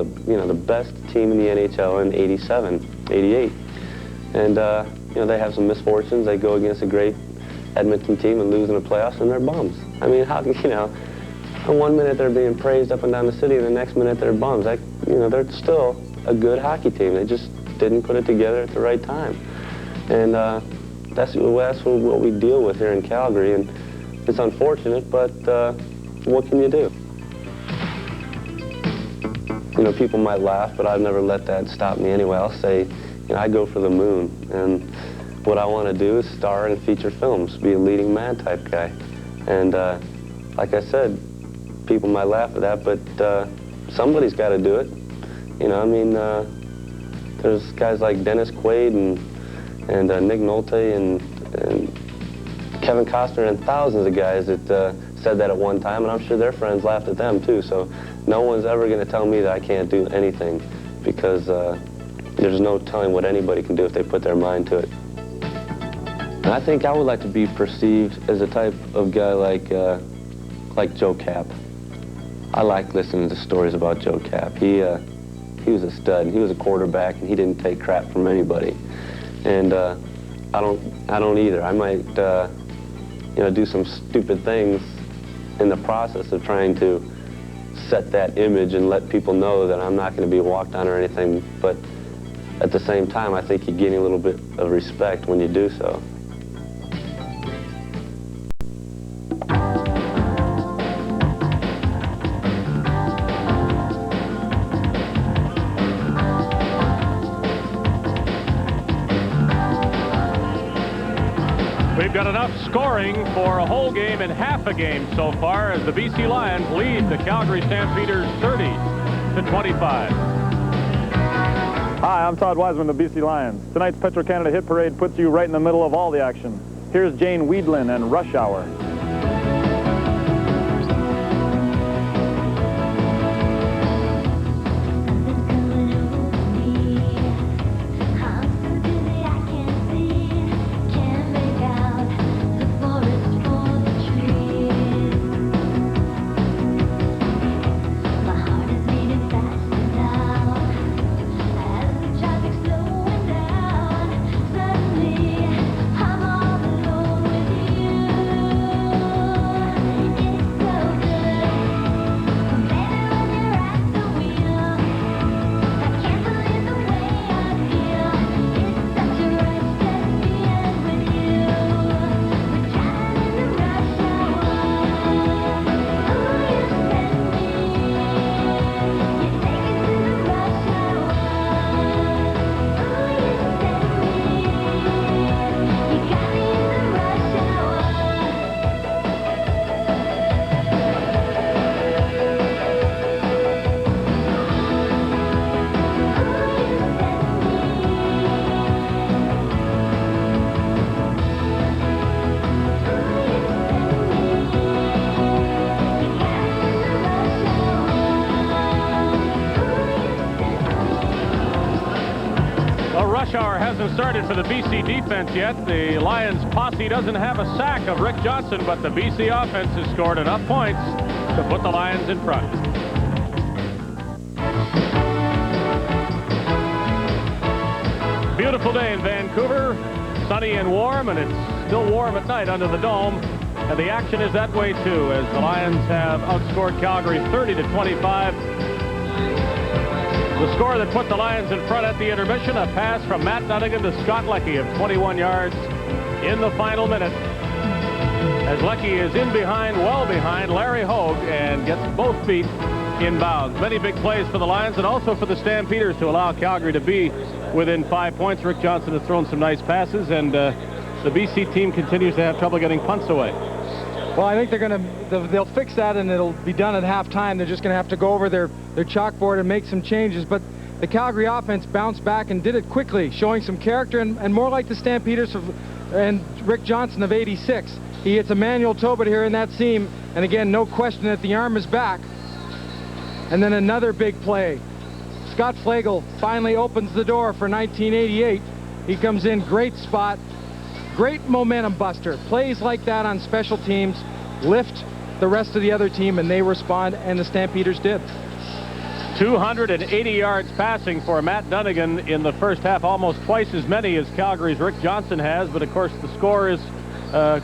the best team in the NHL in '87, '88. And you know, they have some misfortunes. They go against a great Edmonton team and lose in the playoffs, and they're bums. I mean, how, you know, in one minute they're being praised up and down the city, and the next minute they're bums. You know, they're still a good hockey team. They just didn't put it together at the right time. And that's what we deal with here in Calgary, and it's unfortunate, but what can you do? You know, people might laugh, but I've never let that stop me anyway. I'll say, you know, I go for the moon, and what I want to do is star in feature films, be a leading man type guy. And like I said, people might laugh at that, but somebody's got to do it. You know, I mean, there's guys like Dennis Quaid and Nick Nolte and Kevin Costner and thousands of guys that said that at one time, and I'm sure their friends laughed at them too. So no one's ever going to tell me that I can't do anything, because there's no telling what anybody can do if they put their mind to it. And I think I would like to be perceived as a type of guy like Joe Cap. I like listening to stories about Joe Cap. He was a stud, and he was a quarterback, and he didn't take crap from anybody. And I don't either. I might you know, do some stupid things in the process of trying to set that image and let people know that I'm not going to be walked on or anything. But at the same time, I think you're getting a little bit of respect when you do so. We've got enough scoring for a whole game and half a game so far as the BC Lions lead the Calgary Stampeders 30-25. Hi, I'm Todd Wiseman of the BC Lions. Tonight's Petro-Canada Hit Parade puts you right in the middle of all the action. Here's Jane Weedlin and Rush Hour. Hour hasn't started for the BC defense yet. The Lions posse doesn't have a sack of Rick Johnson, but the BC offense has scored enough points to put the Lions in front. Beautiful day in Vancouver, sunny and warm, and it's still warm at night under the dome. And the action is that way too, as the Lions have outscored Calgary 30-25. The score that put the Lions in front at the intermission, a pass from Matt Dunnigan to Scott Leckie of 21 yards in the final minute. As Leckie is in behind, well behind Larry Hogue, and gets both feet inbounds. Many big plays for the Lions and also for the Stampeders to allow Calgary to be within 5 points. Rick Johnson has thrown some nice passes, and the BC team continues to have trouble getting punts away. Well, I think they'll fix that, and it'll be done at halftime. They're just going to have to go over their chalkboard and make some changes. But the Calgary offense bounced back and did it quickly, showing some character and more like the Stampeders and Rick Johnson of '86. He hits Emmanuel Tobit here in that seam, and again, no question that the arm is back. And then another big play. Scott Flagel finally opens the door for 1988. He comes in, great spot, great momentum buster. Plays like that on special teams lift the rest of the other team, and they respond, and the Stampeders did. 280 yards passing for Matt Dunnigan in the first half, almost twice as many as Calgary's Rick Johnson has, but of course the score is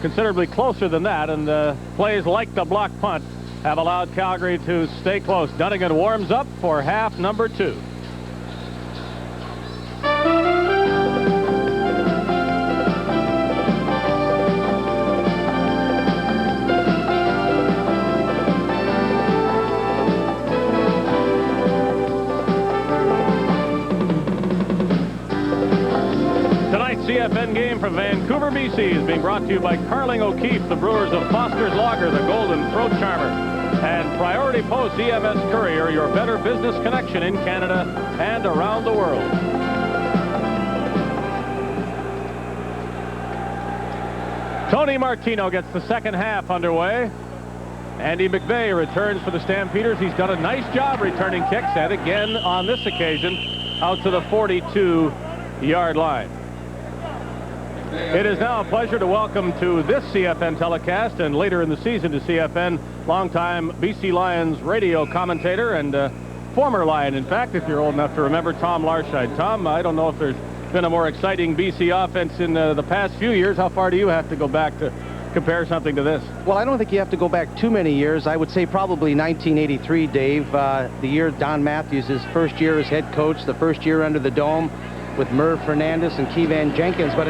considerably closer than that, and plays like the block punt have allowed Calgary to stay close. Dunnigan warms up for half number 2. CFN game from Vancouver, BC is being brought to you by Carling O'Keefe, the brewers of Foster's Lager, the Golden Throat Charmer, and Priority Post EMS Courier, your better business connection in Canada and around the world. Tony Martino gets the second half underway. Andy McVeigh returns for the Stampeders. He's done a nice job returning kicks, and again on this occasion out to the 42-yard line. It is now a pleasure to welcome to this CFN telecast and later in the season to CFN longtime BC Lions radio commentator and former Lion, in fact, if you're old enough to remember, Tom Larscheid. Tom, I don't know if there's been a more exciting BC offense in the past few years. How far do you have to go back to compare something to this? Well, I don't think you have to go back too many years. I would say probably 1983, Dave, the year Don Matthews, his first year as head coach, the first year under the dome with Merv Fernandez and Keevan Jenkins. But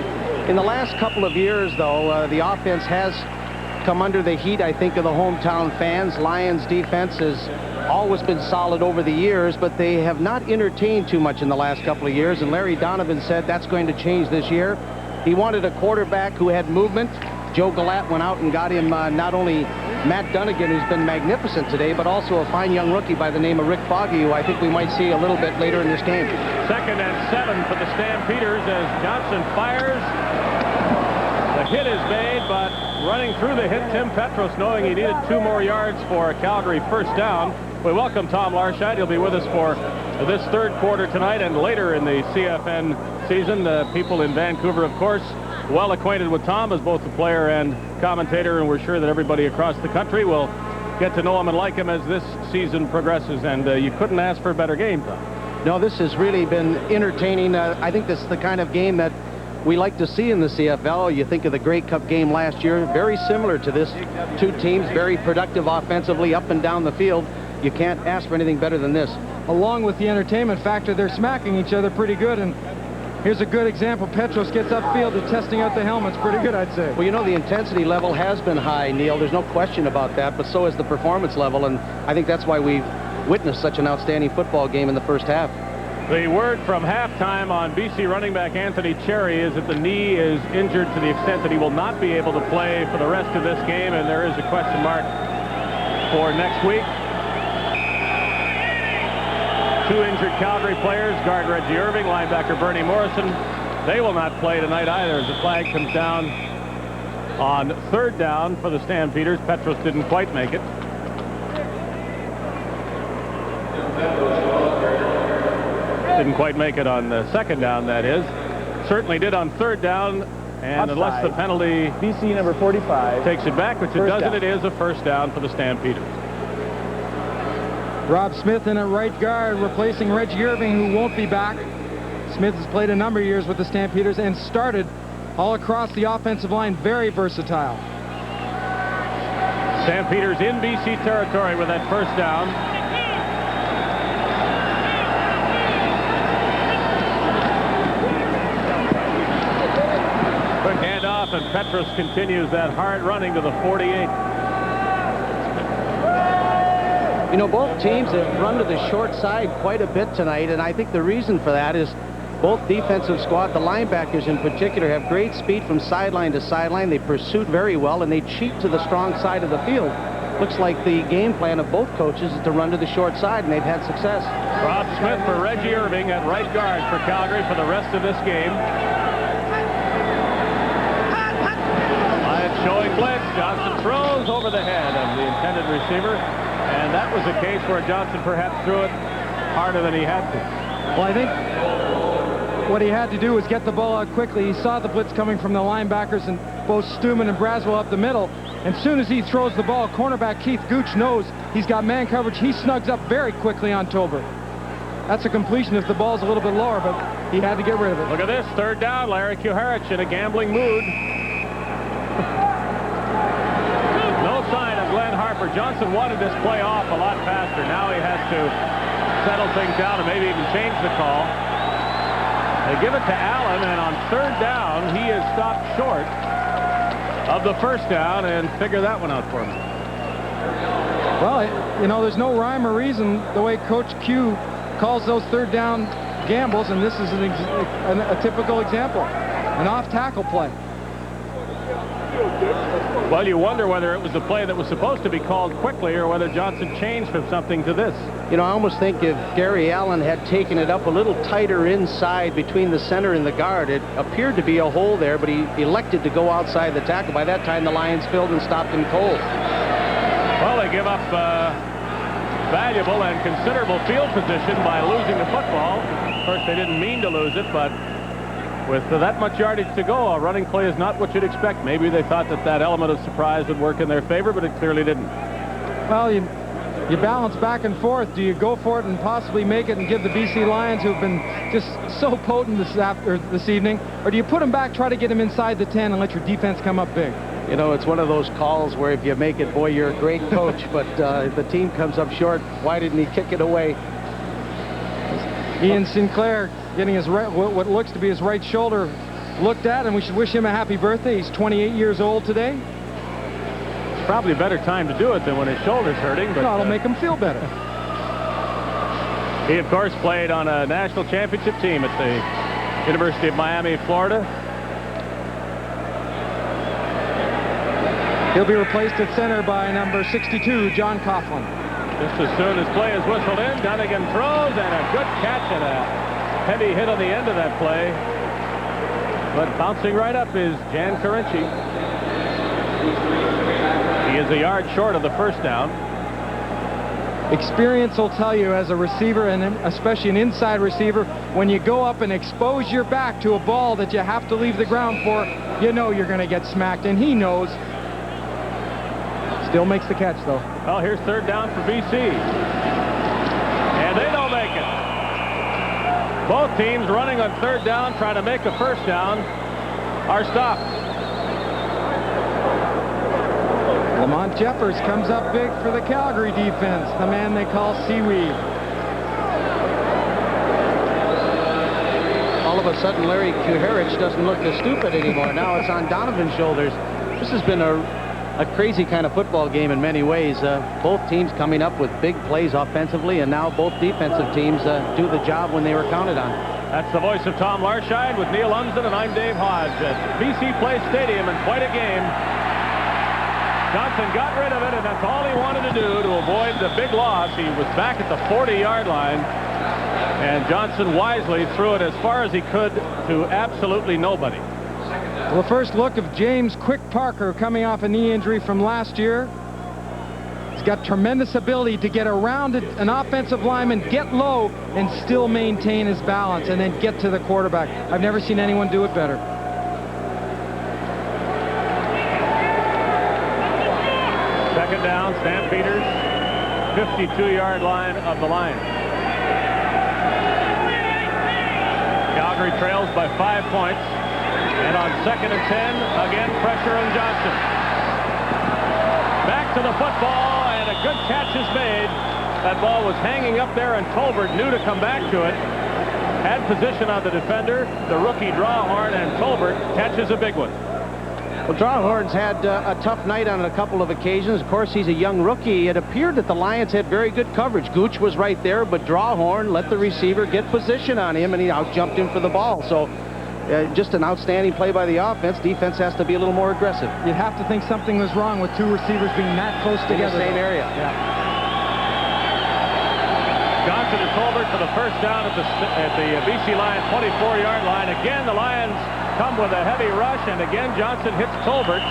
in the last couple of years, though, the offense has come under the heat, I think, of the hometown fans. Lions defense has always been solid over the years, but they have not entertained too much in the last couple of years, and Larry Donovan said that's going to change this year. He wanted a quarterback who had movement. Joe Galat went out and got him not only Matt Dunnigan, who's been magnificent today, but also a fine young rookie by the name of Rick Foggy, who I think we might see a little bit later in this game. 2nd and 7 for the Stampeders as Johnson fires. The hit is made, but running through the hit, Tim Petros, knowing he needed 2 more yards for a Calgary first down. We welcome Tom Larscheid. He'll be with us for this third quarter tonight and later in the CFN season. People in Vancouver, of course, well acquainted with Tom as both a player and commentator, and we're sure that everybody across the country will get to know him and like him as this season progresses, and you couldn't ask for a better game, Tom. No, this has really been entertaining. I think this is the kind of game that we like to see in the CFL. You think of the Grey Cup game last year, very similar to this. 2 teams, very productive offensively up and down the field. You can't ask for anything better than this. Along with the entertainment factor, they're smacking each other pretty good, and here's a good example. Petros gets upfield to testing out the helmets. Pretty good, I'd say. Well, you know, the intensity level has been high, Neil. There's no question about that, but so is the performance level, and I think that's why we've witnessed such an outstanding football game in the first half. The word from halftime on BC running back Anthony Cherry is that the knee is injured to the extent that he will not be able to play for the rest of this game, and there is a question mark for next week. 2 injured Calgary players, guard Reggie Irving, linebacker Bernie Morrison. They will not play tonight either as the flag comes down on 3rd down for the Stampeders. Petros didn't quite make it. Didn't quite make it on the 2nd down, that is. Certainly did on 3rd down, and Offside. unless the penalty BC number 45 takes it back, which it doesn't, it is a first down for the Stampeders. Rob Smith in at right guard, replacing Reggie Irving, who won't be back. Smith has played a number of years with the Stampeders and started all across the offensive line, very versatile. Stampeders in BC territory with that first down. Quick handoff, and Petros continues that hard running to the 48. You know, both teams have run to the short side quite a bit tonight, and I think the reason for that is both defensive squad, the linebackers in particular, have great speed from sideline to sideline. They pursued very well, and they cheat to the strong side of the field. Looks like the game plan of both coaches is to run to the short side, and they've had success. Rob Smith for Reggie Irving at right guard for Calgary for the rest of this game. Lions showing blitz. Johnson throws over the head of the intended receiver, and that was a case where Johnson perhaps threw it harder than he had to. Well, I think what he had to do was get the ball out quickly. He saw the blitz coming from the linebackers, and both Stuman and Braswell up the middle. And as soon as he throws the ball, cornerback Keith Gooch knows he's got man coverage. He snugs up very quickly on Tolbert. That's a completion if the ball's a little bit lower, but he had to get rid of it. Look at this, third down. Larry Kuharich in a gambling mood. No sign of Glenn Harper. Johnson wanted this play off a lot faster. Now he has to settle things down and maybe even change the call. They give it to Allen, and on third down, he is stopped short of the first down, and figure that one out for me. Well, you know, there's no rhyme or reason the way Coach Q calls those third down gambles, and this is a typical example. An off-tackle play. Well, you wonder whether it was a play that was supposed to be called quickly or whether Johnson changed from something to this. You know, I almost think if Gary Allen had taken it up a little tighter inside between the center and the guard, it appeared to be a hole there, but he elected to go outside the tackle. By that time, the Lions filled and stopped him cold. Well, they give up valuable and considerable field position by losing the football. Of course, they didn't mean to lose it, but with that much yardage to go, a running play is not what you'd expect. Maybe they thought that that element of surprise would work in their favor, but it clearly didn't. Well, you balance back and forth. Do you go for it and possibly make it and give the BC Lions, who've been just so potent this evening, or do you put them back, try to get them inside the 10 and let your defense come up big? You know, it's one of those calls where if you make it, boy, you're a great coach, but if the team comes up short, why didn't he kick it away? Ian Sinclair getting his what looks to be his right shoulder looked at, and we should wish him a happy birthday. He's 28 years old today. It's probably a better time to do it than when his shoulder's hurting. But no, it'll make him feel better. He, of course, played on a national championship team at the University of Miami, Florida. He'll be replaced at center by number 62, John Coughlin. Just as soon as play is whistled in, Dunnigan throws, and a good catch and a heavy hit on the end of that play. But bouncing right up is Jan Carinci. He is a yard short of the first down. Experience will tell you as a receiver, and especially an inside receiver, when you go up and expose your back to a ball that you have to leave the ground for, you know you're going to get smacked, and he knows. Still makes the catch, though. Well, here's third down for BC. And they don't make it. Both teams running on third down, trying to make a first down, are stopped. Lamont Jeffers comes up big for the Calgary defense, the man they call Seaweed. All of a sudden, Larry Kuharich doesn't look as stupid anymore. Now it's on Donovan's shoulders. This has been a crazy kind of football game in many ways. Both teams coming up with big plays offensively, and now both defensive teams do the job when they were counted on. That's the voice of Tom Larscheid with Neil Lumsden, and I'm Dave Hodge at BC Place Stadium, and quite a game. Johnson got rid of it, and that's all he wanted to do to avoid the big loss. He was back at the 40-yard line, and Johnson wisely threw it as far as he could to absolutely nobody. Well, first look of James Quick Parker coming off a knee injury from last year. He's got tremendous ability to get around an offensive lineman, get low, and still maintain his balance, and then get to the quarterback. I've never seen anyone do it better. Second down, Stampeders, 52-yard line of the line. Calgary trails by 5 points. And on second and 10, again, pressure on Johnson. Back to the football, and a good catch is made. That ball was hanging up there, and Tolbert knew to come back to it. Had position on the defender, the rookie Drawhorn, and Tolbert catches a big one. Well, Drawhorn's had a tough night on a couple of occasions. Of course, he's a young rookie. It appeared that the Lions had very good coverage. Gooch was right there, but Drawhorn let the receiver get position on him, and he out-jumped him for the ball. So just an outstanding play by the offense. Defense has to be a little more aggressive. You'd have to think something was wrong with two receivers being that close together. In the same area. Yeah. Johnson to Tolbert for the first down at the BC Lions 24-yard line. Again, the Lions come with a heavy rush, and again Johnson hits Tolbert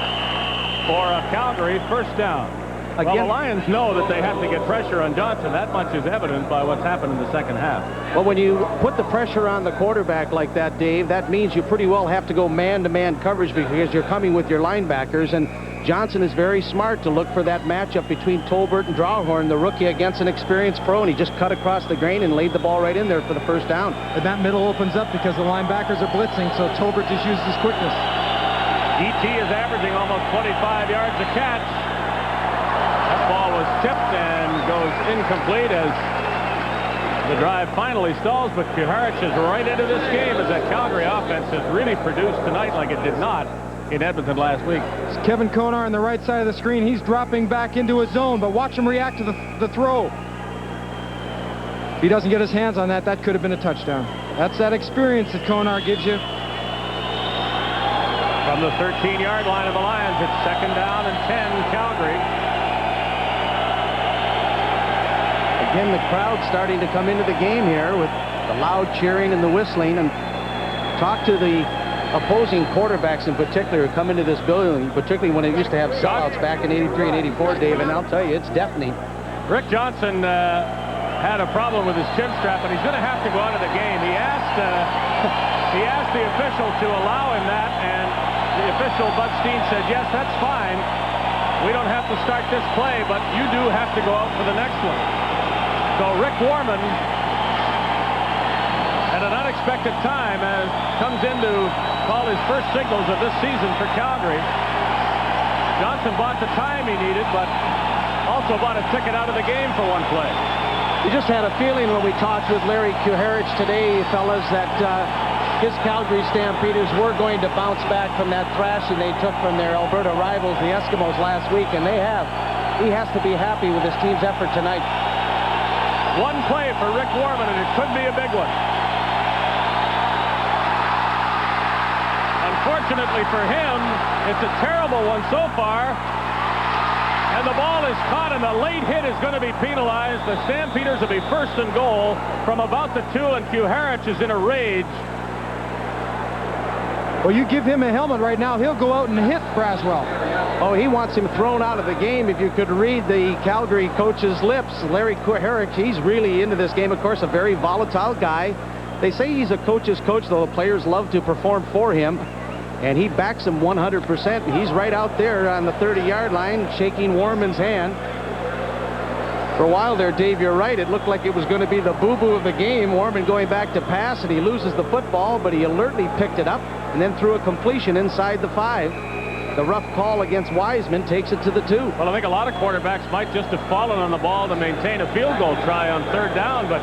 for a Calgary first down. Well, the Lions know that they have to get pressure on Johnson. That much is evident by what's happened in the second half. Well, when you put the pressure on the quarterback like that, Dave, that means you pretty well have to go man-to-man coverage because you're coming with your linebackers, and Johnson is very smart to look for that matchup between Tolbert and Drawhorn, the rookie, against an experienced pro, and he just cut across the grain and laid the ball right in there for the first down. And that middle opens up because the linebackers are blitzing, so Tolbert just used his quickness. E.T. is averaging almost 25 yards a catch. That ball was tipped and goes incomplete as the drive finally stalls, but Kuharich is right into this game as that Calgary offense has really produced tonight like it did not in Edmonton last week. It's Kevin Konar on the right side of the screen. He's dropping back into his zone, but watch him react to the throw. If he doesn't get his hands on that, that could have been a touchdown. That's that experience that Konar gives you. From the 13-yard line of the Lions, it's second down and 10, Calgary. Again, the crowd starting to come into the game here with the loud cheering and the whistling. And talk to the opposing quarterbacks in particular who come into this building, particularly when it used to have sellouts back in 83 and 84, Dave, and I'll tell you, it's deafening. Rick Johnson had a problem with his chin strap, and he's going to have to go out of the game. He asked the official to allow him that, and the official, Bud Steen, said, yes, that's fine. We don't have to start this play, but you do have to go out for the next one. So Rick Warman, at an unexpected time, comes in to call his first signals of this season for Calgary. Johnson bought the time he needed, but also bought a ticket out of the game for one play. We just had a feeling when we talked with Larry Kuharich today, fellas, that his Calgary Stampeders were going to bounce back from that thrashing they took from their Alberta rivals, the Eskimos, last week, and they have. He has to be happy with his team's effort tonight. One play for Rick Warman, and it could be a big one. Unfortunately for him, it's a terrible one so far. And the ball is caught, and the late hit is going to be penalized. The Stampeders will be first and goal from about the 2, and Kuharich is in a rage. Well, you give him a helmet right now, he'll go out and hit Braswell. Oh, he wants him thrown out of the game. If you could read the Calgary coach's lips, Larry Kuharich, he's really into this game. Of course, a very volatile guy. They say he's a coach's coach, though the players love to perform for him. And he backs him 100%. He's right out there on the 30-yard line, shaking Warman's hand. For a while there, Dave, you're right. It looked like it was going to be the boo-boo of the game. Warman going back to pass, and he loses the football, but he alertly picked it up and then threw a completion inside the 5. The rough call against Wiseman takes it to the 2. Well, I think a lot of quarterbacks might just have fallen on the ball to maintain a field goal try on third down, but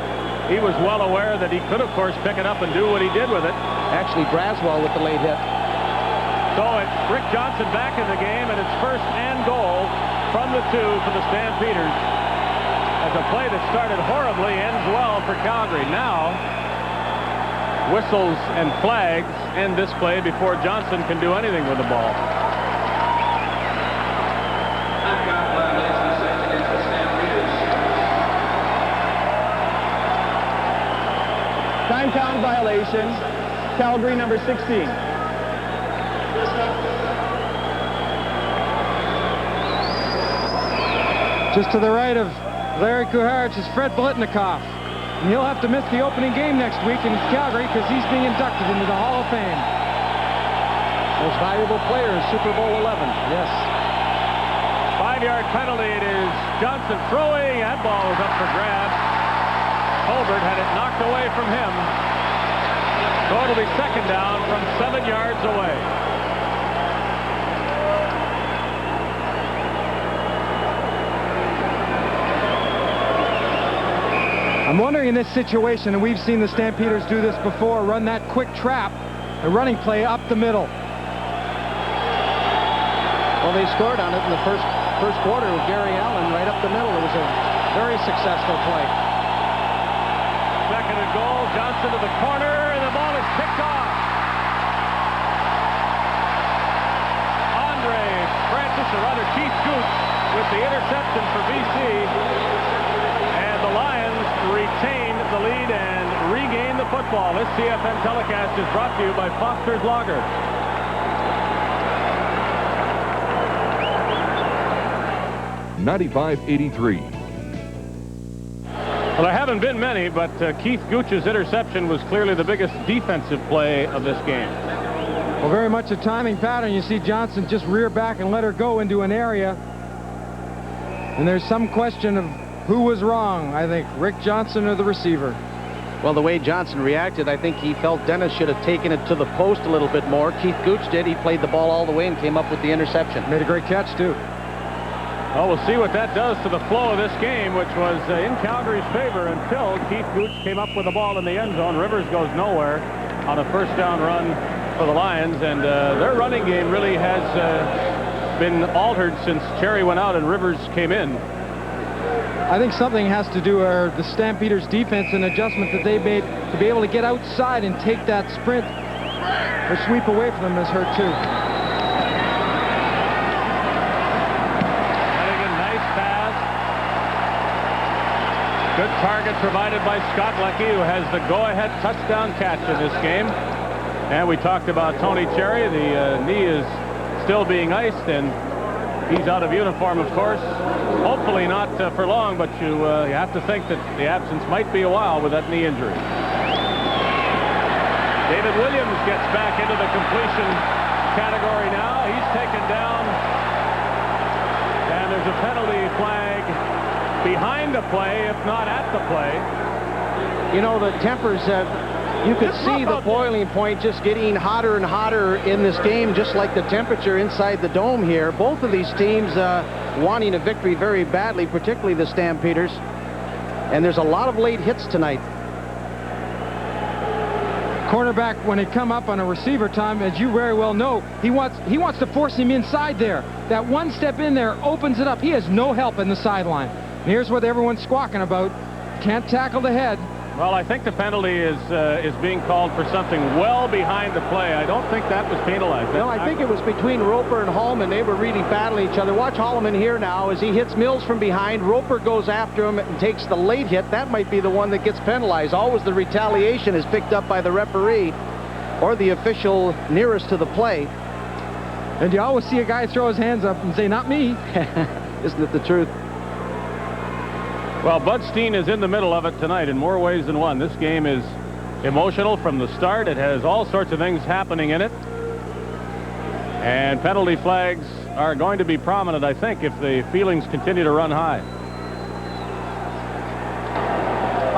he was well aware that he could, of course, pick it up and do what he did with it. Actually, Braswell with the late hit. So it's Rick Johnson back in the game, and it's first and goal from the 2 for the Stampeders. As a play that started horribly ends well for Calgary. Now, whistles and flags end this play before Johnson can do anything with the ball. Time count violation, Calgary number 16. Just to the right of Larry Kuharich is Fred Blitnikoff. And he'll have to miss the opening game next week in Calgary because he's being inducted into the Hall of Fame. Most valuable player in Super Bowl 11. Yes. 5-yard penalty. It is Johnson throwing. That ball was up for grabs. Tolbert had it knocked away from him. So it'll be second down from 7 yards away. I'm wondering in this situation, and we've seen the Stampeders do this before, run that quick trap, a running play up the middle. Well, they scored on it in the first quarter with Gary Allen right up the middle. It was a very successful play. Second and goal. Johnson to the corner, and the ball is picked off. Francis, or rather Keith Gooch, with the interception for BC. And the Lions retain the lead and regain the football. This CFN telecast is brought to you by Foster's Lager. .95-83. Well, there haven't been many, but Keith Gooch's interception was clearly the biggest defensive play of this game. Well, very much a timing pattern. You see Johnson just rear back and let her go into an area. And there's some question of who was wrong. I think Rick Johnson or the receiver. Well, the way Johnson reacted, I think he felt Dennis should have taken it to the post a little bit more. Keith Gooch did. He played the ball all the way and came up with the interception. Made a great catch, too. Well, we'll see what that does to the flow of this game, which was in Calgary's favor until Keith Gooch came up with the ball in the end zone. Rivers goes nowhere on a first down run for the Lions, and their running game really has been altered since Cherry went out and Rivers came in. I think something has to do with the Stampeders defense and adjustment that they made to be able to get outside and take that sprint or sweep away from them has hurt too. Nice pass. Good target provided by Scott Leckie, who has the go-ahead touchdown catch in this game. And we talked about Tony Cherry. The knee is still being iced, and he's out of uniform, of course. Hopefully not for long, but you have to think that the absence might be a while with that knee injury. David Williams gets back into the completion category now. He's taken down, and there's a penalty flag behind the play, if not at the play. You know, the tempers have... You could see the boiling point just getting hotter and hotter in this game, just like the temperature inside the dome here. Both of these teams wanting a victory very badly, particularly the Stampeders. And there's a lot of late hits tonight. Cornerback, when it come up on a receiver time, as you very well know, he wants to force him inside there. That one step in there opens it up. He has no help in the sideline. And here's what everyone's squawking about. Can't tackle the head. Well, I think the penalty is being called for something well behind the play. I don't think that was penalized. No, I think it was between Roper and Hallman. They were really battling each other. Watch Hallman here now as he hits Mills from behind. Roper goes after him and takes the late hit. That might be the one that gets penalized. Always the retaliation is picked up by the referee or the official nearest to the play. And you always see a guy throw his hands up and say, not me. Isn't it the truth? Well, Bud Steen is in the middle of it tonight in more ways than one. This game is emotional from the start. It has all sorts of things happening in it. And penalty flags are going to be prominent, I think, if the feelings continue to run high.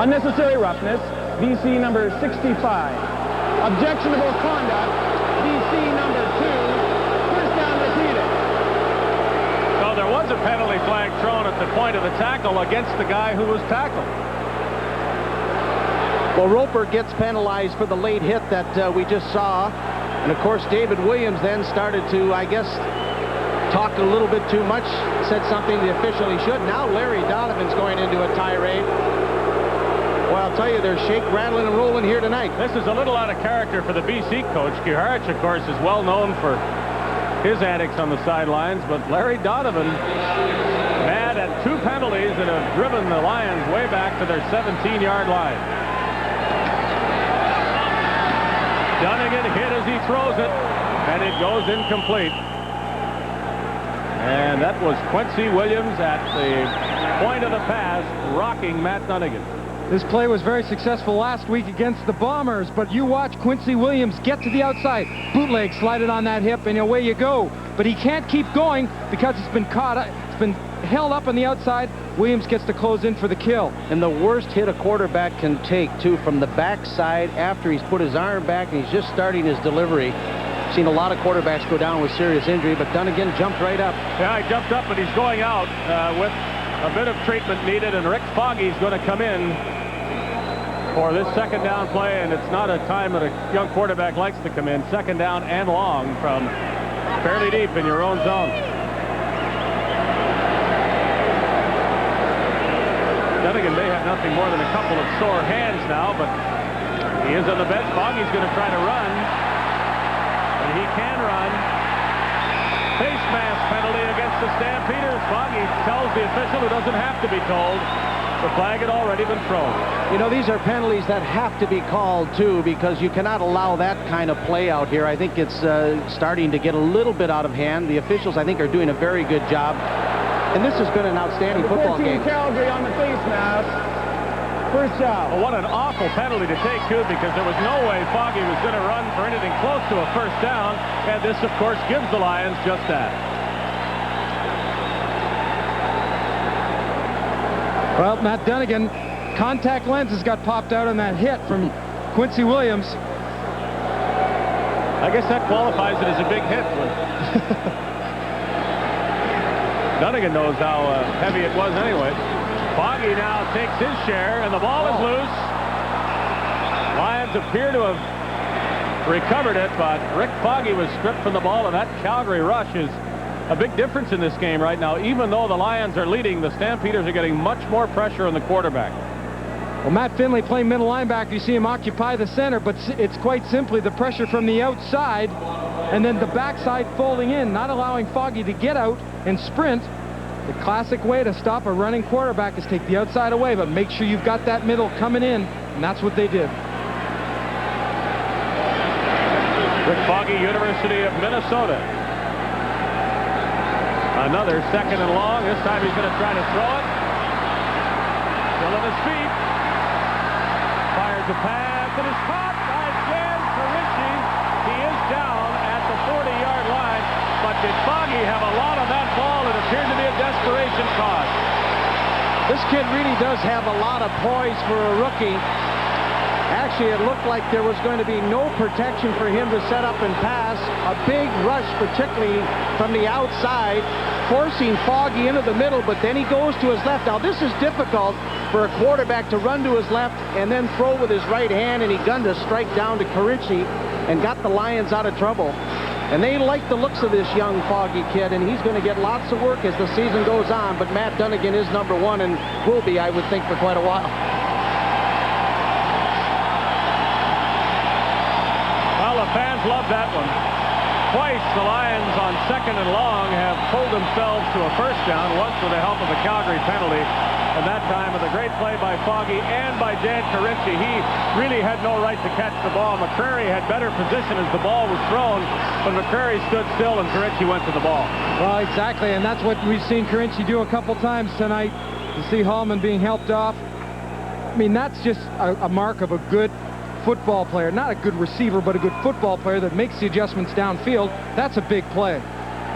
Unnecessary roughness, BC number 65. Objectionable conduct, BC number 2. First down repeated. So there was a penalty flag thrown at the point of the tackle against the guy who was tackled. Well, Roper gets penalized for the late hit that we just saw. And, of course, David Williams then started to, I guess, talk a little bit too much, said something the official he should. Now Larry Donovan's going into a tirade. Well, I'll tell you, there's shake, rattling, and rolling here tonight. This is a little out of character for the BC coach. Kiharich, of course, is well known for his antics on the sidelines, but Larry Donovan mad at two penalties that have driven the Lions way back to their 17-yard line. Dunnigan hit as he throws it, and it goes incomplete. And that was Quincy Williams at the point of the pass, rocking Matt Dunnigan. This play was very successful last week against the Bombers, but you watch Quincy Williams get to the outside. Bootleg slided on that hip, and away you go. But he can't keep going because it's been caught. It's been held up on the outside. Williams gets to close in for the kill. And the worst hit a quarterback can take, too, from the backside after he's put his arm back and he's just starting his delivery. Seen a lot of quarterbacks go down with serious injury, but Dunnigan jumped right up. Yeah, he jumped up, but he's going out with a bit of treatment needed, and Rick Foggy's going to come in for this second down play, and it's not a time that a young quarterback likes to come in. Second down and long from fairly deep in your own zone. Dunnigan may have nothing more than a couple of sore hands now, but he is on the bench. Foggy's going to try to run, and he can run. Face mask penalty against the Stampeders. Foggy tells the official, who doesn't have to be told, the flag had already been thrown. You know, these are penalties that have to be called, too, because you cannot allow that kind of play out here. I think it's starting to get a little bit out of hand. The officials, I think, are doing a very good job. And this has been an outstanding football game. Calgary on the face mask. First down. Well, what an awful penalty to take, too, because there was no way Foggy was going to run for anything close to a first down. And this, of course, gives the Lions just that. Well, Matt Dunnigan, contact lenses got popped out on that hit from Quincy Williams. I guess that qualifies it as a big hit. Dunnigan knows how heavy it was anyway. Foggy now takes his share, and the ball is loose. Lions appear to have recovered it, but Rick Foggy was stripped from the ball, and that Calgary rush is a big difference in this game right now. Even though the Lions are leading, the Stampeders are getting much more pressure on the quarterback. Well, Matt Finley playing middle linebacker. You see him occupy the center, but it's quite simply the pressure from the outside and then the backside folding in, not allowing Foggy to get out and sprint. The classic way to stop a running quarterback is take the outside away, but make sure you've got that middle coming in, and that's what they did. Rick Foggy, University of Minnesota. Another second and long. This time he's going to try to throw it. Still on his feet. Fires a pass and is caught by Jan Carinci. He is down at the 40-yard line. But did Foggy have a lot of that ball? It appeared to be a desperation cause. This kid really does have a lot of poise for a rookie. Actually, it looked like there was going to be no protection for him to set up and pass. A big rush, particularly from the outside, forcing Foggy into the middle, but then he goes to his left. Now, this is difficult for a quarterback to run to his left and then throw with his right hand, and he gunned a strike down to Carinci and got the Lions out of trouble. And they like the looks of this young Foggy kid, and he's going to get lots of work as the season goes on, but Matt Dunnigan is number one and will be, I would think, for quite a while. Well, the fans love that one. Twice the Lions on second and long have pulled themselves to a first down, once with the help of a Calgary penalty, and that time with a great play by Foggy and by Jan Carinci. He really had no right to catch the ball. McCrary had better position as the ball was thrown, but McCrary stood still and Carinci went to the ball. Well, exactly, and that's what we've seen Carinci do a couple times tonight. You see Hallman being helped off. I mean, that's just a mark of a good football player. Not a good receiver, but a good football player that makes the adjustments downfield. That's a big play.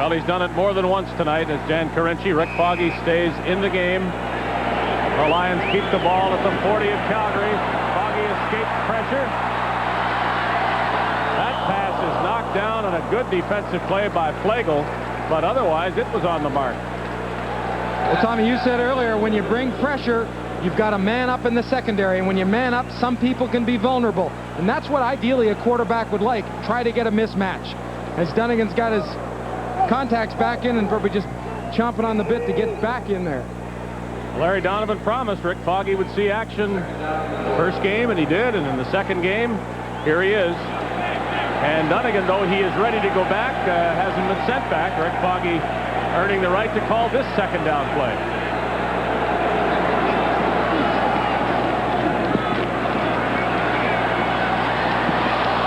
Well, he's done it more than once tonight as Jan Carinci. Rick Foggy stays in the game. The Lions keep the ball at the 40 of Calgary. Foggy escapes pressure. That pass is knocked down on a good defensive play by Flegel, but otherwise it was on the mark. Well, Tommy, you said earlier, when you bring pressure, you've got to man up in the secondary, and when you man up, some people can be vulnerable. And that's what ideally a quarterback would like. Try to get a mismatch. As Dunnigan's got his contacts back in and probably just chomping on the bit to get back in there. Larry Donovan promised Rick Foggy would see action the first game, and he did. And in the second game, here he is. And Dunnigan, though he is ready to go back, hasn't been sent back. Rick Foggy earning the right to call this second down play.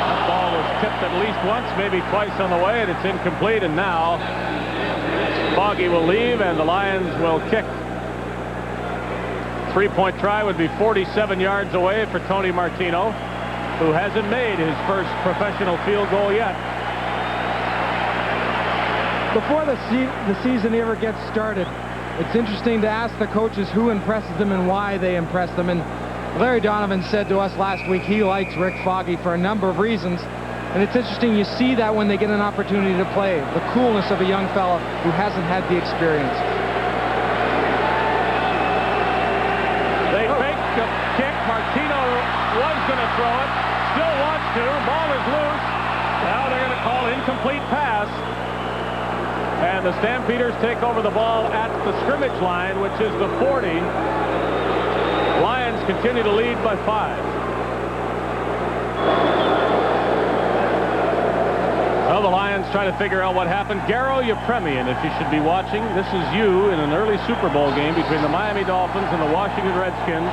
That ball was tipped at least once, maybe twice on the way, and it's incomplete. And now Foggy will leave, and the Lions will kick. Three-point try would be 47 yards away for Tony Martino, who hasn't made his first professional field goal yet. Before the season ever gets started, it's interesting to ask the coaches who impresses them and why they impress them. And Larry Donovan said to us last week he likes Rick Foggy for a number of reasons. And it's interesting, you see that when they get an opportunity to play, the coolness of a young fella who hasn't had the experience. They fake the kick. Martino was going to throw it, still wants to. Ball is loose. Now they're going to call incomplete pass. And the Stampeders take over the ball at the scrimmage line, which is the 40. continue to lead by 5. Well, the Lions trying to figure out what happened. Garo Yepremian, if you should be watching, this is you in an early Super Bowl game between the Miami Dolphins and the Washington Redskins.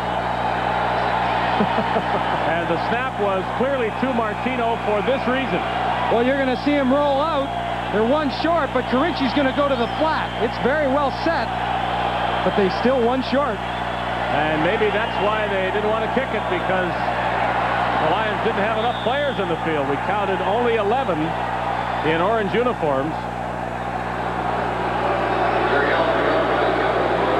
And the snap was clearly to Martino for this reason. Well, you're going to see him roll out. They're one short, but Carinchi's going to go to the flat. It's very well set, but they still one short. And maybe that's why they didn't want to kick it, because the Lions didn't have enough players in the field. We counted only 11 in orange uniforms.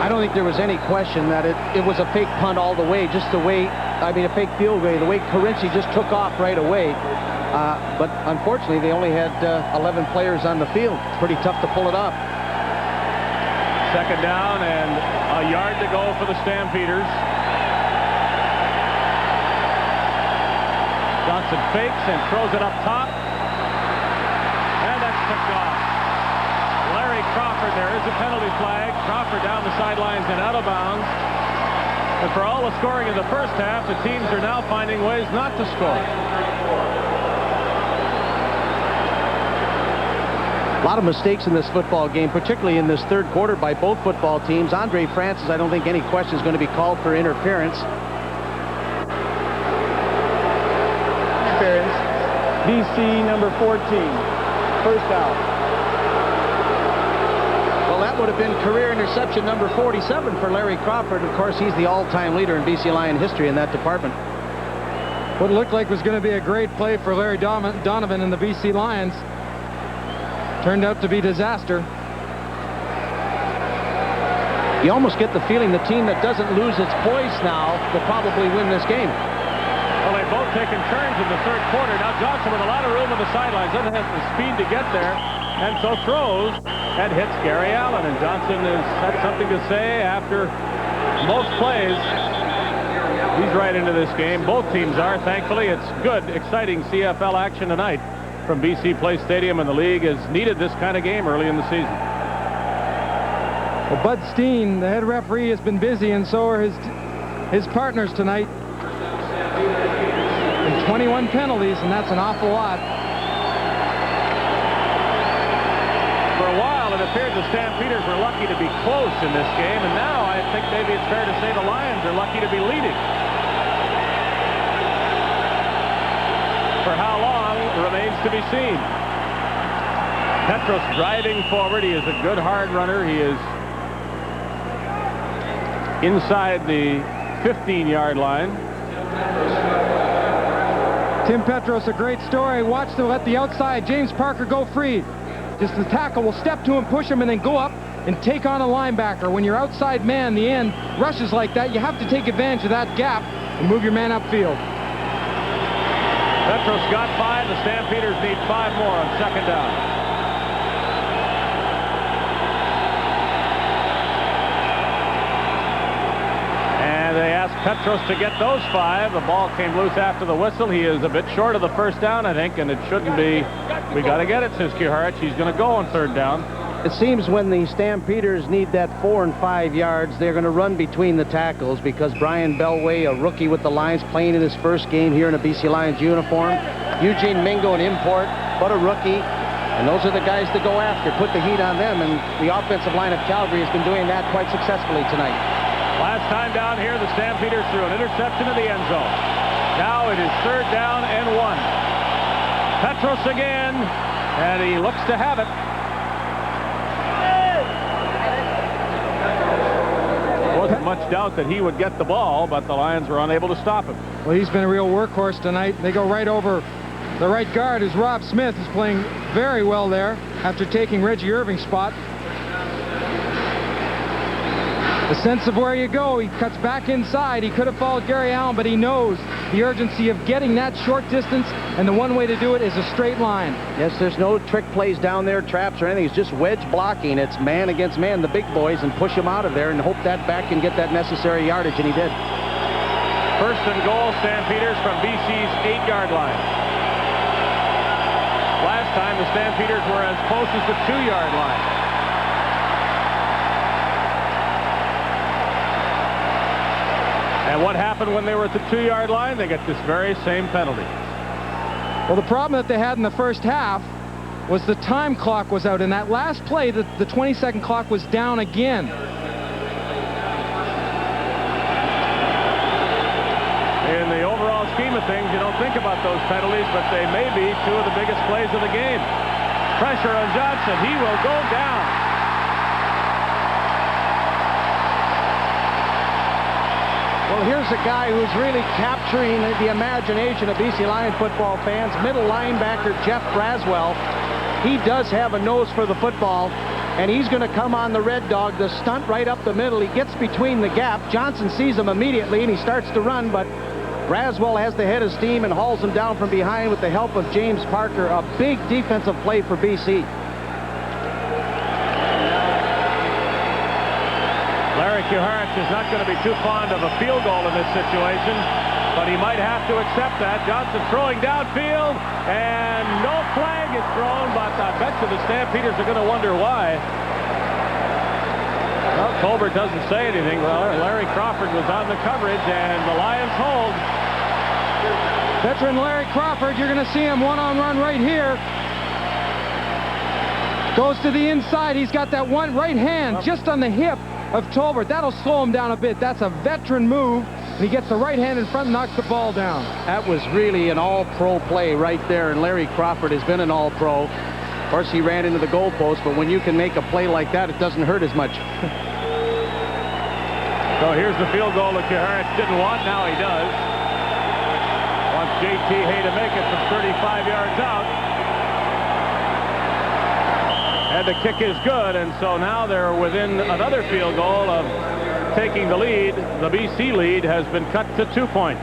I don't think there was any question that it was a fake punt all the way, just the way, I mean, a fake field goal, the way Carinchi just took off right away. But unfortunately, they only had 11 players on the field. It's pretty tough to pull it off. Second down and a yard to go for the Stampeders. Johnson fakes and throws it up top. And that's picked off. Larry Crawford, there is a penalty flag. Crawford down the sidelines and out of bounds. And for all the scoring in the first half, the teams are now finding ways not to score. A lot of mistakes in this football game, particularly in this third quarter by both football teams. Andre Francis, I don't think any question is going to be called for interference. Interference. BC number 14. First out. Well, that would have been career interception number 47 for Larry Crawford. Of course, he's the all-time leader in BC Lion history in that department. What looked like was going to be a great play for Larry Donovan and the BC Lions turned out to be disaster. You almost get the feeling the team that doesn't lose its poise now will probably win this game. Well, they've both taken turns in the third quarter. Now Johnson with a lot of room on the sidelines, doesn't have the speed to get there, and so throws and hits Gary Allen. And Johnson has had something to say after most plays. He's right into this game. Both teams are. Thankfully, it's good, exciting CFL action tonight from BC Place Stadium, and the league has needed this kind of game early in the season. Well, Bud Steen, the head referee, has been busy, and so are his partners tonight. And 21 penalties, and that's an awful lot. For a while, it appeared the Stampeders were lucky to be close in this game, and now I think maybe it's fair to say the Lions are lucky to be leading. For how long remains to be seen. Petros driving forward. He is a good hard runner. He is inside the 15-yard line. Tim Petros, a great story. Watch them let the outside James Parker go free. Just the tackle will step to him, push him, and then go up and take on a linebacker. When your outside man, the end, rushes like that, you have to take advantage of that gap and move your man upfield. Petros got 5. The Stampeders need 5 more on second down. And they asked Petros to get those 5. The ball came loose after the whistle. He is a bit short of the first down, I think, and it shouldn't be. We got to get it, says Kuharich. He's going to go on third down. It seems when the Stampeders need that 4 and 5 yards, they're going to run between the tackles, because Brian Belway, a rookie with the Lions, playing in his first game here in a BC Lions uniform. Eugene Mingo, an import, but a rookie. And those are the guys to go after, put the heat on them, and the offensive line of Calgary has been doing that quite successfully tonight. Last time down here, the Stampeders threw an interception in the end zone. Now it is third down and 1. Petros again, and he looks to have it. Wasn't much doubt that he would get the ball, but the Lions were unable to stop him. Well, he's been a real workhorse tonight. They go right over the right guard, who's Rob Smith, who's playing very well there after taking Reggie Irving's spot. The sense of where you go, he cuts back inside. He could have followed Gary Allen, but he knows the urgency of getting that short distance, and the one way to do it is a straight line. Yes, there's no trick plays down there, traps or anything. It's just wedge blocking. It's man against man, the big boys, and push him out of there and hope that back can get that necessary yardage, and he did. First and goal, Stampeders from BC's 8-yard line. Last time, the Stampeders were as close as the 2-yard line. And what happened when they were at the 2-yard line? They get this very same penalty. Well, the problem that they had in the first half was the time clock was out. In that last play, the 20-second clock was down again. In the overall scheme of things, you don't think about those penalties, but they may be two of the biggest plays of the game. Pressure on Johnson. He will go down. Well, here's a guy who's really capturing the imagination of BC Lion football fans. Middle linebacker Jeff Braswell. He does have a nose for the football, and he's going to come on the Red Dog, the stunt right up the middle. He gets between the gap. Johnson sees him immediately, and he starts to run, but Braswell has the head of steam and hauls him down from behind with the help of James Parker. A big defensive play for BC. Larry Kuharich is not going to be too fond of a field goal in this situation, but he might have to accept that. Johnson throwing downfield, and no flag is thrown, but I bet you the Stampeders are going to wonder why. Well, Colbert doesn't say anything. Well, Larry Crawford was on the coverage, and the Lions hold. Veteran Larry Crawford, you're going to see him one-on-one right here. Goes to the inside. He's got that one right hand just on the hip of Tolbert. That'll slow him down a bit. That's a veteran move. And he gets the right hand in front and knocks the ball down. That was really an all-pro play right there, and Larry Crawford has been an all-pro. Of course, he ran into the goalpost, but when you can make a play like that, it doesn't hurt as much. So here's the field goal that Kuharich didn't want. Now he does. Wants J.T. Hay to make it from 35 yards out. And the kick is good, and so now they're within another field goal of taking the lead. The BC lead has been cut to 2 points.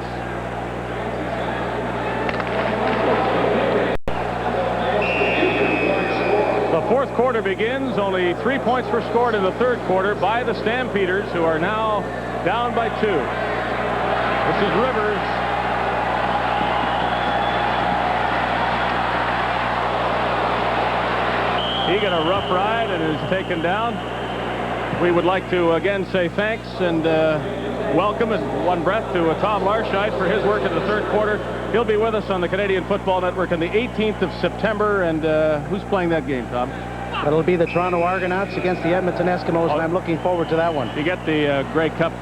The fourth quarter begins. Only 3 points were scored in the third quarter by the Stampeders, who are now down by 2. This is Rivers. He got a rough ride and is taken down. We would like to again say thanks and welcome in one breath to Tom Larscheid for his work in the third quarter. He'll be with us on the Canadian Football Network on the 18th of September. And who's playing that game, Tom? That'll be the Toronto Argonauts against the Edmonton Eskimos, and I'm looking forward to that one. You get the Grey Cup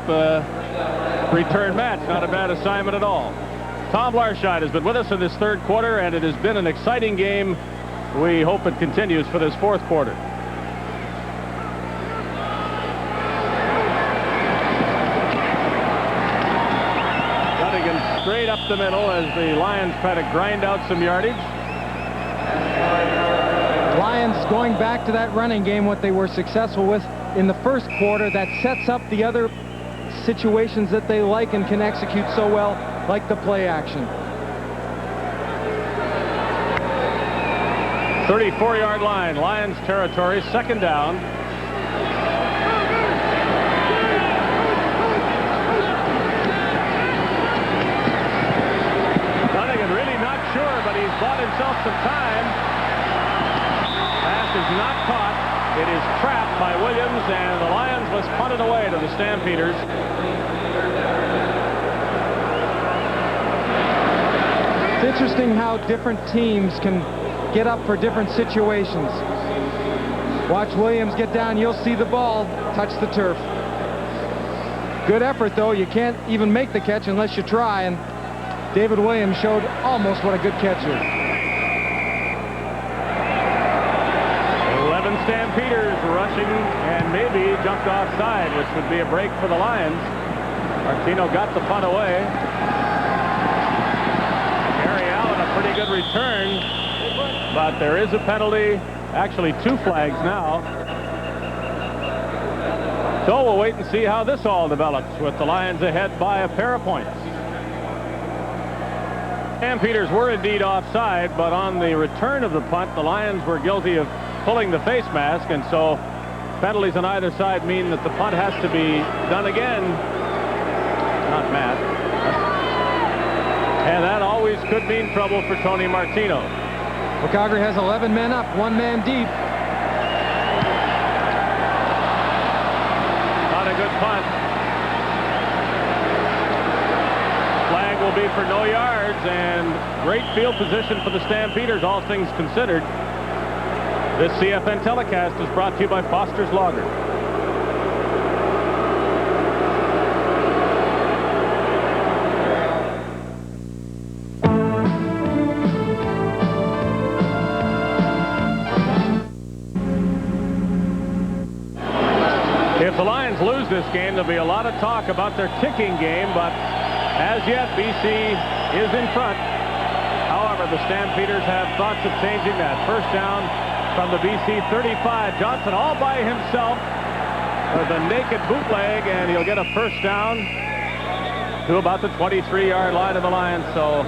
return match. Not a bad assignment at all. Tom Larscheid has been with us in this third quarter, and it has been an exciting game. We hope it continues for this fourth quarter. Dunnigan straight up the middle as the Lions try to grind out some yardage. Lions going back to that running game, what they were successful with in the first quarter. That sets up the other situations that they like and can execute so well, like the play action. 34-yard line, Lions territory, second down. Dunnigan really not sure, but he's bought himself some time. Pass is not caught. It is trapped by Williams, and the Lions must punt it away to the Stampeders. It's interesting how different teams can get up for different situations. Watch Williams get down. You'll see the ball touch the turf. Good effort, though. You can't even make the catch unless you try, and David Williams showed almost what a good catch is. 11 Stampeders rushing and maybe jumped offside, which would be a break for the Lions. Martino got the punt away. Gary Allen, a pretty good return. But there is a penalty, actually 2 flags now. So we'll wait and see how this all develops with the Lions ahead by a pair of points. Stampeders were indeed offside, but on the return of the punt, the Lions were guilty of pulling the face mask, and so penalties on either side mean that the punt has to be done again. Not Matt. And that always could mean trouble for Tony Martino. Well, Calgary has 11 men up, 1 man deep. Not a good punt. for no yards, and great field position for the Stampeders, all things considered. This CFN telecast is brought to you by Foster's Lager. If the Lions lose this game, there'll be a lot of talk about their kicking game, but as yet, BC is in front. However, the Stampeders have thoughts of changing that. First down from the BC 35. Johnson all by himself with a naked bootleg, and he'll get a first down to about the 23-yard line of the Lions. So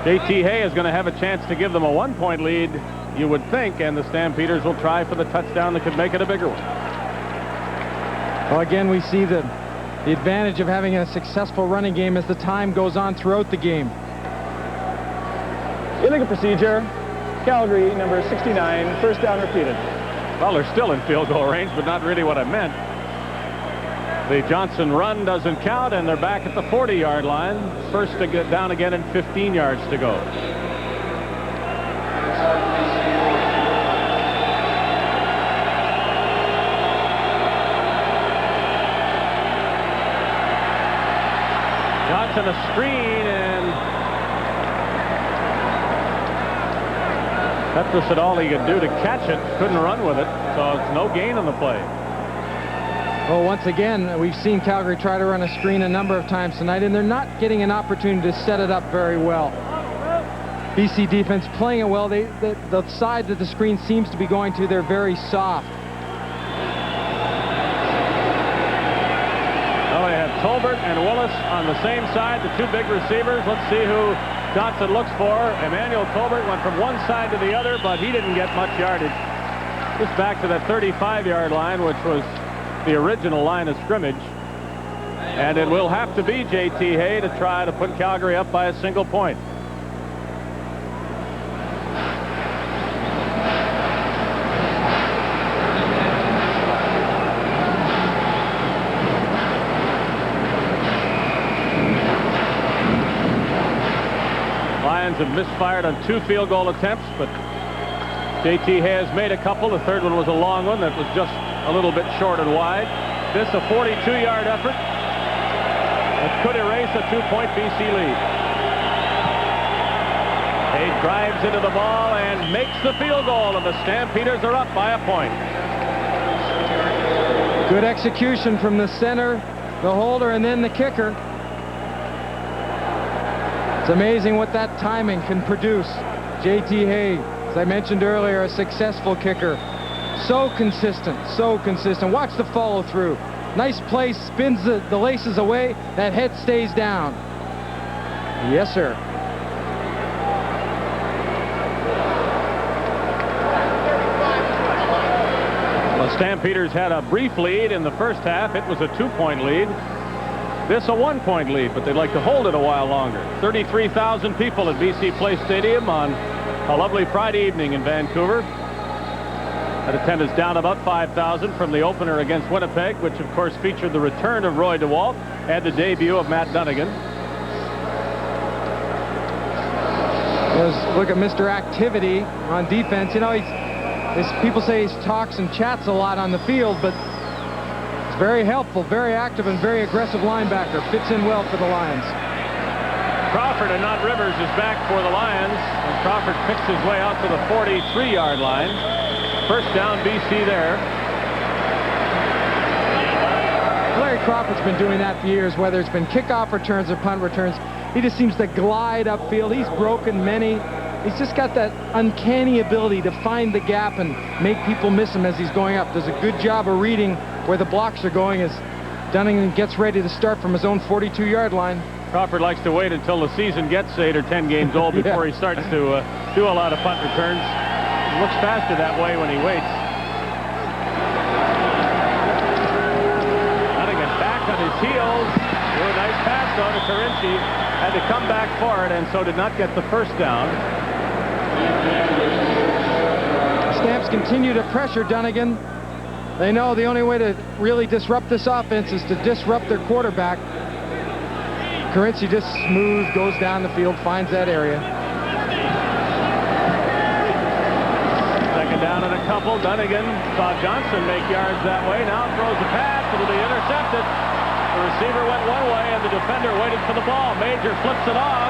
J.T. Hay is going to have a chance to give them a 1-point lead, you would think, and the Stampeders will try for the touchdown that could make it a bigger one. Well, again, we see the advantage of having a successful running game as the time goes on throughout the game. Illegal procedure. Calgary, number 69, first down repeated. Well, they're still in field goal range, but not really what I meant. The Johnson run doesn't count, and they're back at the 40-yard line. First to get down again and 15 yards to go. Johnson a screen, and Petrus did all he could do to catch it, couldn't run with it, so it's no gain on the play. Well, once again, we've seen Calgary try to run a screen a number of times tonight, and they're not getting an opportunity to set it up very well. BC defense playing it well. The side that the screen seems to be going to, they're very soft. Well, they have Tolbert and Willis on the same side, the two big receivers. Let's see who Johnson looks for. Emmanuel Tolbert went from one side to the other, but he didn't get much yardage. Just back to that 35-yard line, which was the original line of scrimmage. And it will have to be J.T. Hay to try to put Calgary up by a single point. Lions have misfired on 2 field goal attempts, but J.T. Hay has made a couple. The third one was a long one that was just a little bit short and wide. This a 42-yard effort that could erase a 2-point BC lead. Hay drives into the ball and makes the field goal, and the Stampeders are up by a point. Good execution from the center, the holder, and then the kicker. It's amazing what that timing can produce. J.T. Hay, as I mentioned earlier, a successful kicker. So consistent, so consistent. Watch the follow through. Nice play, spins the laces away. That head stays down. Yes, sir. The Stampeders had a brief lead in the first half. It was a 2-point lead. This a 1-point lead, but they'd like to hold it a while longer. 33,000 people at BC Place Stadium on a lovely Friday evening in Vancouver. That attendance down about 5,000 from the opener against Winnipeg, which of course featured the return of Roy DeWalt and the debut of Matt Dunnigan. Look at Mr. Activity on defense. You know, people say he talks and chats a lot on the field, but he's very helpful, very active, and very aggressive linebacker. Fits in well for the Lions. Crawford and not Rivers is back for the Lions, and Crawford picks his way out to the 43-yard line. First down, BC there. Larry Crawford's been doing that for years, whether it's been kickoff returns or punt returns. He just seems to glide upfield. He's broken many. He's just got that uncanny ability to find the gap and make people miss him as he's going up. Does a good job of reading where the blocks are going as Dunnigan gets ready to start from his own 42-yard line. Crawford likes to wait until the season gets 8 or 10 games old before he starts to do a lot of punt returns. He looks faster that way when he waits. Dunnigan back on his heels. Do a nice pass though to Carinci. Had to come back for it, and so did not get the first down. Stamps continue to pressure Dunnigan. They know the only way to really disrupt this offense is to disrupt their quarterback. Carinci just smooth, goes down the field, finds that area. Second down and a couple. Dunnigan saw Johnson make yards that way. Now throws a pass. It'll be intercepted. The receiver went one way and the defender waited for the ball. Major flips it off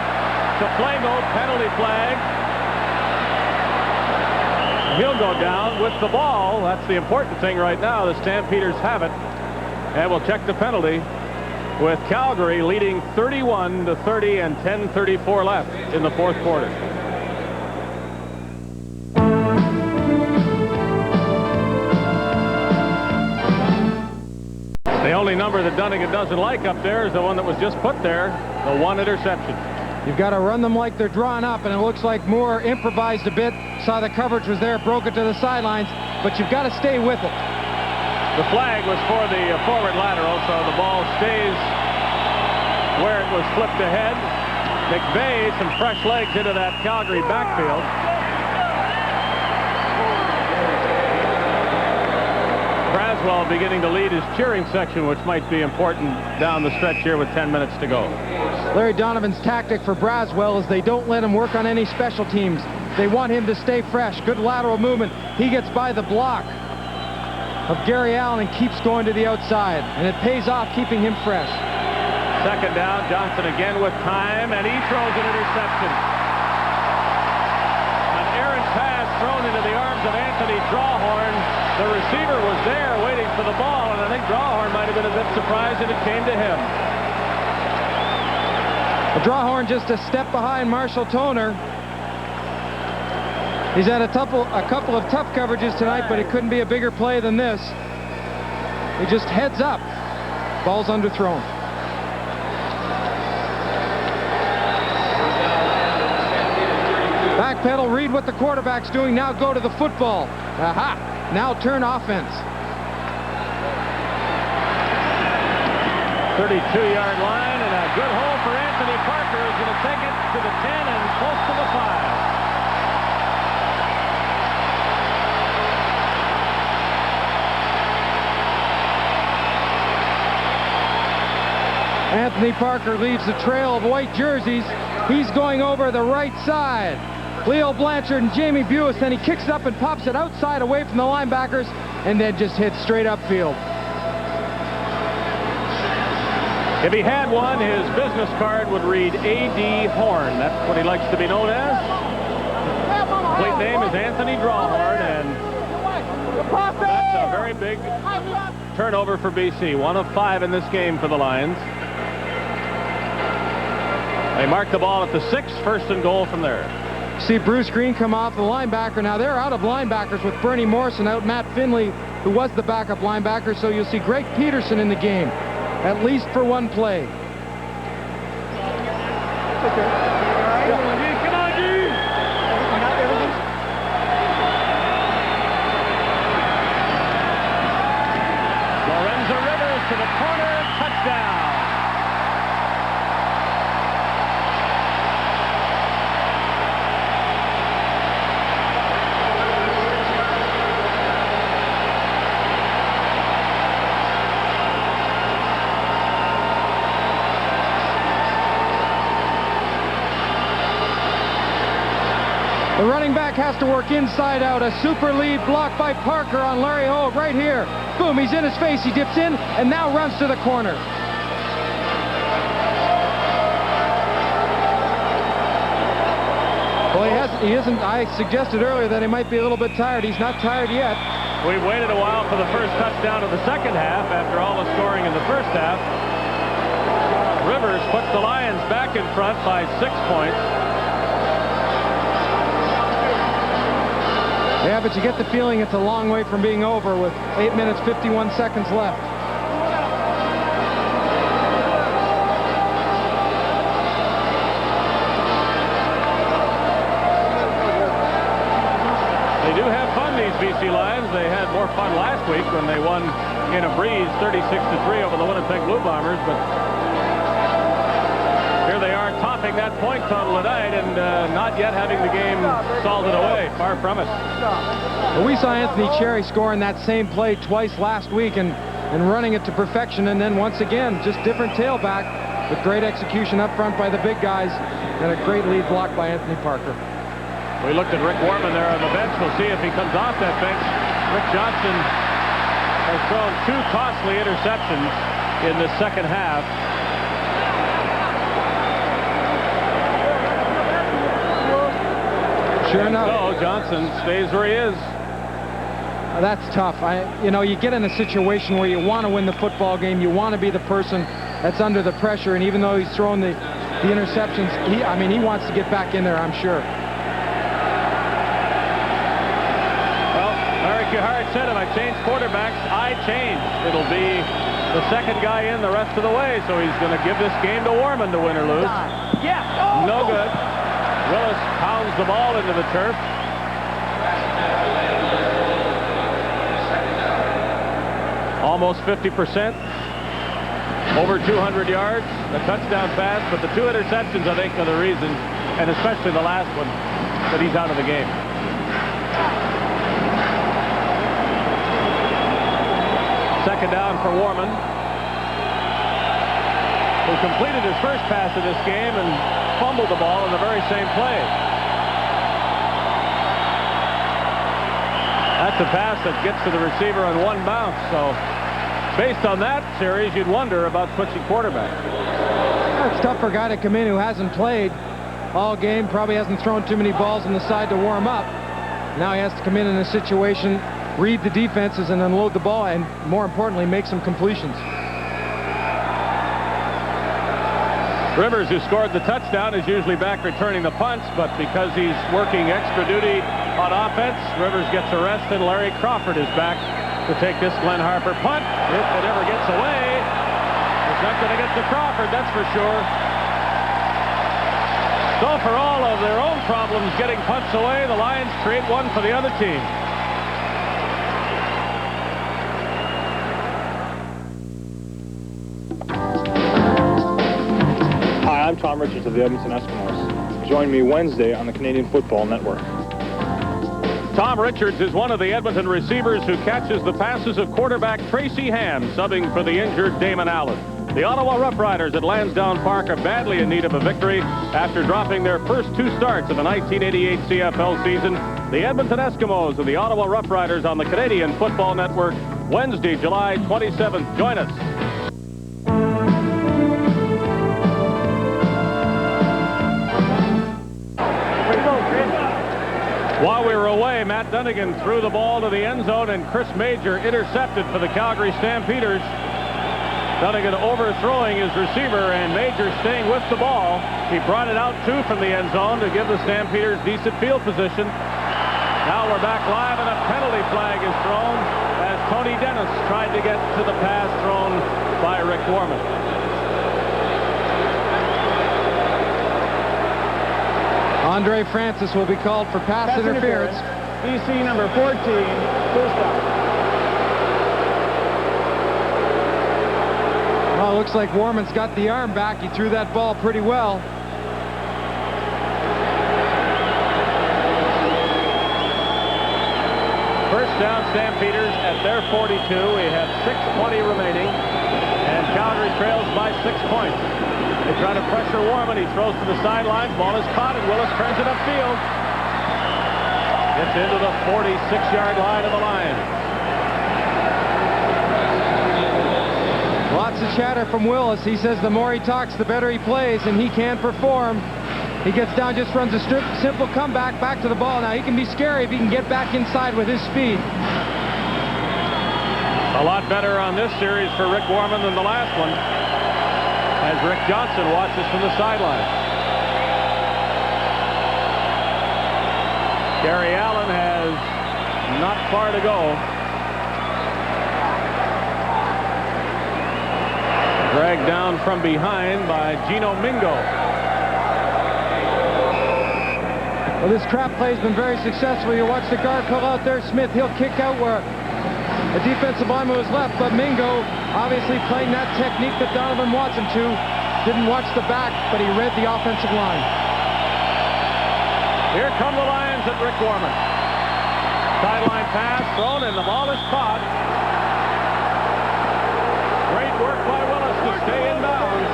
to Flamo. Penalty flag. He'll go down with the ball. That's the important thing right now. The Stampeders have it. And we'll check the penalty with Calgary leading 31-30 and 10:34 left in the fourth quarter. The only number that Dunnigan doesn't like up there is the one that was just put there, the one interception. You've got to run them like they're drawn up, and it looks like Moore improvised a bit, saw the coverage was there, broke it to the sidelines, but you've got to stay with it. The flag was for the forward lateral, so the ball stays where it was flipped ahead. McVeigh, some fresh legs into that Calgary backfield. Braswell beginning to lead his cheering section, which might be important down the stretch here with 10 minutes to go. Larry Donovan's tactic for Braswell is they don't let him work on any special teams. They want him to stay fresh. Good lateral movement. He gets by the block of Gary Allen and keeps going to the outside, and it pays off keeping him fresh. Second down, Johnson again with time, and he throws an interception. An errant pass thrown into the arms of Anthony Drawhorn. The receiver was there waiting for the ball, and I think Drawhorn might have been a bit surprised that it came to him. Drawhorn just a step behind Marshall Toner. He's had a couple of tough coverages tonight, but it couldn't be a bigger play than this. He just heads up. Ball's underthrown. Backpedal, read what the quarterback's doing. Now go to the football. Aha! Now turn offense. 32-yard line and a good hole for Anthony Parker, who's going to take it to the 10 and close to the 5. Anthony Parker leaves the trail of white jerseys. He's going over the right side. Leo Blanchard and Jamie Buis, then he kicks it up and pops it outside away from the linebackers and then just hits straight upfield. If he had one, his business card would read A.D. Horn. That's what he likes to be known as. Complete name is Anthony Drawhorn, and that's a very big turnover for BC. 1 of 5 in this game for the Lions. They mark the ball at the 6, first and goal from there. See Bruce Green come off the linebacker. Now they're out of linebackers with Bernie Morrison out, Matt Finley, who was the backup linebacker, so you'll see Greg Peterson in the game, at least for one play. Lorenzo Rivers to the corner, touchdown. The running back has to work inside out. A super lead block by Parker on Larry Hogue right here. Boom, he's in his face. He dips in and now runs to the corner. Well, he isn't. I suggested earlier that he might be a little bit tired. He's not tired yet. We've waited a while for the first touchdown of the second half after all the scoring in the first half. Rivers puts the Lions back in front by 6 points. Yeah, but you get the feeling it's a long way from being over with 8 minutes, 51 seconds left. They do have fun, these BC Lions. They had more fun last week when they won in a breeze 36-3 over the Winnipeg Blue Bombers, but here they are topping that point total tonight and not yet having the game salted away. Far from it. Well, we saw Anthony Cherry score in that same play twice last week and running it to perfection, and then once again, just different tailback. with great execution up front by the big guys and a great lead block by Anthony Parker. We looked at Rick Warman there on the bench. We'll see if he comes off that bench. Rick Johnson has thrown 2 costly interceptions in the second half. Sure enough. No, Johnson stays where he is. That's tough. You know, you get in a situation where you want to win the football game. You want to be the person that's under the pressure. And even though he's thrown the interceptions, he wants to get back in there, I'm sure. Well, Larry Kuhart said, if I change quarterbacks, I change. It'll be the second guy in the rest of the way. So he's going to give this game to Warman to win or lose. Yeah. No good. Willis pounds the ball into the turf. Almost 50%. Over 200 yards. A touchdown pass, but the 2 interceptions, I think, are the reason, and especially the last one, that he's out of the game. Second down for Warman, who completed his first pass of this game and fumbled the ball in the very same play. That's a pass that gets to the receiver on 1 bounce. So based on that series, you'd wonder about switching quarterback. It's tough for a guy to come in who hasn't played all game, probably hasn't thrown too many balls on the side to warm up. Now he has to come in a situation, read the defenses, and unload the ball, and more importantly, make some completions. Rivers, who scored the touchdown, is usually back returning the punts, but because he's working extra duty on offense, Rivers gets a rest, and Larry Crawford is back to take this Glenn Harper punt. If it ever gets away, it's not going to get to Crawford, that's for sure. So for all of their own problems getting punts away, the Lions create one for the other team. Hi, I'm Tom Richards of the Edmonton Eskimos. Join me Wednesday on the Canadian Football Network. Tom Richards is one of the Edmonton receivers who catches the passes of quarterback Tracy Ham, subbing for the injured Damon Allen. The Ottawa Roughriders at Lansdowne Park are badly in need of a victory after dropping their first 2 starts of the 1988 CFL season. The Edmonton Eskimos and the Ottawa Roughriders on the Canadian Football Network, Wednesday, July 27th. Join us. While we were away, Matt Dunnigan threw the ball to the end zone, and Chris Major intercepted for the Calgary Stampeders. Dunnigan overthrowing his receiver, and Major staying with the ball. He brought it out, too, from the end zone to give the Stampeders decent field position. Now we're back live, and a penalty flag is thrown as Tony Dennis tried to get to the pass thrown by Rick Warman. Andre Francis will be called for pass interference. BC number 14, first down. Well, it looks like Warman's got the arm back. He threw that ball pretty well. First down, Stampeders at their 42. We have 6:20 remaining, and Calgary trails by 6 points. They try to pressure Warman. He throws to the sidelines. Ball is caught, and Willis turns it upfield. Gets into the 46-yard line of the Lions. Lots of chatter from Willis. He says the more he talks, the better he plays, and he can perform. He gets down, just runs a simple comeback back to the ball. Now, he can be scary if he can get back inside with his speed. A lot better on this series for Rick Warman than the last one, as Rick Johnson watches from the sideline. Gary Allen has not far to go. Dragged down from behind by Gino Mingo. Well, this trap play has been very successful. You watch the guard pull out there. Smith, he'll kick out where the defensive lineman was left, but Mingo obviously playing that technique that Donovan wants him to. Didn't watch the back, but he read the offensive line. Here come the Lions at Rick Warman. Sideline pass thrown, and the ball is caught. Great work by Willis to stay in bounds.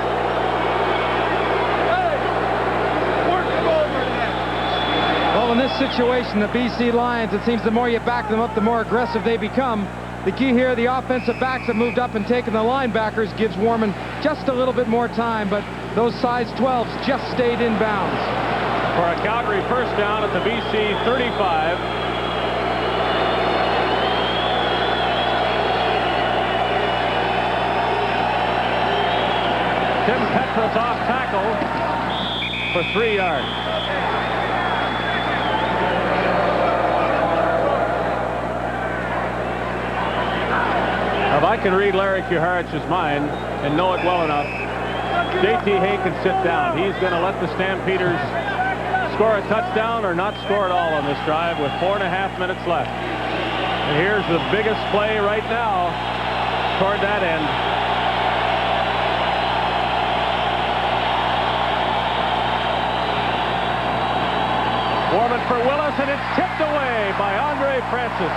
situation, the BC Lions, it seems the more you back them up, the more aggressive they become. The key here, the offensive backs have moved up and taken the linebackers, gives Warman just a little bit more time, but those size 12s just stayed in bounds. For a Calgary first down at the BC 35. Tim Petras off tackle for 3 yards. If I can read Larry Kuharich's mind and know it well enough, J.T. Hay can sit down. He's going to let the Stampeders score a touchdown or not score at all on this drive with 4.5 minutes left. And here's the biggest play right now toward that end. Warman for Willis, and it's tipped away by Andre Francis.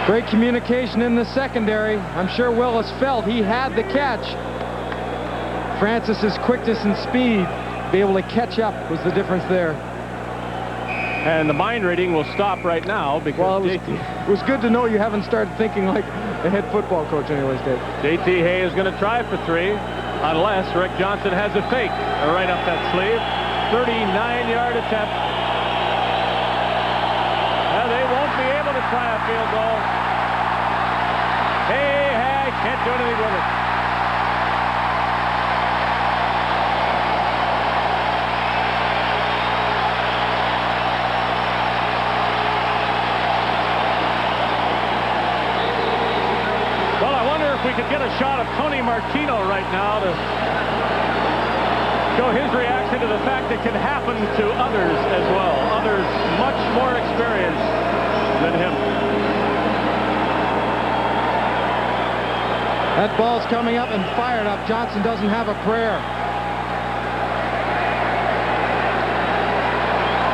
Great communication in the secondary. I'm sure Willis felt he had the catch. Francis's quickness and speed, be able to catch up was the difference there. And the mind reading will stop right now because well, it was good to know you haven't started thinking like a head football coach anyways, Dave. J.T. Hay is going to try for 3 unless Rick Johnson has a fake right up that sleeve. 39-yard attempt. Well, they won't be able to try a field goal. Hey, can't do anything with it. Well, I wonder if we could get a shot of Tony Martino right now to show his reaction to the fact it can happen to others as well. Others much more experienced than him. That ball's coming up and fired up. Johnson doesn't have a prayer.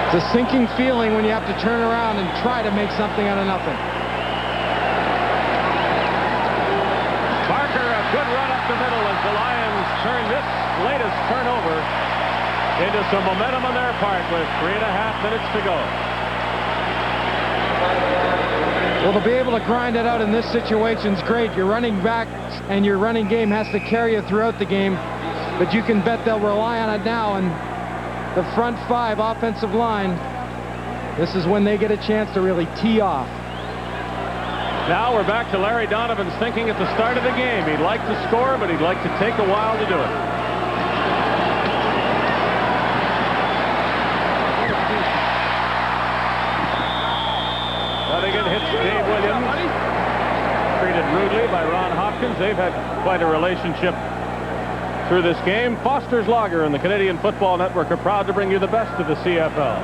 It's a sinking feeling when you have to turn around and try to make something out of nothing. Barker, a good run up the middle as the Lions turn this latest turnover into some momentum on their part with 3.5 minutes to go. Well, to be able to grind it out in this situation is great. Your running back and your running game has to carry you throughout the game, but you can bet they'll rely on it now. And the front 5 offensive line, this is when they get a chance to really tee off. Now we're back to Larry Donovan's thinking at the start of the game. He'd like to score, but he'd like to take a while to do it. Dunnigan hits Dave Williams. Treated rudely by Ron Hopkins. They've had quite a relationship through this game. Foster's Lager and the Canadian Football Network are proud to bring you the best of the CFL.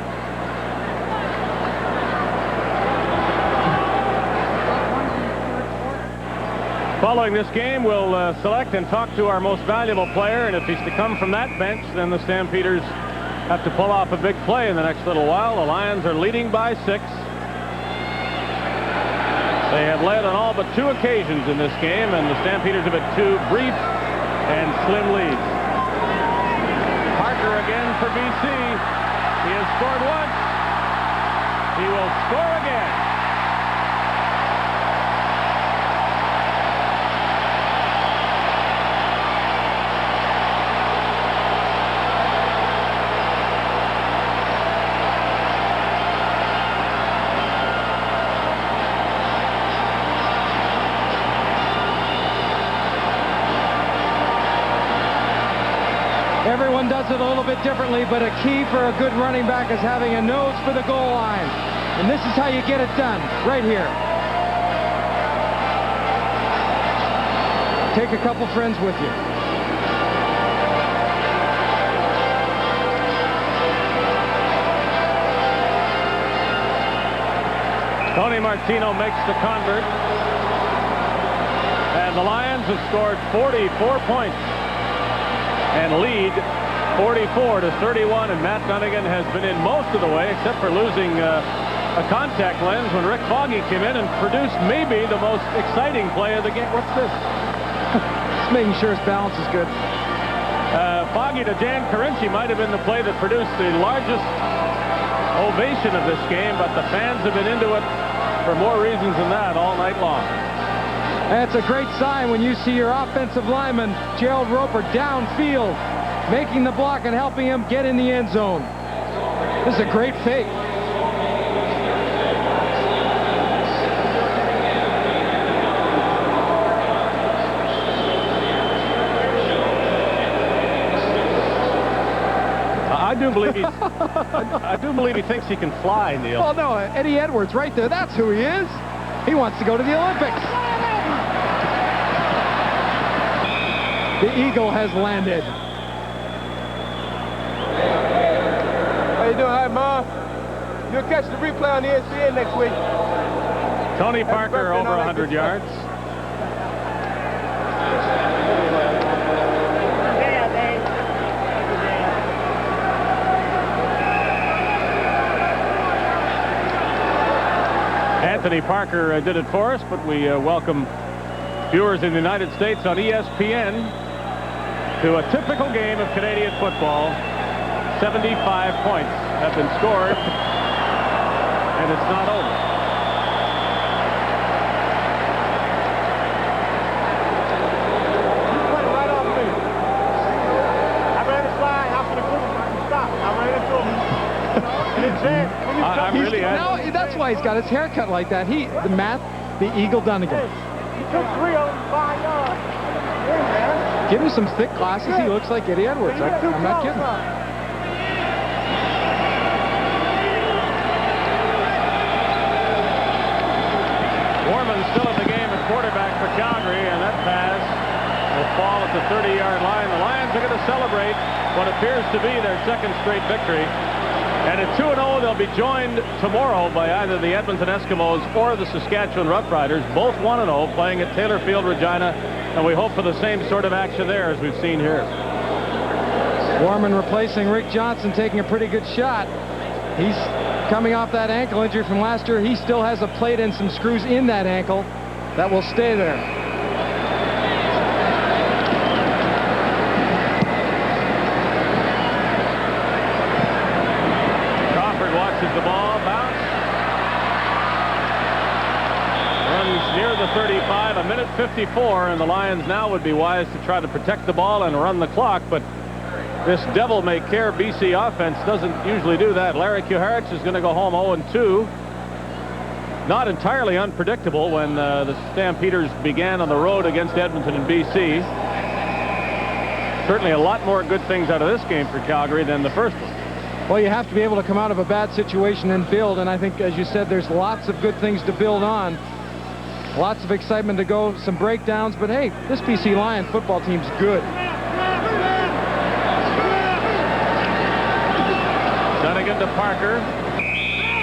Following this game, we'll select and talk to our most valuable player, and if he's to come from that bench, then the Stampeders have to pull off a big play in the next little while. The Lions are leading by 6. They have led on all but 2 occasions in this game, and the Stampeders have had 2 brief and slim leads. Parker again for BC. He has scored once. He will score again. Everyone does it a little bit differently, but a key for a good running back is having a nose for the goal line. And this is how you get it done, right here. Take a couple friends with you. Tony Martino makes the convert. And the Lions have scored 44 points and lead 44-31, and Matt Dunnigan has been in most of the way, except for losing a contact lens when Rick Foggy came in and produced maybe the most exciting play of the game. What's this? Just making sure his balance is good. Foggy to Jan Carinci might have been the play that produced the largest ovation of this game, but the fans have been into it for more reasons than that all night long. That's a great sign when you see your offensive lineman, Gerald Roper, downfield, making the block and helping him get in the end zone. This is a great fake. I do believe he thinks he can fly, Neil. Oh, no, Eddie Edwards right there. That's who he is. He wants to go to the Olympics. The Eagle has landed. How you doing? Hi, Mom. You'll catch the replay on the ESPN next week. Tony Parker over 100 yards. Anthony Parker did it for us, but we welcome viewers in the United States on ESPN to a typical game of Canadian football. 75 points have been scored, and it's not over. You played right off me. I ran a slide out for the group. Stop. I ran into him. And it's there. That's why he's got his haircut like that. The Eagle Dunnigan. He took 3 of them 5 yards. Hey, man. Give him some thick glasses. He looks like Eddie Edwards. I'm not kidding. Warman still in the game at quarterback for Calgary, and that pass will fall at the 30-yard line. The Lions are going to celebrate what appears to be their second straight victory. And at 2-0, they'll be joined tomorrow by either the Edmonton Eskimos or the Saskatchewan Roughriders, both 1-0, playing at Taylor Field, Regina, and we hope for the same sort of action there as we've seen here. Warman replacing Rick Johnson, taking a pretty good shot. He's coming off that ankle injury from last year. He still has a plate and some screws in that ankle that will stay there. The ball bounce. Runs near the 35, a minute 54, and the Lions now would be wise to try to protect the ball and run the clock, but this devil-may-care BC offense doesn't usually do that. Larry Kuharich is going to go home 0-2. Not entirely unpredictable when the Stampeders began on the road against Edmonton and BC. Certainly a lot more good things out of this game for Calgary than the first one. Well, you have to be able to come out of a bad situation and build, and I think, as you said, there's lots of good things to build on. Lots of excitement to go, some breakdowns, but hey, this BC Lion football team's good. Dunnigan to Parker.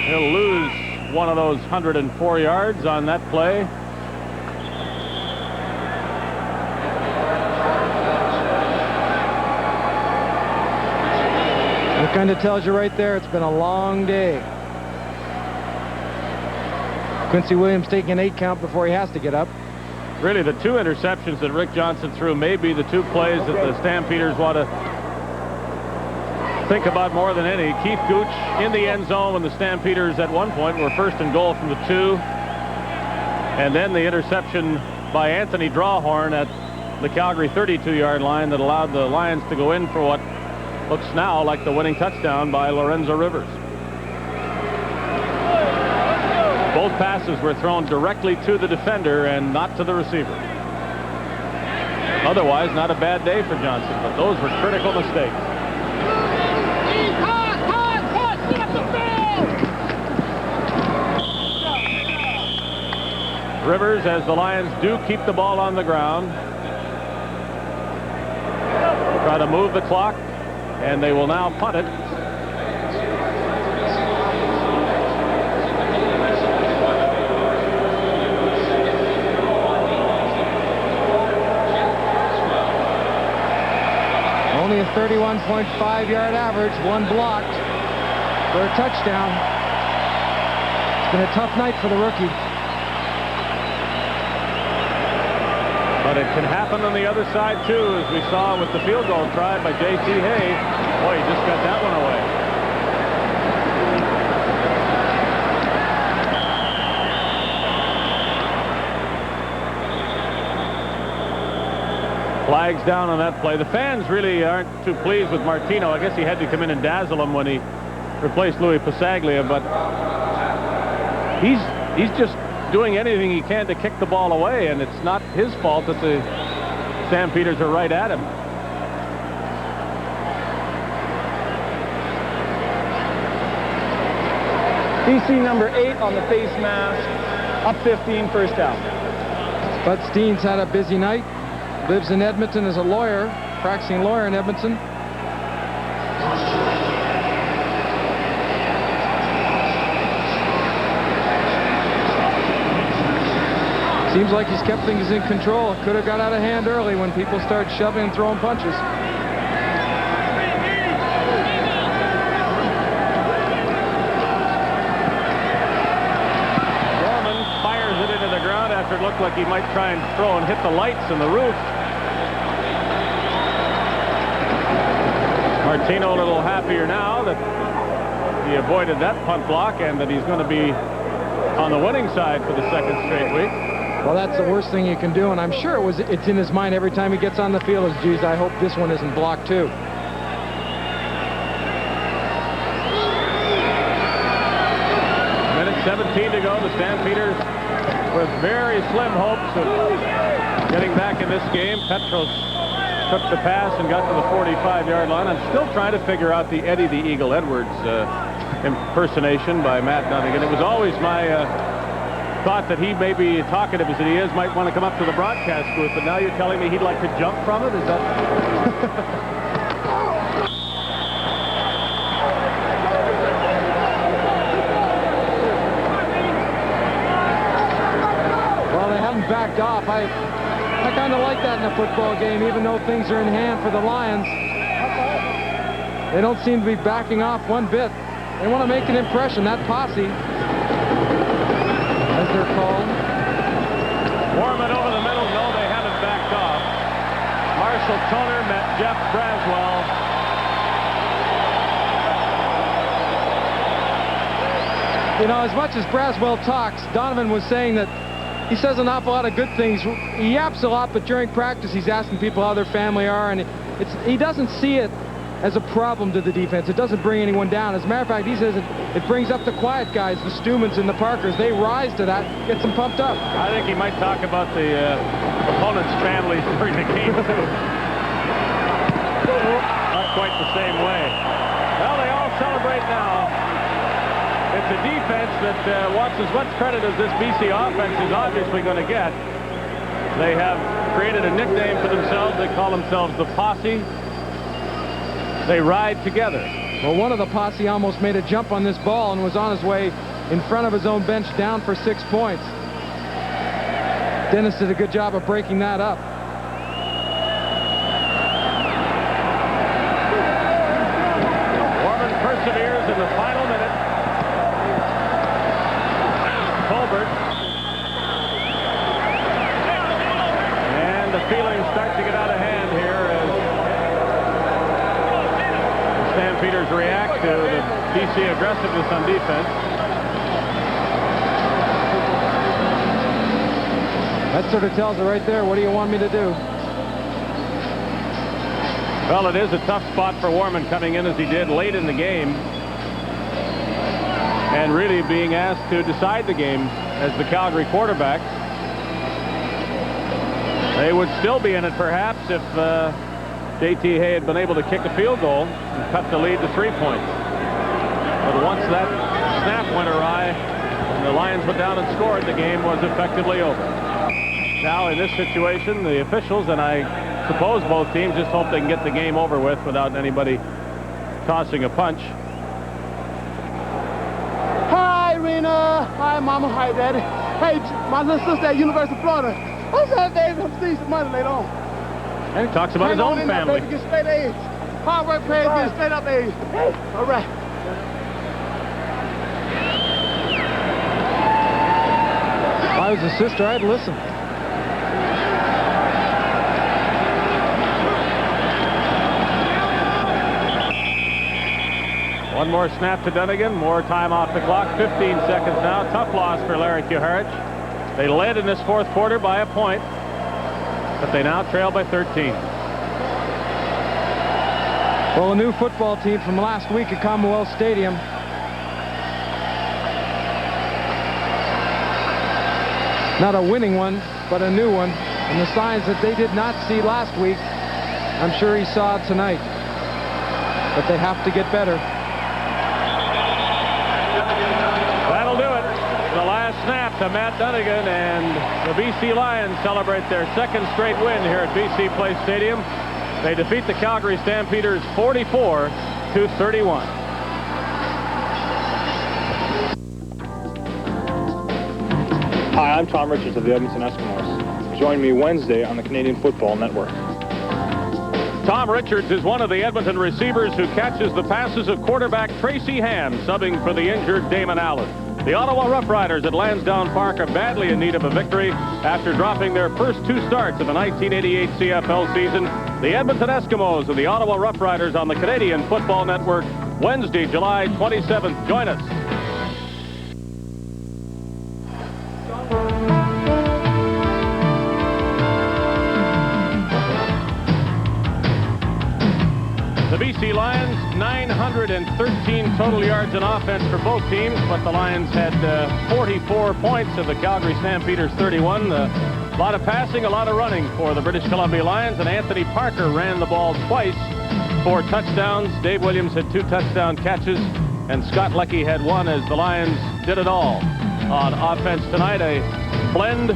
He'll lose one of those 104 yards on that play. It kind of tells you right there it's been a long day. Quincy Williams taking an 8 count before he has to get up. Really, the 2 interceptions that Rick Johnson threw may be the 2 plays that the Stampeders want to think about more than any. Keith Gooch in the end zone when the Stampeders at one point were first and goal from the 2. And then the interception by Anthony Drawhorn at the Calgary 32-yard line that allowed the Lions to go in for what looks now like the winning touchdown by Lorenzo Rivers. Both passes were thrown directly to the defender and not to the receiver. Otherwise, not a bad day for Johnson, but those were critical mistakes. Rivers, as the Lions do keep the ball on the ground, try to move the clock, and they will now punt it. Only a 31.5-yard average, 1 blocked for a touchdown. It's been a tough night for the rookie. But it can happen on the other side, too, as we saw with the field goal try by J.T. Hay. Boy, he just got that one away. Flags down on that play. The fans really aren't too pleased with Martino. I guess he had to come in and dazzle him when he replaced Louis Pasaglia, but he's just doing anything he can to kick the ball away, and it's not his fault that the Stampeders are right at him. DC number 8 on the face mask, up 15, first down. Bud Steen's had a busy night. Lives in Edmonton as a lawyer, practicing lawyer in Edmonton. Seems like he's kept things in control. Could have got out of hand early when people start shoving and throwing punches. Gorman fires it into the ground after it looked like he might try and throw and hit the lights in the roof. Martino a little happier now that he avoided that punt block and that he's going to be on the winning side for the second straight week. Well, that's the worst thing you can do, and I'm sure it's in his mind every time he gets on the field is, geez, I hope this one isn't blocked too. Minute 17 to go. The Stampeders with very slim hopes of getting back in this game. Petros took the pass and got to the 45-yard line. I'm still trying to figure out the Eddie the Eagle Edwards impersonation by Matt Dunnigan. It was always my thought that he, may be talkative as he is, might want to come up to the broadcast booth, but now you're telling me he'd like to jump from it? Is that... Well, they haven't backed off. I kind of like that in a football game, even though things are in hand for the Lions. They don't seem to be backing off one bit. They want to make an impression. That posse, as they're called. Warman over the middle. No, they haven't backed off. Marshall Toner met Jeff Braswell. You know, as much as Braswell talks, Donovan was saying that he says an awful lot of good things. He yaps a lot, but during practice he's asking people how their family are, and he doesn't see it as a problem to the defense. It doesn't bring anyone down. As a matter of fact, he says it brings up the quiet guys, the Stumans and the Parkers. They rise to that, gets them pumped up. I think he might talk about the opponent's families during the game, too. Not quite the same way. Well, they all celebrate now. It's a defense that wants as much credit as this BC offense is obviously going to get. They have created a nickname for themselves. They call themselves the Posse. They ride together. Well, one of the posse almost made a jump on this ball and was on his way in front of his own bench down for 6 points. Dennis did a good job of breaking that up. Warman perseveres in the final minute. Colbert. And the feelings start to get out of hand here as Stampeders react to the BC aggressiveness on defense. That sort of tells it right there. What do you want me to do? Well, it is a tough spot for Warman coming in as he did late in the game and really being asked to decide the game as the Calgary quarterback. They would still be in it perhaps if J.T. Hay had been able to kick a field goal and cut the lead to 3 points. But once that snap went awry and the Lions went down and scored, the game was effectively over. Now in this situation, the officials, and I suppose both teams, just hope they can get the game over with without anybody tossing a punch. Hi, Rena. Hi, Mama. Hi, Daddy. Hey, my little sister at University of Florida. What's up, Dave? I'm seeing some money later on. And he talks about his own family. Get straight A's. Hard work pays, get straight up A's. All right. If I was a sister, I'd listen. One more snap to Dunnigan. More time off the clock. 15 seconds now. Tough loss for Larry Kuharich. They led in this fourth quarter by a point, but they now trail by 13. Well, a new football team from last week at Commonwealth Stadium. Not a winning one, but a new one. And the signs that they did not see last week, I'm sure he saw tonight. But they have to get better. That'll do it. The last snap to Matt Dunnigan, and the BC Lions celebrate their second straight win here at BC Place Stadium. They defeat the Calgary Stampeders 44-31. Hi, I'm Tom Richards of the Edmonton Eskimos. Join me Wednesday on the Canadian Football Network. Tom Richards is one of the Edmonton receivers who catches the passes of quarterback Tracy Ham, subbing for the injured Damon Allen. The Ottawa Rough Riders at Lansdowne Park are badly in need of a victory after dropping their first two starts of the 1988 CFL season. The Edmonton Eskimos and the Ottawa Rough Riders on the Canadian Football Network, Wednesday, July 27th. Join us. The BC Lions, 913 total yards in offense for both teams, but the Lions had 44 points of the Calgary Stampeders 31. A lot of passing, a lot of running for the British Columbia Lions, and Anthony Parker ran the ball twice for touchdowns. Dave Williams had 2 touchdown catches, and Scott Leckie had 1 as the Lions did it all on offense tonight. A blend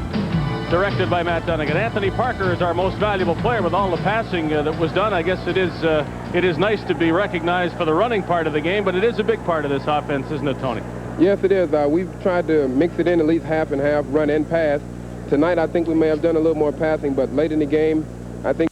directed by Matt Dunnigan. Anthony Parker is our most valuable player with all the passing that was done. I guess it is nice to be recognized for the running part of the game, but it is a big part of this offense, isn't it, Tony? Yes, it is. We've tried to mix it in at least half and half, run and pass. Tonight, I think we may have done a little more passing, but late in the game, I think